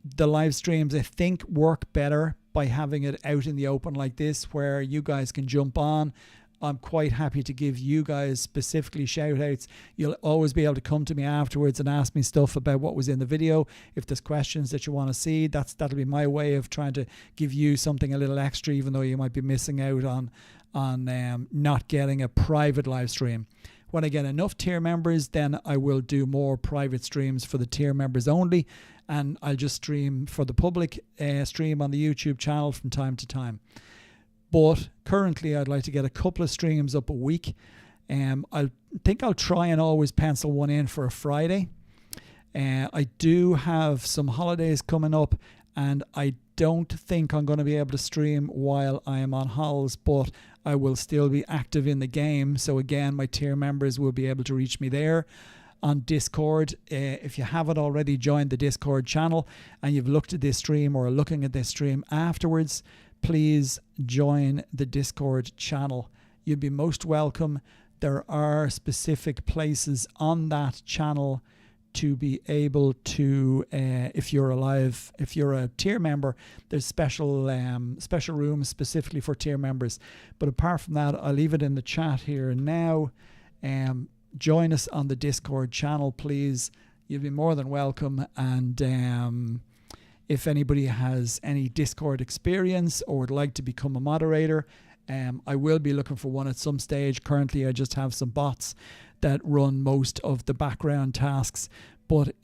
the live streams I think work better by having it out in the open like this, where you guys can jump on. I'm quite happy to give you guys specifically shout outs. You'll always be able to come to me afterwards and ask me stuff about what was in the video. If there's questions that you want to see, that'll be my way of trying to give you something a little extra, even though you might be missing out on not getting a private live stream. When I get enough tier members, then I will do more private streams for the tier members only, and I'll just stream for the public stream on the YouTube channel from time to time. But currently I'd like to get a couple of streams up a week. I think I'll try and always pencil one in for a Friday. I do have some holidays coming up, and I don't think I'm going to be able to stream while I am on holidays, but I will still be active in the game. So again, my tier members will be able to reach me there on Discord. If you haven't already joined the Discord channel and you've looked at this stream or are looking at this stream afterwards, please join the Discord channel. You'd be most welcome. There are specific places on that channel to be able to, if you're a tier member, there's special rooms specifically for tier members. But apart from that, I'll leave it in the chat here now. Join us on the Discord channel, please. You'll be more than welcome. And if anybody has any Discord experience or would like to become a moderator, I will be looking for one at some stage. Currently, I just have some bots that run most of the background tasks, but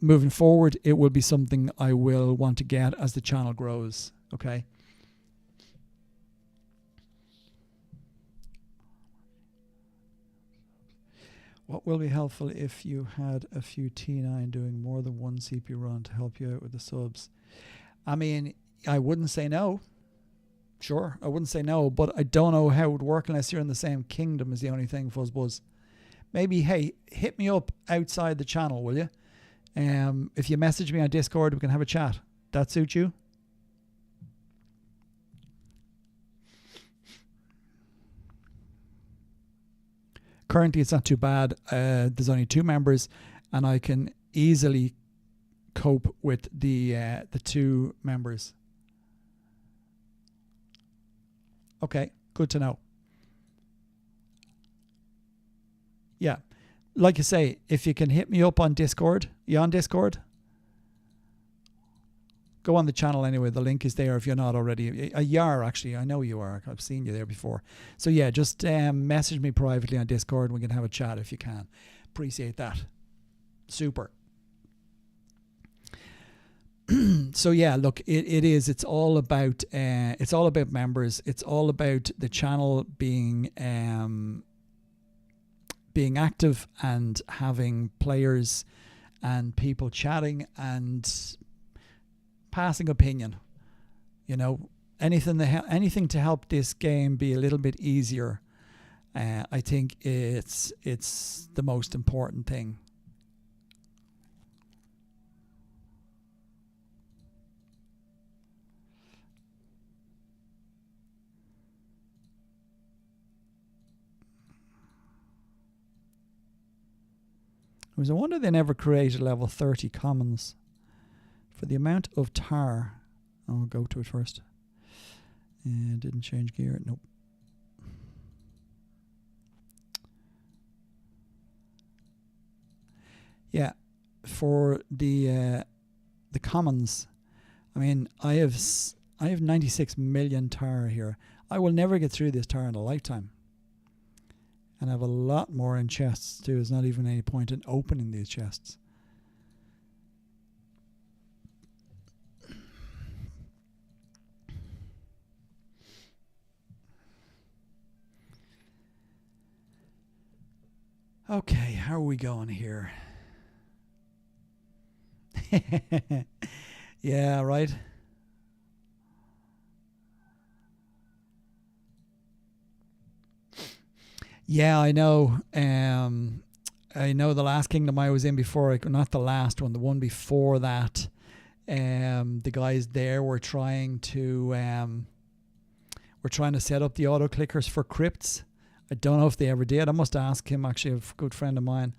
moving forward, it will be something I will want to get as the channel grows. Okay. What will be helpful if you had a few T9 doing more than one CPU run to help you out with the subs? I mean, I wouldn't say no. Sure, I wouldn't say no, but I don't know how it would work unless you're in the same kingdom is the only thing, Fuzzbuzz. Maybe, hey, hit me up outside the channel, will you? If you message me on Discord, we can have a chat. That suit you? Currently, it's not too bad. There's only 2 members, and I can easily cope with the 2 members. Okay, good to know. Yeah, like I say, if you can hit me up on Discord, you on Discord? Go on the channel anyway. The link is there if you're not already. You are, actually. I know you are. I've seen you there before. So yeah, just message me privately on Discord and we can have a chat if you can. Appreciate that. Super. So yeah, look, it's all about members. It's all about the channel being active and having players and people chatting and passing opinion. You know, anything to help this game be a little bit easier. I think it's the most important thing. was a wonder they never created level 30 commons for the amount of tar. I'll go to it first. Didn't change gear. Nope. Yeah, for the commons, I mean, I have 96 million tar here. I will never get through this tar in a lifetime. And I have a lot more in chests too. There's not even any point in opening these chests. Okay, how are we going here? Yeah, right. Yeah, I know. I know the last kingdom I was in before, not the last one, the one before that. The guys there were trying to set up the auto clickers for crypts. I don't know if they ever did. I must ask him. Actually, a good friend of mine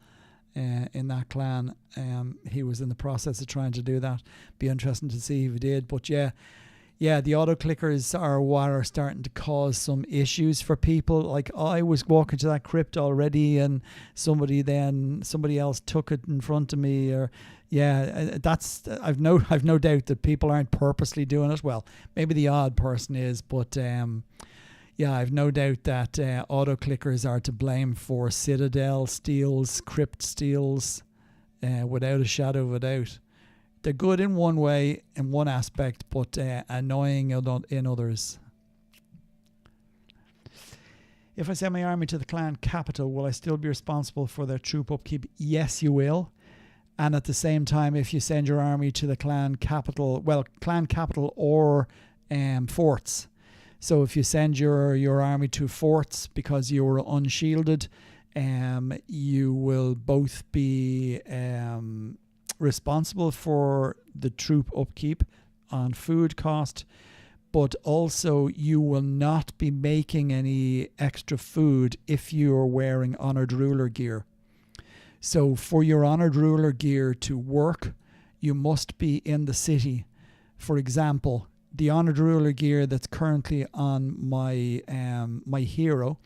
in that clan. He was in the process of trying to do that. Be interesting to see if he did. But yeah, the auto clickers are what are starting to cause some issues for people. Like I was walking to that crypt already, and somebody else took it in front of me. Or that's I've no doubt that people aren't purposely doing it. Well, maybe the odd person is, but yeah, I've no doubt that auto clickers are to blame for Citadel steals, crypt steals, without a shadow of a doubt. They're good in one way, in one aspect, but annoying in others. If I send my army to the clan capital, will I still be responsible for their troop upkeep? Yes, you will. And at the same time, if you send your army to the clan capital or forts. So if you send your army to forts because you're unshielded, you will both be responsible for the troop upkeep on food cost, but also you will not be making any extra food if you're wearing Honored Ruler gear. So for your Honored Ruler gear to work, you must be in the city. For example, the Honored Ruler gear that's currently on my hero,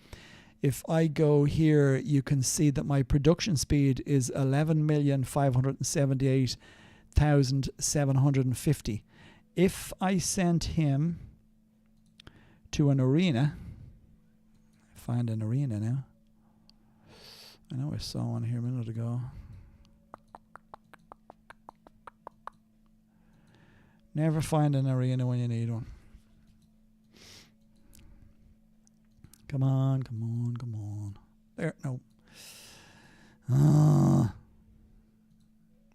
if I go here, you can see that my production speed is 11,578,750. If I sent him to an arena, find an arena now. I know I saw one here a minute ago. Never find an arena when you need one. Come on. There, no.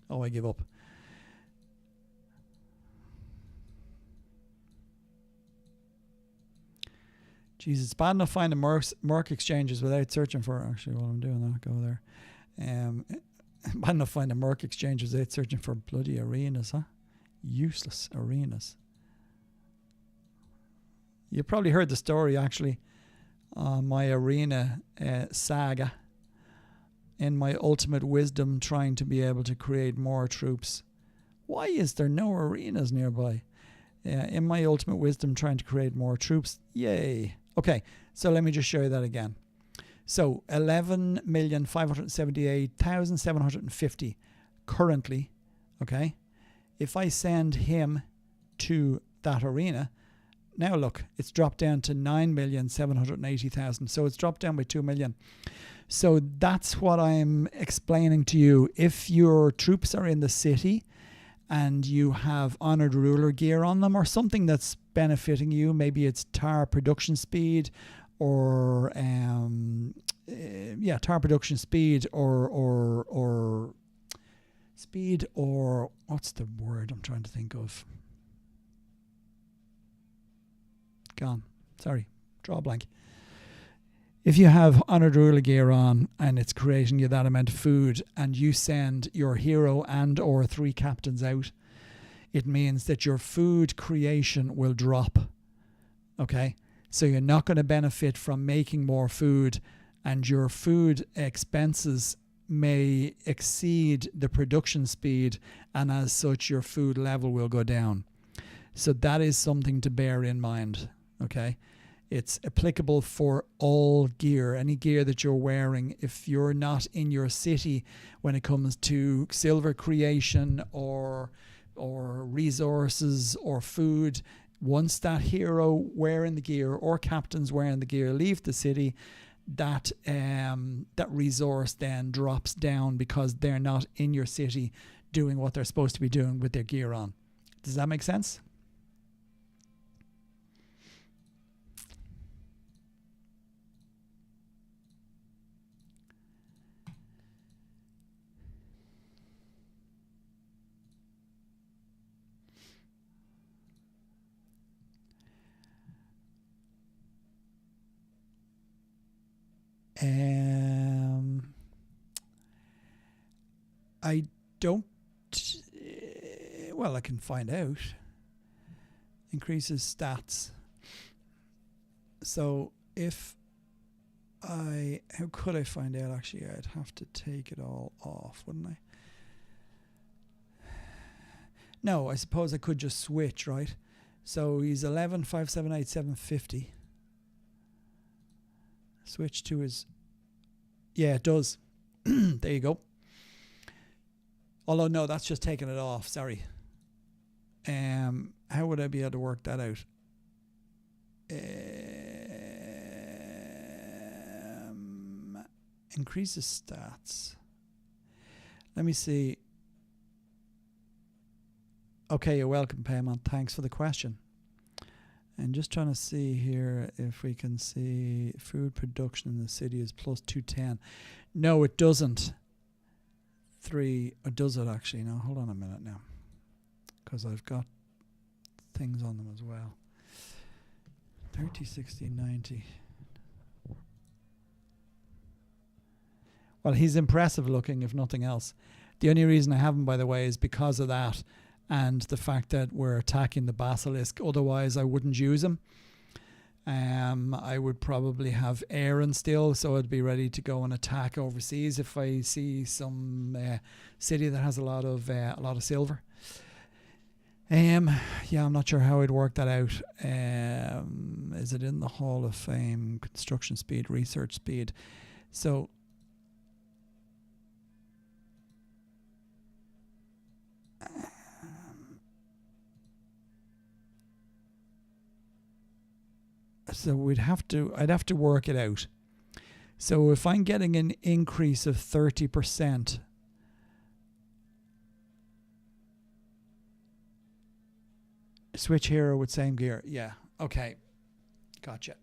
I give up. Jesus, it's bad enough finding merc exchanges without searching for. Actually, while I'm doing that, go there. Bad enough finding merc exchanges without searching for bloody arenas, huh? Useless arenas. You probably heard the story actually on my arena saga. In my ultimate wisdom, trying to be able to create more troops. Why is there no arenas nearby? In my ultimate wisdom, trying to create more troops. Yay. Okay, so let me just show you that again. So 11,578,750 currently. Okay. If I send him to that arena, now look, it's dropped down to 9,780,000. So it's dropped down by 2 million. So that's what I'm explaining to you. If your troops are in the city and you have Honored Ruler gear on them or something that's benefiting you, maybe it's tar production speed or tar production speed or speed, or what's the word I'm trying to think of? Gone. Sorry. Draw a blank. If you have Honored Ruler gear on and it's creating you that amount of food and you send your hero and or 3 captains out, it means that your food creation will drop. Okay? So you're not going to benefit from making more food, and your food expenses may exceed the production speed, and as such your food level will go down. So that is something to bear in mind. Okay, it's applicable for all gear, any gear that you're wearing. If you're not in your city when it comes to silver creation or resources or food, once that hero wearing the gear or captain's wearing the gear leave the city, that resource then drops down because they're not in your city doing what they're supposed to be doing with their gear on. Does that make sense? I don't. Well, I can find out. Increases stats. So if how could I find out? Actually, I'd have to take it all off, wouldn't I? No, I suppose I could just switch, right? So he's 11, 5, 7, 8, 750. Switch to his. Yeah, it does. There you go. Although no, that's just taking it off. Sorry. How would I be able to work that out? Increases stats. Let me see. Okay, you're welcome, Paymon. Thanks for the question. And just trying to see here if we can see food production in the city is plus 210. No, it doesn't. 3, or does it actually? No, hold on a minute now, because I've got things on them as well. 30, 60, 90. Well, he's impressive looking, if nothing else. The only reason I haven't, by the way, is because of that and the fact that we're attacking the basilisk. Otherwise, I wouldn't use him. I would probably have Aaron still, so I'd be ready to go and attack overseas if I see some city that has a lot of silver. Yeah, I'm not sure how I'd work that out. Is it in the Hall of Fame? Construction speed, research speed. So I'd have to work it out. So if I'm getting an increase of 30%, switch hero with same gear. Yeah. Okay. Gotcha.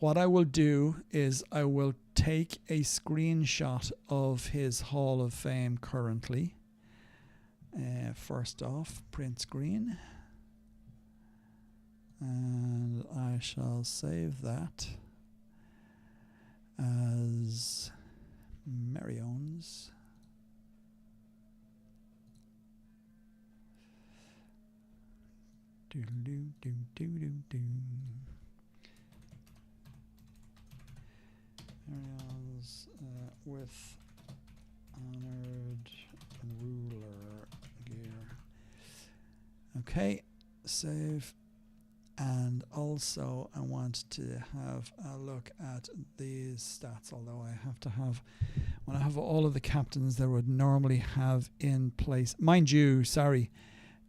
What I will do is I will take a screenshot of his Hall of Fame currently. First off, print screen. And I shall save that as Marion's. Marion's with honored ruler gear. Okay, save. And also I want to have a look at these stats, although I have to have, when I have all of the captains that would normally have in place, mind you, sorry,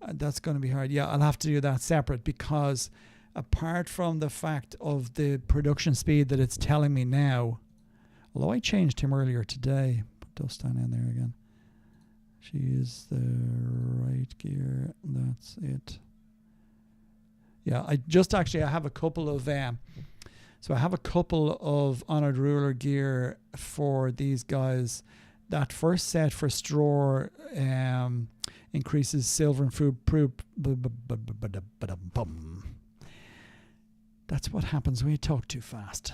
that's going to be hard. Yeah, I'll have to do that separate, because apart from the fact of the production speed that it's telling me now, although I changed him earlier today, put Dustan in there again. She is the right gear, that's it. Yeah, I have a couple of honored ruler gear for these guys. That first set for Stror increases silver and food. That's what happens when you talk too fast.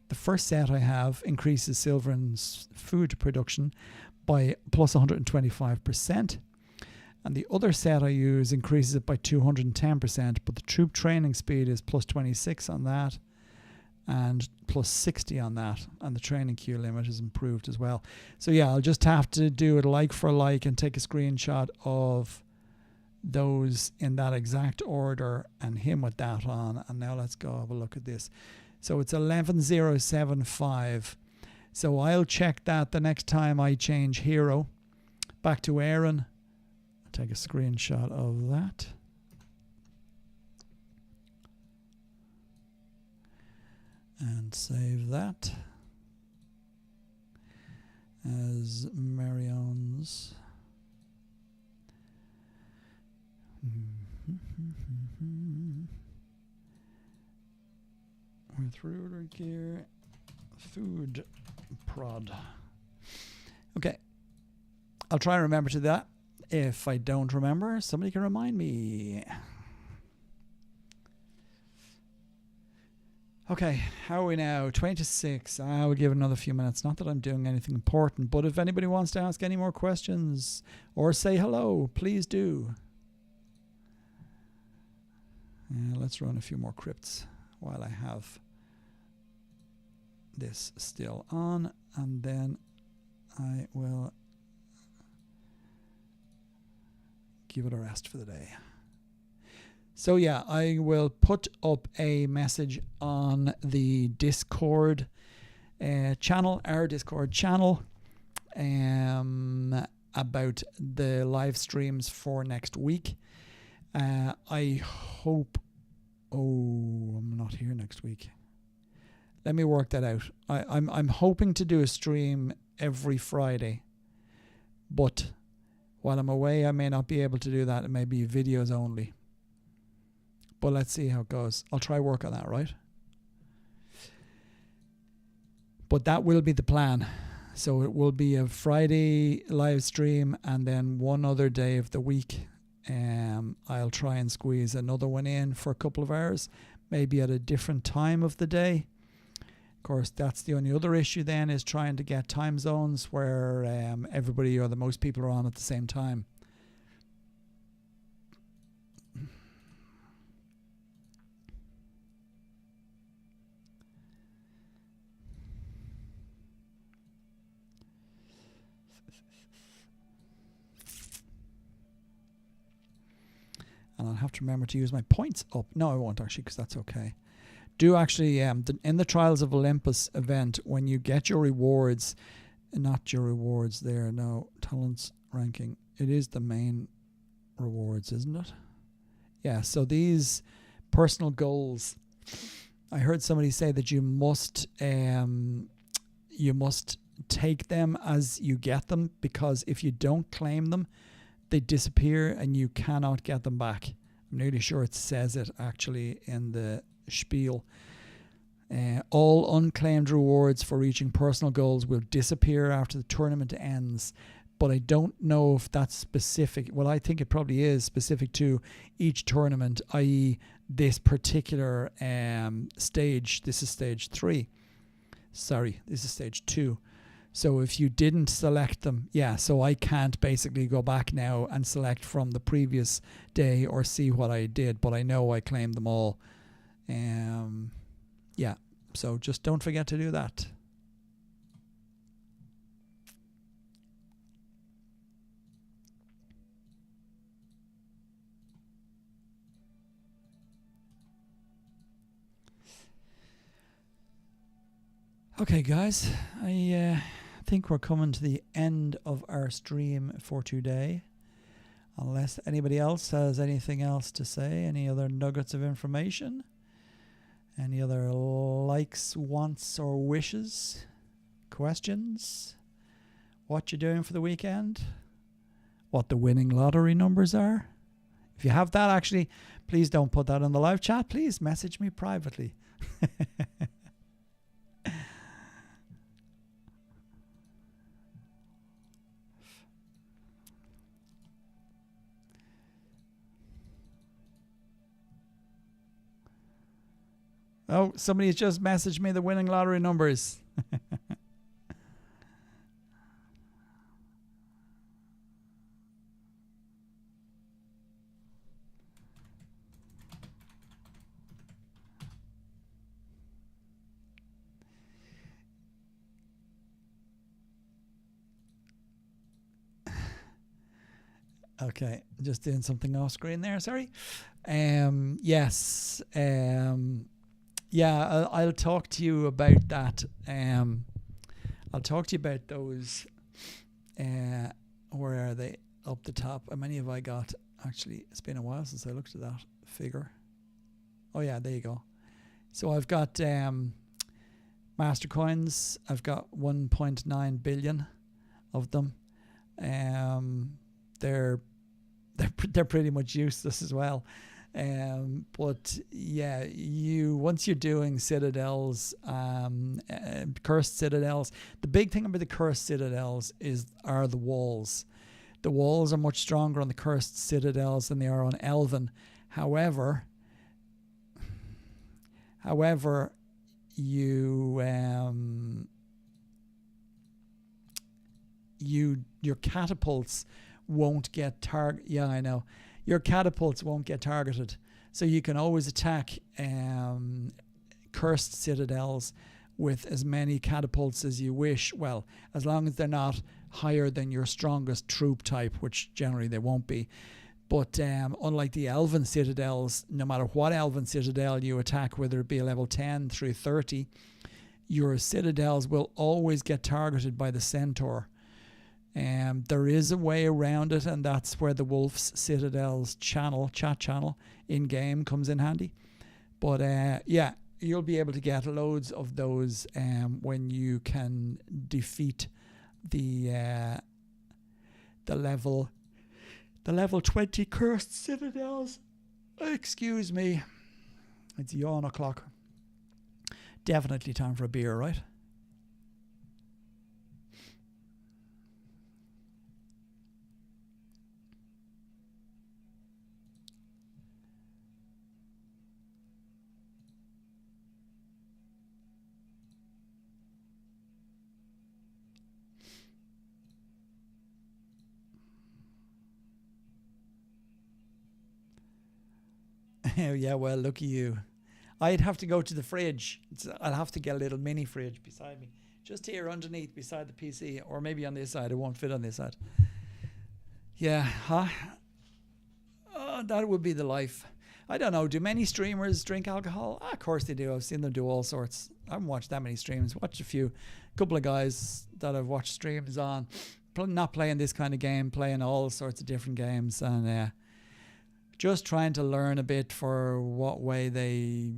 The first set I have increases silver and food production by plus 125%. And the other set I use increases it by 210%, but the troop training speed is plus 26 on that. and plus 60 on that, and the training queue limit is improved as well. So yeah, I'll just have to do it like for like and take a screenshot of those in that exact order and him with that on. And now let's go have a look at this. So it's 11,075. So I'll check that the next time I change hero. Back to Aaron. Take a screenshot of that. And save that as Marion's. With ruler gear, food prod. Okay, I'll try and remember to that. If I don't remember, somebody can remind me. Okay, how are we now? 26. I will give it another few minutes. Not that I'm doing anything important, but if anybody wants to ask any more questions or say hello, please do. Let's run a few more crypts while I have this still on, and then I will give it a rest for the day. So yeah, I will put up a message on the Discord channel, our Discord channel, about the live streams for next week. I hope... Oh, I'm not here next week. Let me work that out. I'm hoping to do a stream every Friday, but while I'm away, I may not be able to do that. It may be videos only. But let's see how it goes. I'll try work on that, right? But that will be the plan. So it will be a Friday live stream, and then one other day of the week I'll try and squeeze another one in for a couple of hours, maybe at a different time of the day. Of course, that's the only other issue then, is trying to get time zones where everybody or the most people are on at the same time. And I'll have to remember to use my points up. No, I won't actually, because that's okay. Do actually, in the Trials of Olympus event, when you get your rewards, not your rewards there, no, talents ranking, it is the main rewards, isn't it? Yeah, so these personal goals, I heard somebody say that you must take them as you get them, because if you don't claim them, they disappear and you cannot get them back. I'm nearly sure it says it actually in the spiel. All unclaimed rewards for reaching personal goals will disappear after the tournament ends, but I don't know if that's specific. Well, I think it probably is specific to each tournament, i.e. this particular stage. This is stage 3. Sorry, this is stage 2. So if you didn't select them, yeah, so I can't basically go back now and select from the previous day or see what I did, but I know I claimed them all. Yeah, so just don't forget to do that. Okay, guys, I think we're coming to the end of our stream for today. Unless anybody else has anything else to say, any other nuggets of information, any other likes, wants, or wishes, questions, what you're doing for the weekend, what the winning lottery numbers are. If you have that, actually, please don't put that in the live chat. Please message me privately. Oh, somebody's just messaged me the winning lottery numbers. Okay, just doing something off screen there. Sorry. Yes. Yeah, I'll talk to you about that. I'll talk to you about those. Where are they? Up the top. How many have I got? Actually, it's been a while since I looked at that figure. Oh yeah, there you go. So I've got Mastercoins. I've got 1.9 billion of them. They're pretty much useless as well. But yeah, once you're doing citadels, cursed citadels, the big thing about the cursed citadels are the walls. The walls are much stronger on the cursed citadels than they are on Elven. However, your catapults won't get your catapults won't get targeted, so you can always attack cursed citadels with as many catapults as you wish. Well, as long as they're not higher than your strongest troop type, which generally they won't be. But unlike the Elven citadels, no matter what Elven citadel you attack, whether it be a level 10 through 30, your citadels will always get targeted by the centaur. There is a way around it, and that's where the Wolf's Citadel's chat channel in game comes in handy. But yeah, you'll be able to get loads of those when you can defeat the level 20 cursed citadels. Excuse me, it's yawn o'clock. Definitely time for a beer, right? Yeah, well, look at you. I'd have to go to the fridge. I'll have to get a little mini fridge beside me, just here underneath beside the PC, or maybe on this side. It won't fit on this side. Yeah, huh? Oh, that would be the life. I don't know. Do many streamers drink alcohol? Of course they do. I've seen them do all sorts. I haven't watched that many streams. Watched a few. Couple of guys that I've watched streams on, not playing this kind of game, playing all sorts of different games, and just trying to learn a bit for what way they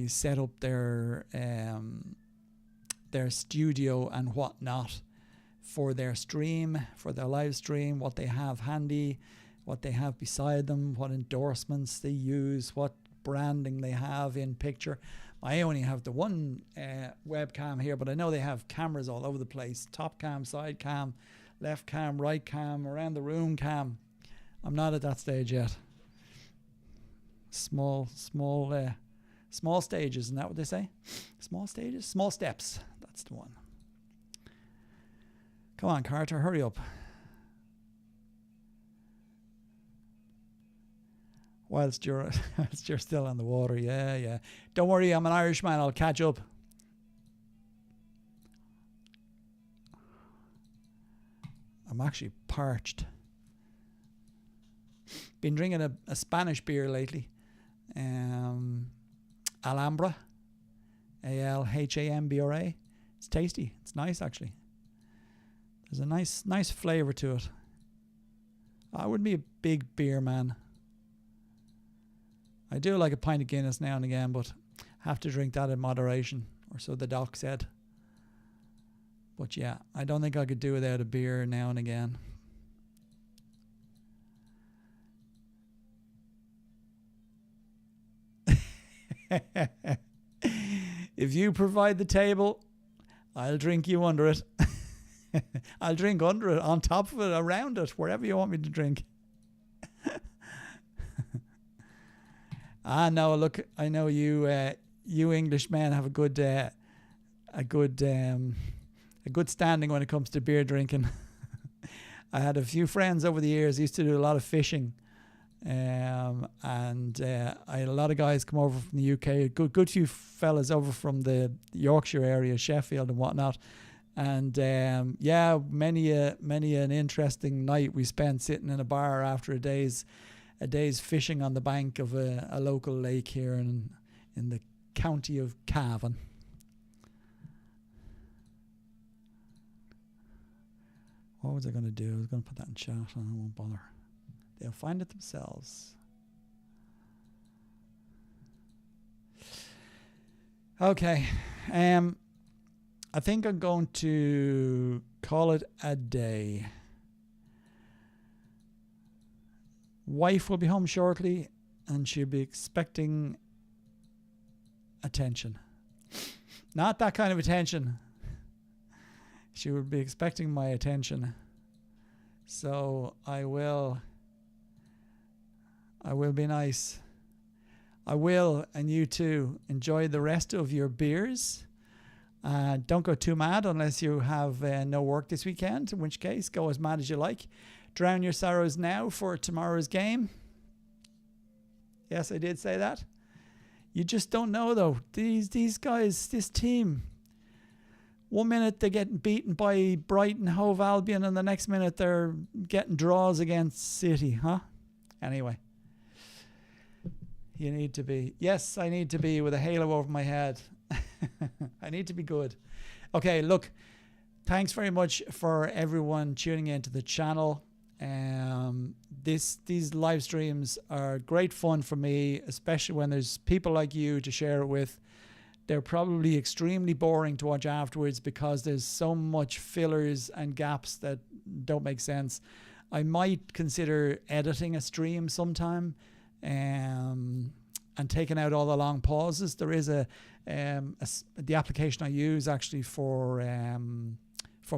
set up their studio and whatnot for their stream, for their live stream, what they have handy, what they have beside them, what endorsements they use, what branding they have in picture. I only have the one webcam here, but I know they have cameras all over the place. Top cam, side cam, left cam, right cam, around the room cam. I'm not at that stage yet. Small stages, isn't that what they say? Small stages? Small steps. That's the one. Come on, Carter, hurry up. Whilst you're still on the water, yeah. Don't worry, I'm an Irishman, I'll catch up. I'm actually parched. Been drinking a Spanish beer lately. Alhambra. Alhambra. It's tasty. It's nice, actually. There's a nice flavour to it. I wouldn't be a big beer man. I do like a pint of Guinness now and again, but have to drink that in moderation, or so the doc said. But yeah, I don't think I could do without a beer now and again. If you provide the table, I'll drink you under it. I'll drink under it, on top of it, around it, wherever you want me to drink. No, look, I know you English men have a good standing when it comes to beer drinking. I had a few friends over the years, used to do a lot of fishing. And I had a lot of guys come over from the UK, good few fellas over from the Yorkshire area, Sheffield and whatnot. And yeah, many an interesting night we spent sitting in a bar after a day's fishing on the bank of a local lake here in the county of Cavan. What was I going to do? I was going to put that in chat and I won't bother. They'll find it themselves. Okay. I think I'm going to call it a day. Wife will be home shortly and she'll be expecting attention. Not that kind of attention. She would be expecting my attention. So I will be nice. I will, and you too, enjoy the rest of your beers. Don't go too mad unless you have no work this weekend, in which case go as mad as you like. Drown your sorrows now for tomorrow's game. Yes, I did say that. You just don't know though. These guys, this team, 1 minute they're getting beaten by Brighton Hove Albion and the next minute they're getting draws against City, huh? Anyway. You need to be. Yes, I need to be with a halo over my head. I need to be good. Okay, look, thanks very much for everyone tuning into the channel. These live streams are great fun for me, especially when there's people like you to share it with. They're probably extremely boring to watch afterwards because there's so much fillers and gaps that don't make sense. I might consider editing a stream sometime and taking out all the long pauses. There is the application I use actually for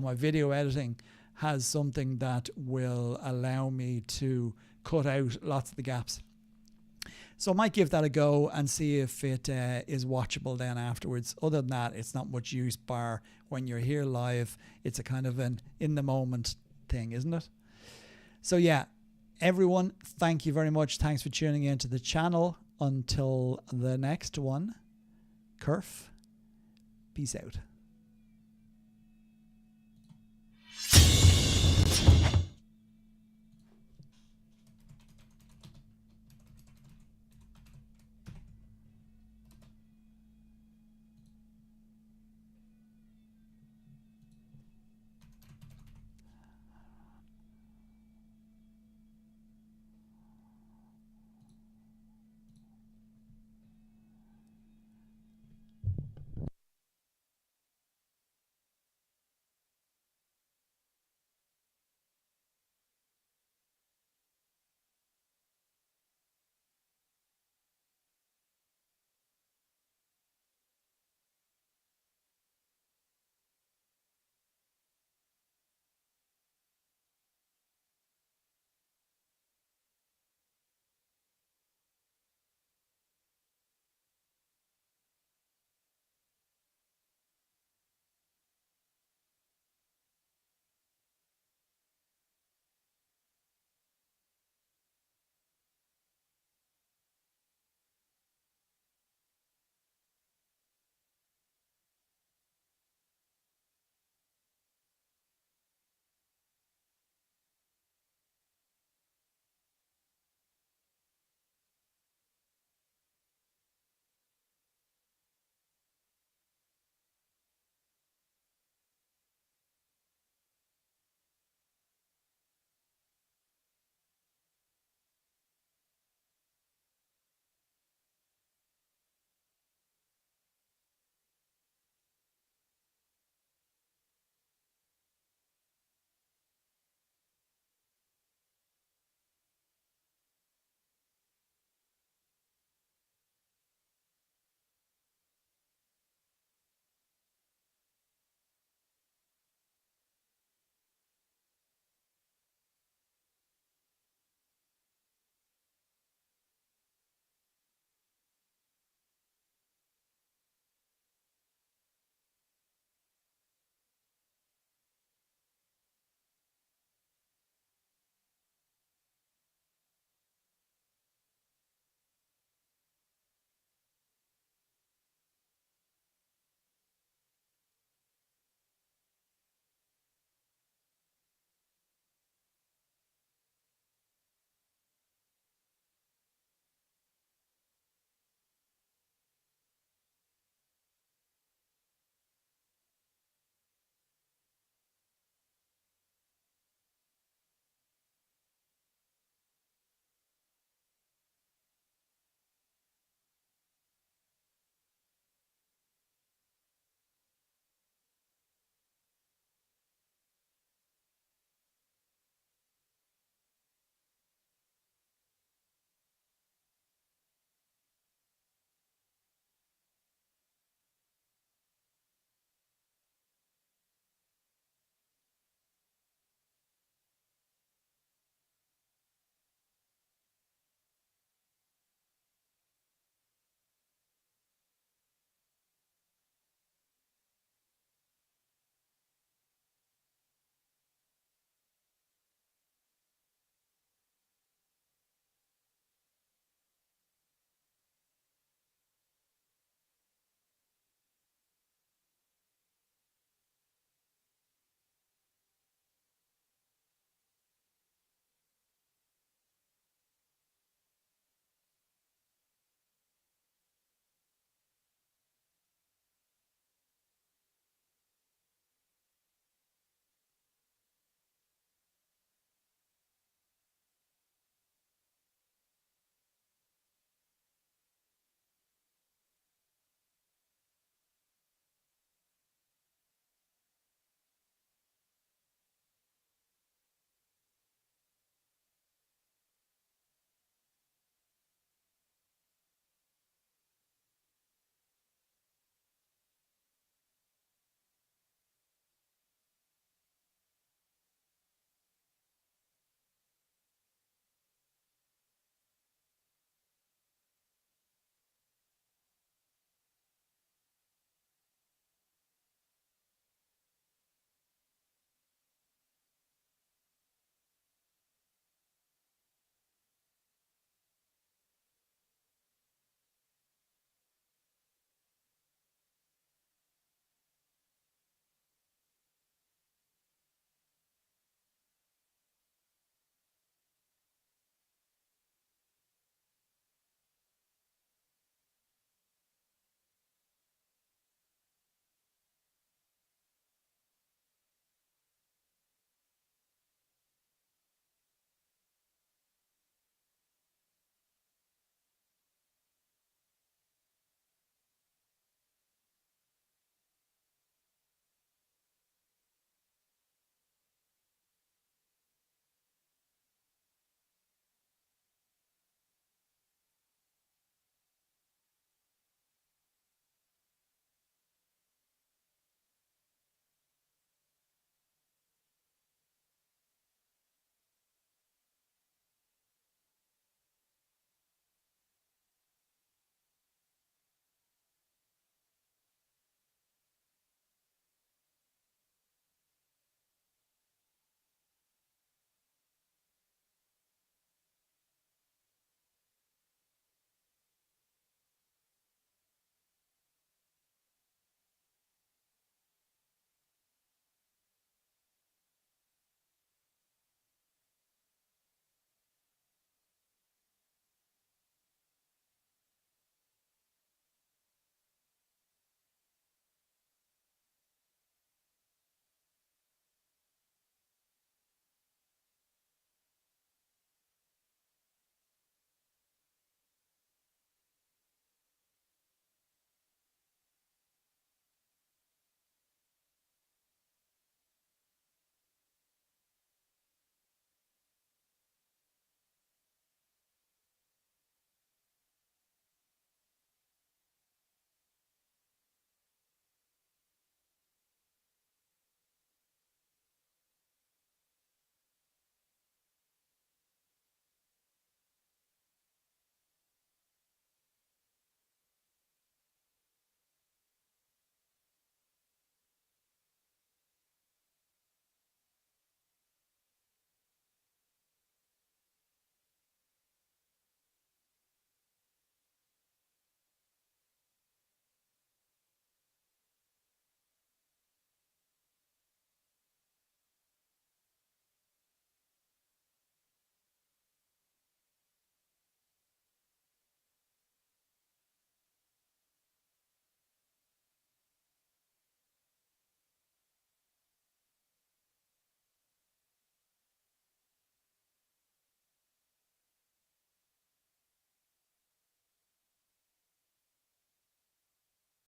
my video editing has something that will allow me to cut out lots of the gaps. So I might give that a go and see if it is watchable then afterwards. Other than that, it's not much use bar when you're here live. It's a kind of an in the moment thing, isn't it? So yeah, everyone, thank you very much. Thanks for tuning in to the channel. Until the next one, Curf, peace out.